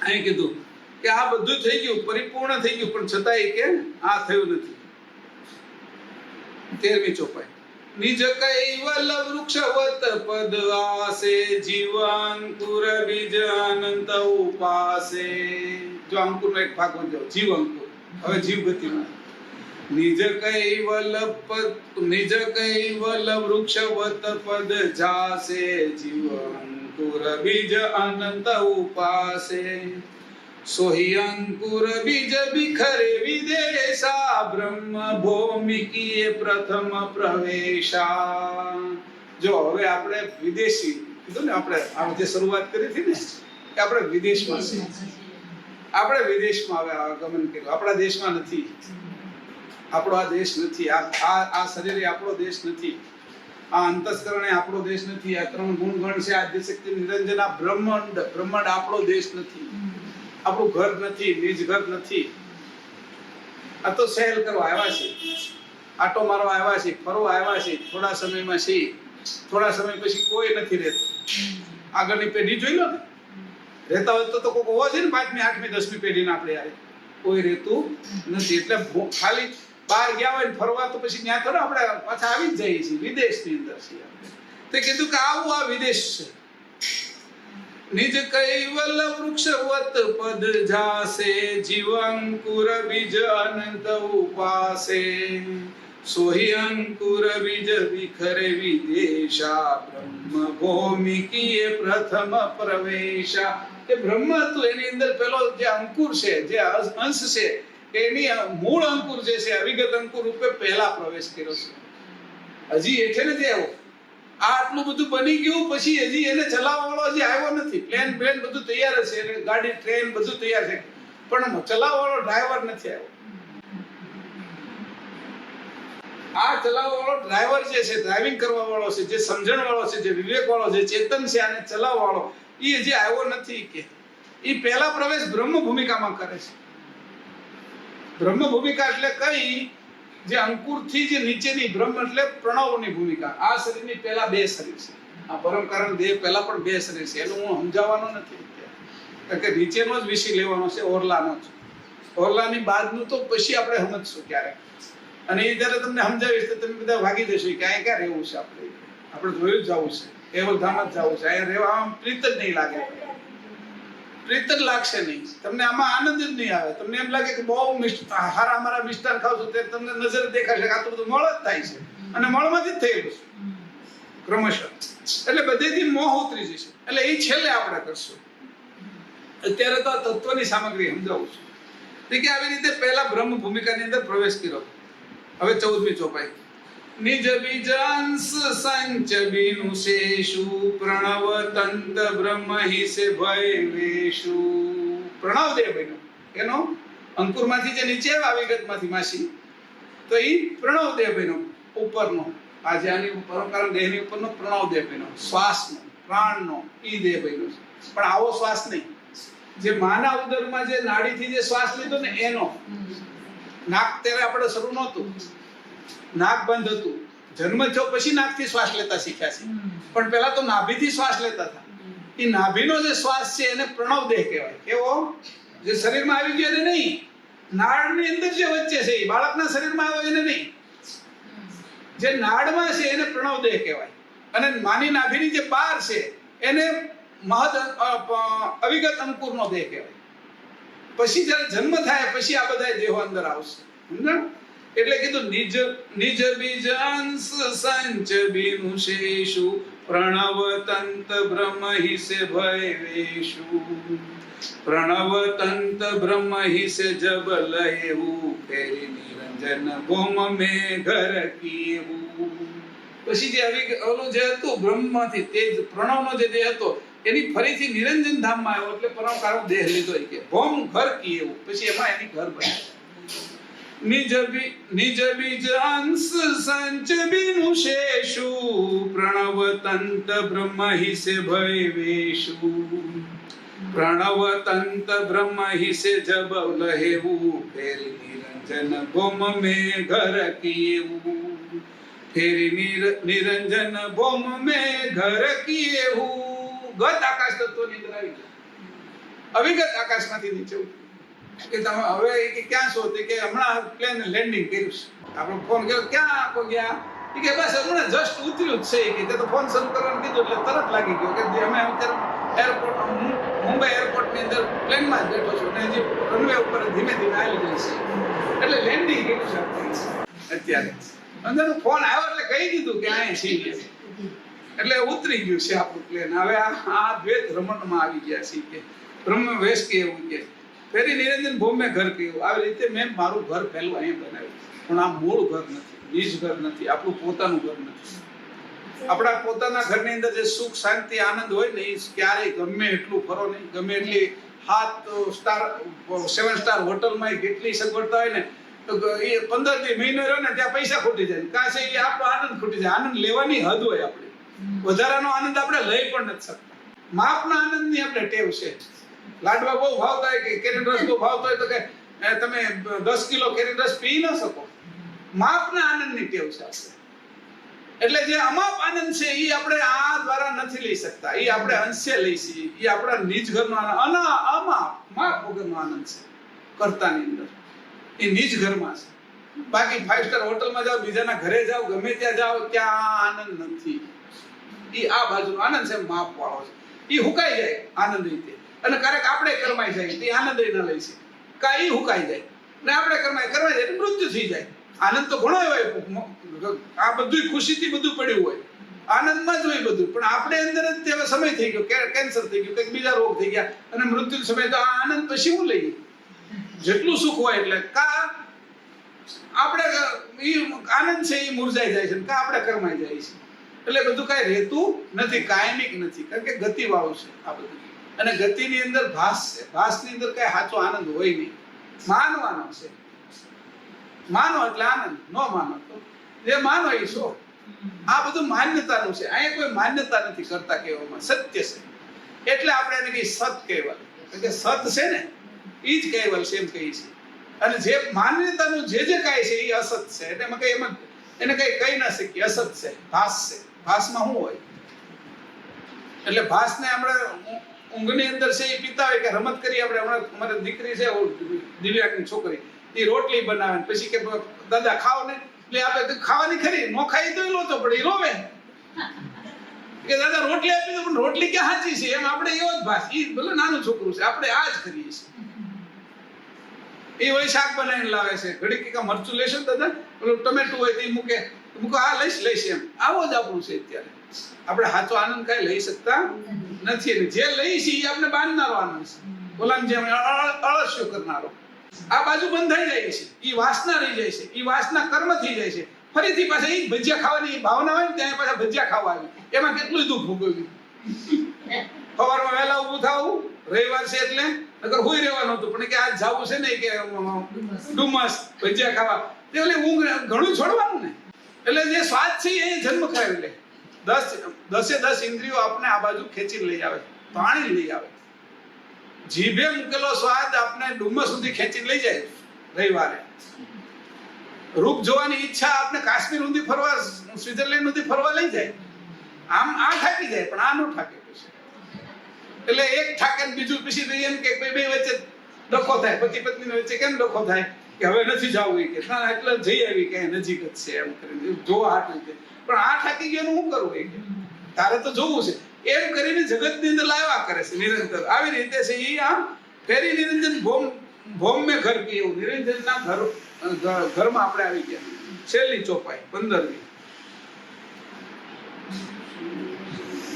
અહીં કીધું કે આ બધું થઈ ગયું, પરિપૂર્ણ થઈ ગયું, પણ છતાંય કે આ થયું નથી. 13મી ચોપાઈ. નિજ કૈવલ વૃક્ષવત પદ આસે, જીવાંકુર બીજ અનંત ઉપાસે. જો અંકુરનો એક ભાગ સમજો, જીવ અંકુર. હવે જીવ ગતિમાં નિજ કૈવલ વૃક્ષવત પદ જાસે, જીવાંકુર બીજ અનંત ઉપાસે. સોહી અંકુર બીજ બિખરે વિદેશા, બ્રહ્મ ભૌમિકીએ પ્રથમ પ્રવેશા. જો હવે આપણે વિદેશી કીધું ને, આપણે આ જે શરૂઆત કરી હતી ને કે આપણે વિદેશમાં છીએ. આપણે વિદેશમાં હવે આગમન કર્યું. આપણા દેશમાં નથી. આપણો આ દેશ નથી. આ શરીર આપણો દેશ નથી. આ અંતસ્કરણ એ આપણો દેશ નથી. આ 3 ગુણ ગણ છે, આદ્ય શક્તિ નિરંજન, આ બ્રહ્માંડ આપણો દેશ નથી. આપણું ઘર નથી, નિજ ઘર નથી. આ તો સહેલ કરવા આવ્યા છે, આટો મારવા આવ્યા છે, ફરવા આવ્યા છે. થોડા સમયમાં છે, થોડા સમય પછી કોઈ નથી રહેતું. આગળની પેઢી જોઈ લો ને, રહેતા હોય તો કોઈ હોવા છે ને 5મી 8મી 10મી પેઢીને આપણે યાર કોઈ રહેતું નથી. એટલે ખાલી બહાર ગયા હોય ફરવા તો પછી ત્યાં થોડા આપણે પાછા આવી જ જઈએ છીએ. વિદેશની અંદર છીએ તે કીધું કે આવું આ વિદેશ છે. નિજ કૈવલ વૃક્ષવત પદ જાસે, જીવાંકુર બીજ અનંત ઉપાસે. સોહી અંકુર બીજ વિખરે વિદેશા, બ્રહ્મ ભૌમિકીએ પ્રથમ પ્રવેશા. એ બ્રહ્મ હતું, એની અંદર પેલો જે અંકુર છે, જે અંશ છે, એની મૂળ અંકુર જે છે, અવિગત અંકુર રૂપે પહેલા પ્રવેશ કર્યો છે. હજી એઠે નથી આવ્યો. આ આટલું બધું બની ગયું પછી હજી એને ચલાવવા વાળો હજી આવ્યો નથી. પ્લેન બધું તૈયાર છે, ગાડી ટ્રેન બધું તૈયાર છે, પણ ચલાવવા વાળો ડ્રાઈવર નથી આવ્યો. આ ચલાવવા વાળો ડ્રાઈવર જે છે, ડ્રાઇવિંગ કરવા વાળો છે, જે સમજણ વાળો છે, જે વિવેક વાળો છે, ચેતન છે, આને ચલાવવા વાળો એ હજી આવ્યો નથી. કે એ પહેલા પ્રવેશ બ્રહ્મ ભૂમિકામાં કરે છે. બ્રહ્મ ભૂમિકા એટલે કઈ? જે અંકુર થી જે નીચેની બ્રહ્મ એટલે પ્રણવની ભૂમિકા. આ શરીરની પહેલા 2 શરીર છે. આ પરમ કારણ દેહ પહેલા પણ 2 શરીર છે. એનું હું સમજાવવાનો નથી કે નીચેનો જ વિષય લેવાનો છે, ઓરલાનો જ. ઓરલાની બાદનું તો પછી આપણે સમજશું ક્યારેક. અને એ જ્યારે તમને સમજાવીશ તો તમે બધા ભાગી જશો કે અહીંયા ક્યાં રહેવું છે. આપણે જોયું જ જવું છે, કેવલધામ જ જવું છે. અહીંયા રહેવામાં પ્રીત જ નહીં લાગે, પ્રીત જ લાગશે નહીં. તમને આમાં આનંદ જ નહીં આવે. તમને એમ લાગે કે બહુ હારા અમારા મિષ્ટાન ખાવ છો તે તમને નજર દેખાશે કે આ તો બધું મળ જ થાય છે, અને મળમાંથી જ થયેલું છે ક્રમશઃ. એટલે બધેથી મોહ ઉતરી જશે. એટલે એ છેલ્લે આપણે કરશું. અત્યારે તો આ તત્વની સામગ્રી સમજાવું છું કે આવી રીતે પહેલા બ્રહ્મ ભૂમિકાની અંદર પ્રવેશ કર્યો. હવે 14મી ચોપાઈ. નિજ બીજાંશ સંચ બિનુ શેષુ, પ્રણવ તંત બ્રહ્મ હિ સે ભય વેશુ. પ્રણવદેહ બન્યો. એનો અંકુરમાંથી જે નીચે વિગતમાંથી માસી તો એ પ્રણવદેહ બન્યો ઉપરનો. આજે આની પરોપકાર દેહની ઉપરનો પ્રણવદેહ બન્યો. શ્વાસનો પ્રાણનો ઈ દેહ બન્યો છે. પણ આવો શ્વાસ નહીં. જે માના ઉદરમાં જે નાડીથી જે શ્વાસ લીધો ને એનો. નાક ત્યારે આપણે શરૂ નહોતું, નાક બંધ હતું. જન્મ થયો પછી નાકથી શ્વાસ લેતા શીખ્યા છે, પણ પહેલા તો નાભીથી શ્વાસ લેતા હતા. એ નાભીનો જે શ્વાસ છે એને પ્રણવદેહ કહેવાય. કેવો? જે શરીરમાં આવી ગયો એને નહીં, નાળની અંદર જે વચ્ચે છે એ બાળકના શરીરમાં આવ્યો એને નહીં, જે નાળમાં છે એને પ્રણવદેહ કહેવાય. અને માની નાભીની જે બહાર છે એને મહદ અવિગત અંકુરનો દેહ કહેવાય. પછી જ્યારે જન્મ થાય પછી આ બધા દેહો અંદર આવશે. સમજાણ? એટલે કીધું નિજ નિજ બીજ અંશ સંચ બિનુ શેષુ પ્રણવ તંત બ્રહ્મ હિસે ભયવેશુ પ્રણવ તંત બ્રહ્મ હિસે જબ લયેવું ફેરી નિરંજન ભોમ મે ઘર કીવું. પછી જે ઓલું જે હતું બ્રહ્મથી તેજ પ્રણવનો જે દેહ હતો એની ફરીથી નિરંજન ધામમાં આવ્યો એટલે પરોપકારનો દેહ લીધો કે ભોમ ઘર કીવું. પછી એમાં એની ઘર બન્યું. નિજ બીજ અંશ સંચ બિનુ શેષુ પ્રણવ તંત બ્રહ્મ હિસે ભયવેશુ પ્રણવ તંત બ્રહ્મ હિસે જબ લહેવું ફેરી નિરંજન ભોમ મે ઘર કીવું ફેરી નિરંજન ભોમ મે ઘર કીવું. ગત આકાશ તત્વની અંદર આવી ગયા. અવિગત આકાશમાંથી નીચે ઉતર્યું કે તમે હવે કે ક્યાં છો? તે કે હમણાં પ્લેન લેન્ડિંગ કર્યું છે. આપણો ફોન કર્યો ક્યાં આપો ગયા? એ કે બસ હમણાં જસ્ટ ઉતર્યું જ છે. કે તે તો ફોન શરૂ કરવાનું કીધું એટલે તરત લાગી ગયો કે અમે અત્યારે એરપોર્ટ મુંબઈ એરપોર્ટની અંદર પ્લેનમાં જ બેઠો છું અને હજી રનવે ઉપર ધીમે ધીમે આવી ગઈ છે એટલે લેન્ડિંગ કર્યું છે અત્યારે. અંદર ફોન આવ્યો એટલે કહી દીધું કે અહીં છીએ એટલે ઉતરી ગયું છે આપણું પ્લેન. હવે આ દ્વૈત રમણમાં આવી ગયા છે કે બ્રહ્મ વેશ કે એવું કે ફેરી નિરંજન ભૂમે ઘર કહ્યું. આવી રીતે મેં મારું ઘર પહેલું અહીંયા બનાવ્યું, પણ આ મૂળ ઘર નથી, નિજ ઘર નથી, આપણું પોતાનું ઘર નથી. આપણા પોતાના ઘરની અંદર જે સુખ શાંતિ આનંદ હોય ને એ ક્યારેય ગમે એટલું ફરો નહીં, ગમે એટલી 7 સ્ટાર હોટલમાં કેટલી સગવડતા હોય ને તો એ 15 દી મહિનો રહ્યો ને ત્યાં પૈસા ખૂટી જાય, કાં છે એ આપણો આનંદ ખૂટી જાય. આનંદ લેવાની હદ હોય આપણે, વધારાનો આનંદ આપણે લઈ પણ નથી શકતા. માપના આનંદની આપણે ટેવ છે. લાડવા બહુ ભાવતા હોય કે કેરી રસ બહુ ભાવતો હોય તો કે તમે 10 કિલો કેરી રસ પી ન શકો. માપના આનંદની ટેવ છે આપણે. એટલે જે અમાપ આનંદ છે એ આપણે આ દ્વારા નથી લઈ શકતા, એ આપણે અંશે લઈ છીએ. એ આપણા નિજ ઘરનો આનંદ, અમાપ માપ વગરનો આનંદ છે કર્તાની અંદર. એ નિજ ઘરમાં છે. બાકી 5 સ્ટાર હોટલમાં જાઓ, બીજાના ઘરે જાઓ, ગમે ત્યાં જાઓ, ત્યાં આનંદ નથી. એ આ બાજુનો આનંદ છે, માપ વાળો છે. એ હુકાઈ જાય આનંદ રીતે, અને ક્યારેક આપણે કરમાઈ જાય તે આનંદ ન લઈ છે. કા એ હુકાઈ જાય ને આપણે કરમાઈ જાય એટલે મૃત્યુ થઈ જાય. આનંદ તો ઘણો હોય, આ બધું ખુશીથી બધું પડ્યું હોય, આનંદમાં જ હોય બધું, પણ આપણે અંદર જ તે સમય થઈ ગયો, કેન્સર થઈ ગયું, કંઈક બીજા રોગ થઈ ગયા અને મૃત્યુ સમય તો આ આનંદ પછી હું લઈએ? જેટલું સુખ હોય એટલે કા આપણે આનંદ છે એ મુરઝાઈ જાય છે, કા આપણે કરમાઈ જાય છે. એટલે બધું કાંઈ રહેતું નથી, કાયમિક નથી, કારણ કે ગતિ વાળું છે આ બધું. અને ગતિની અંદર ભાસ છે, ભાસની અંદર કાંઈ સાચો આનંદ હોય નહીં, માનવાનો છે. માનો એટલે આનંદ, ન માનો તો જે માનો એ શો. આ બધું માન્યતાનું છે. અહીંયા કોઈ માન્યતા નથી કરતા કહેવામાં, સત્ય છે. એટલે આપણે એને કઈ સત કહેવાય, કે સત છે ને એ જ કહેવાય છે એમ કહીએ છીએ. અને જે માન્યતાનું જે કાંઈ છે એ અસત છે. એટલે એમાં કઈ એમાં એને કઈ કહી ના શકીએ, અસત છે, ભાસ છે. ભાસમાં શું હોય? એટલે ભાસને આપણે ઊંઘની અંદર છે એ પીતા હોય કે રમત કરી. આપણે હમણાં અમારી દીકરી છે દિવ્યાંગની છોકરી, એ રોટલી બનાવે પછી કે દાદા ખાઓ ને, એટલે આપણે ખાવાની ખરી, નો ખાઈ તો લોચો પડે, એ રોવે કે દાદા રોટલી આપી દો, પણ રોટલી ક્યાં સાચી છે? એમ આપણે એવો જ ભાસ. એ ભલે નાનું છોકરું છે, આપણે આ જ કરીએ છીએ. એ વળી શાક બનાવીને લાવે છે, ઘડી કે મરચું લેશો દાદા, પેલું ટમેટું હોય તો એ મૂકે આ લઈશ એમ. આવો જ આપણું છે અત્યારે. આપણે સાચો આનંદ કઈ લઈ શકતા નથી. જે લઈ છે એ આપણે બાંધનારો આનંદ છે, ઓલામ જેમ અળસ્યો કરનારો. આ બાજુ બંધાઈ જાય છે, એ વાસના રહી જાય છે, એ વાસના કર્મ થઈ જાય છે. ફરીથી પાછા એ ભજીયા ખાવાની ભાવના હોય ને ત્યાં પાછા ભજીયા ખાવા આવી. એમાં કેટલું દુઃખ ભોગવ્યું. સવારમાં વહેલા ઊભું થવું, રવિવાર છે એટલે નકર હુઈ રહેવાનું હતું પણ કે આજ જાવું છે ને કે ડુમસ ભજીયા ખાવા તે ઓલી ઊંઘ ઘણું છોડવાનું ને એટલે જે સ્વાદ છે એ જન્મ કરાવી લે 10 ઇન્દ્રિયો આપણે આ બાજુ ખેંચી લઈ આવે પાણી લઈ આવે જીભે મૂકેલો સ્વાદ આપણે ડુમસ સુધી ખેંચી લઈ જાય રવિવારે રૂપ જોવાની ઈચ્છા આપણે કાશ્મીર સુધી ફરવા સ્વિટરલેન્ડ સુધી ફરવા લઈ જાય આમ આ થાકી જાય પણ આ નો થાકે પછી એટલે એક થાકે ને બીજું પછી એમ કે બે વચ્ચે ડખો થાય પતિ પત્ની વચ્ચે કેમ ડખો થાય કે હવે નથી જવું કે ના એટલે જઈ આવી કે નજીક જ છે એમ કરીને જો આ રીતે પણ આ થાકી ગયો શું કરવું એ તારે તો જોવું છે એમ કરીને જગતની અંદર લાવ્યા કરે છે નિરંતર આવી રીતે છે એ આમ ફેરી નિરંજન ભોમ મેં ઘર કી એવું નિરંજન ના ઘરમાં આપણે આવી ગયા છેલ્લી ચોપાઈ 15મી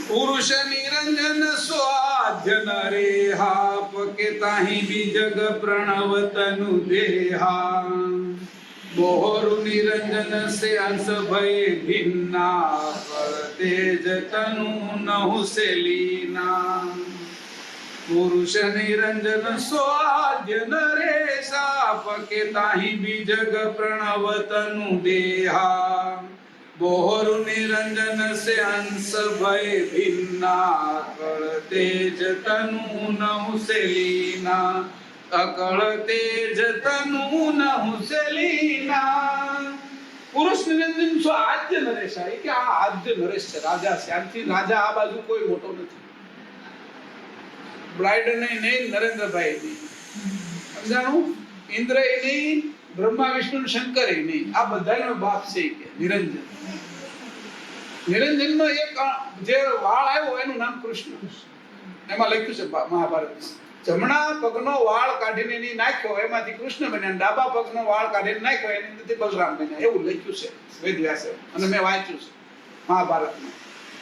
પુરુષ નિરંજન સ્વાધ્ય નરે હાપ કે તાહી બીજગ પ્રણવ તનુ દેહા બોહરુ નિરંજન સે અંશ ભય ભિન્ના તેજ તનુ નહુ સે લીના પુરુષ નિરંજન સ્વાધ્ય નરે સાપ કે તાહી બીજગ પ્રણવ તનુ દેહા બોહરુ નિરંજન સે અંશ ભય ભિન્ના કળ તેજ તનુ નહુ સે લીના અકળ તેજ તનુ નહુ સે લીના પુરુષ નિરંજન સો આદ્ય નરેશ આ કે આ આદ્ય નરેશ છે રાજા છે આથી રાજા આ બાજુ કોઈ મોટો નથી બ્રાઇડ નહીં નરેન્દ્રભાઈ નહીં સમજાણું ઇન્દ્ર નહીં બ્રહ્મા વિષ્ણુ શંકર નહીં આ બધાનો બાપ છે કે નિરંજન નો એક જે વાળ આવ્યો એનું નામ કૃષ્ણ એમાં લખ્યું છે મહાભારત જમણા પગનો વાળ કાઢીને એની નાખ્યો એમાંથી કૃષ્ણ બન્યા ડાબા પગનો વાળ કાઢીને નાખ્યો એની અંદરથી બલરામ બન્યા એવું લખ્યું છે વેદવ્યાસે અને મેં વાંચ્યું છે મહાભારતમાં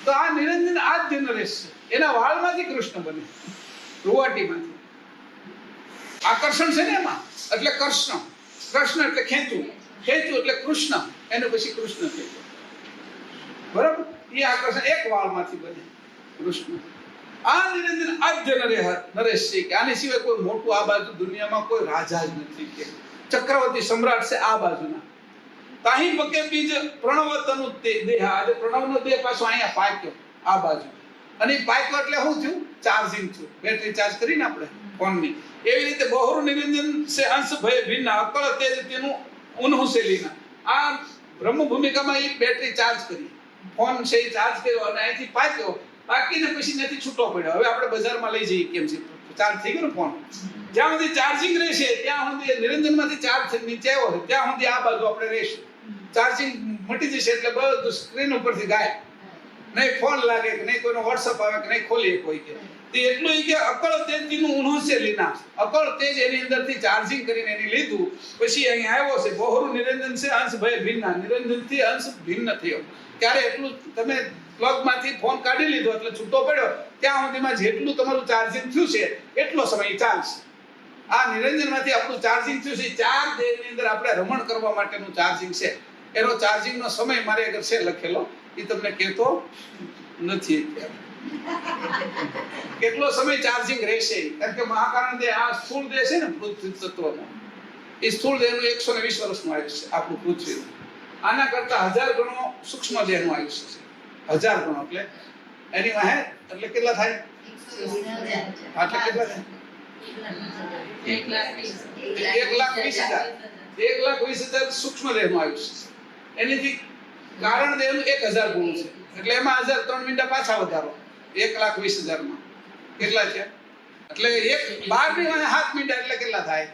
તો આ નિરંજન આદ્ય નરેશ છે એના વાળમાંથી કૃષ્ણ બને રૂવાટીમાંથી આકર્ષણ છે ને એમાં એટલે કૃષ્ણ એટલે ખેંચવું એટલે કૃષ્ણ એને પછી કૃષ્ણ થયું બરાબર એ આકર્ષણ એક વાળમાંથી બને કૃષ્ણ આ નિરંજન આદ્ય નરેશ છે કે આની સિવાય કોઈ મોટું આ બાજુ દુનિયામાં કોઈ રાજા જ નથી કે ચક્રવર્તી સમ્રાટ છે આ બાજુના તાહી પકે બીજ પ્રણવતનો દેહ આજે પ્રણવનો દેહ પાછો અહીંયા પાક્યો આ બાજુ અને પાક્યો એટલે શું થયું ચાર્જિંગ થયું બેટરી ચાર્જ કરીને આપણે ફોનની એવી રીતે બહોરુ નિરંજન સે અંશ ભય ભિન્ન અકળ તેજ તેનું ઉન્હુ સે લીના આ બ્રહ્મ ભૂમિકામાં એ બેટરી ચાર્જ કરી ફોન છે એ ચાર્જ કર્યો અને અહીંથી પાક્યો બાકીને પછી નથી છૂટો પડ્યો હવે આપણે બજારમાં લઈ જઈએ કેમ છે ચાર્જ થઈ ગયો ને ફોન જ્યાં સુધી ચાર્જિંગ રહેશે ત્યાં સુધી નિરંજનમાંથી ચાર્જ નીચે આવ્યો છે ત્યાં સુધી આ બાજુ આપણે રહેશું ચાર્જિંગ મટી જશે એટલે બધું સ્ક્રીન ઉપરથી ગાયબ નહીં ફોન લાગે કે નહીં કોઈનો વોટ્સઅપ આવે કે નહીં ખોલીએ કોઈ કે તે એટલું કે અકળ તેજનું ઉન્હુ સે લીના અકળ તેજ એની અંદરથી ચાર્જિંગ કરીને એની લીધું પછી અહીં આવ્યો છે બહોરુ નિરંજન સે અંશ ભય ભિન્ન નિરંજનથી અંશ ભિન્ન થયો ત્યારે એટલું તમે પ્લગમાંથી ફોન કાઢી લીધો એટલે છૂટો પડ્યો ત્યાં સુધીમાં જેટલું તમારું ચાર્જિંગ થયું છે એટલો સમય ચાલશે આ નિરંજનમાંથી આપણું ચાર્જિંગ થયું છે ચાર દેહની અંદર આપણે રમણ કરવા માટેનું ચાર્જિંગ છે એનો ચાર્જિંગનો સમય મારે આગળ છે લખેલો એ તમને કહેતો નથી કેટલો સમય ચાર્જિંગ રહેશે કારણ કે મહાકારણ દેહ આ સ્થૂળ દેહ છે ને પૃથ્વી તત્વનો એ સ્થૂળ દેહનું 120 વર્ષનું આયુષ્ય છે આપણું પૃથ્વીનું આના કરતા 1000 ગણો સૂક્ષ્મ દેહનું આયુષ્ય છે 1000 ગણો એટલે એની વાહે એટલે કેટલા થાય એટલે કેટલા થાય 1,20,000 સૂક્ષ્મ દેહનું આયુષ્ય છે એનીથી કારણ દેહનું 1000 ગુણ છે એટલે એમાં 1003 મિનિટ પાછા વધારો 1,20,000 માં કેટલા છે એટલે 12 ની વાહે 7 મિનિટ એટલે કેટલા થાય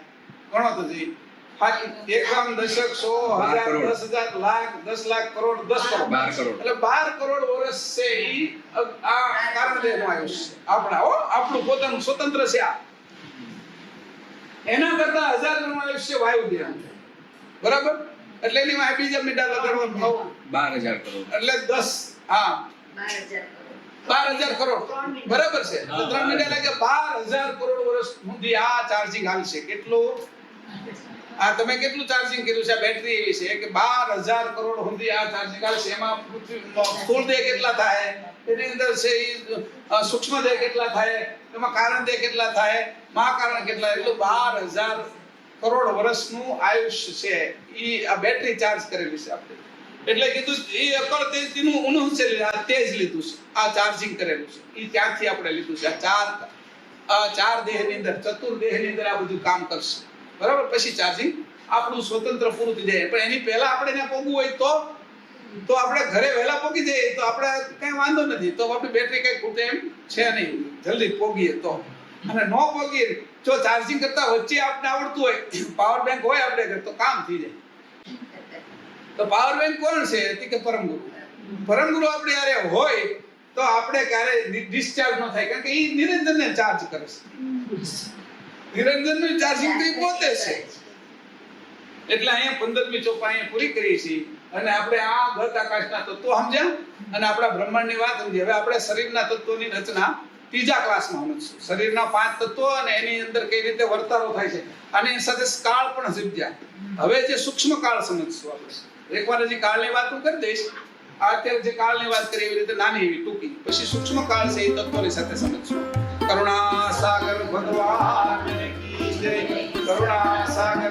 ગણો તો જી એકમ દશક 100 1000 10,000 લાખ 10 લાખ કરોડ 10 કરોડ 12 કરોડ એટલે 12 કરોડ વર્ષ છે ઈ આ કારણ દેહનું આયુષ્ય આપણા આપણું પોતાનું સ્વતંત્ર છે આ એના કરતા 1000 ગણું આયુષ્ય વાયુ દેહ બરાબર એટલે એની માં બીજા મીટર વધારવા 12,000 કરોડ એટલે 10 હા 12,000 કરોડ બરાબર છે તો 3 મિનિટ લાગે 12,000 કરોડ વર્ષ સુધી આ ચાર્જિંગ હાલશે કેટલું આ તમે કેટલું ચાર્જિંગ કર્યું છે? આ બેટરી એવી છે કે 12,000 કરોડ સુધી આ ચાર્જિંગ આવે છે. એમાં સ્થૂળ દેહ કેટલા થાય, એની અંદર છે સૂક્ષ્મ દેહ કેટલા થાય, એમાં કારણ દેહ કેટલા થાય, મહાકારણ કેટલા, એટલું 12,000 કરોડ વર્ષનું આયુષ્ય છે. ઈ આ બેટરી ચાર્જ કરેલી છે આપણે. એટલે કીધું એ અકળ તેજનું ઊનું છે, આ તેજ લીધું છે, આ ચાર્જિંગ કરેલું છે. ઈ ત્યાંથી આપણે લીધું છે. આ ચાર દેહની અંદર, ચતુર્દેહની અંદર આ બધું કામ કરશે. બરાબર? પછી ચાર્જિંગ આપણું સ્વતંત્ર પૂરું થઈ જાય. પણ એની પહેલા આપણે ત્યાં પહોંચવું હોય તો આપણે ઘરે વહેલા પહોંચી જઈએ તો આપણે કઈ વાંધો નથી. તો આપણી બેટરી કઈ ખૂટે એમ છે નહીં, જલ્દી પહોંચીએ તો. અને ન પહોંચીએ જો ચાર્જિંગ કરતા વચ્ચે આપણે આવડતું હોય, પાવર બેંક હોય આપણે ઘરે, તો કામ થઈ જાય. તો પાવર બેંક કોણ છે? કે પરમગુરુ. પરમગુરુ આપણે યારે હોય તો આપણે ક્યારે ડિસ્ચાર્જ ન થાય, કારણ કે એ નિરંજનને ચાર્જ કરે છે. નિરંજનનું ચાર્જિંગ તો પોતે છે. એટલે અહીંયા 15મી ચોપા અહીંયા પૂરી કરી છે. અને આપણે આ ગત આકાશના તત્વો સમજ્યા અને આપણા બ્રહ્માંડની વાત સમજી. હવે આપણે શરીરના તત્વોની રચના ત્રીજા ક્લાસમાં સમજશું. શરીરના 5 તત્વો અને એની અંદર કઈ રીતે વર્તારો થાય છે. અને એની સાથે કાળ પણ સમજ્યા. હવે જે સૂક્ષ્મ કાળ સમજશું આપણે. એકવાર હજી કાળની વાત હું કરી દઈશ. અત્યારે જે કાળની વાત કરી એવી રીતે નાની એવી ટૂંકી. પછી સૂક્ષ્મ કાળ છે એ તત્વોની સાથે સમજશું. કરુણા સાગર ભગવાન કી જય. કરુણા સાગર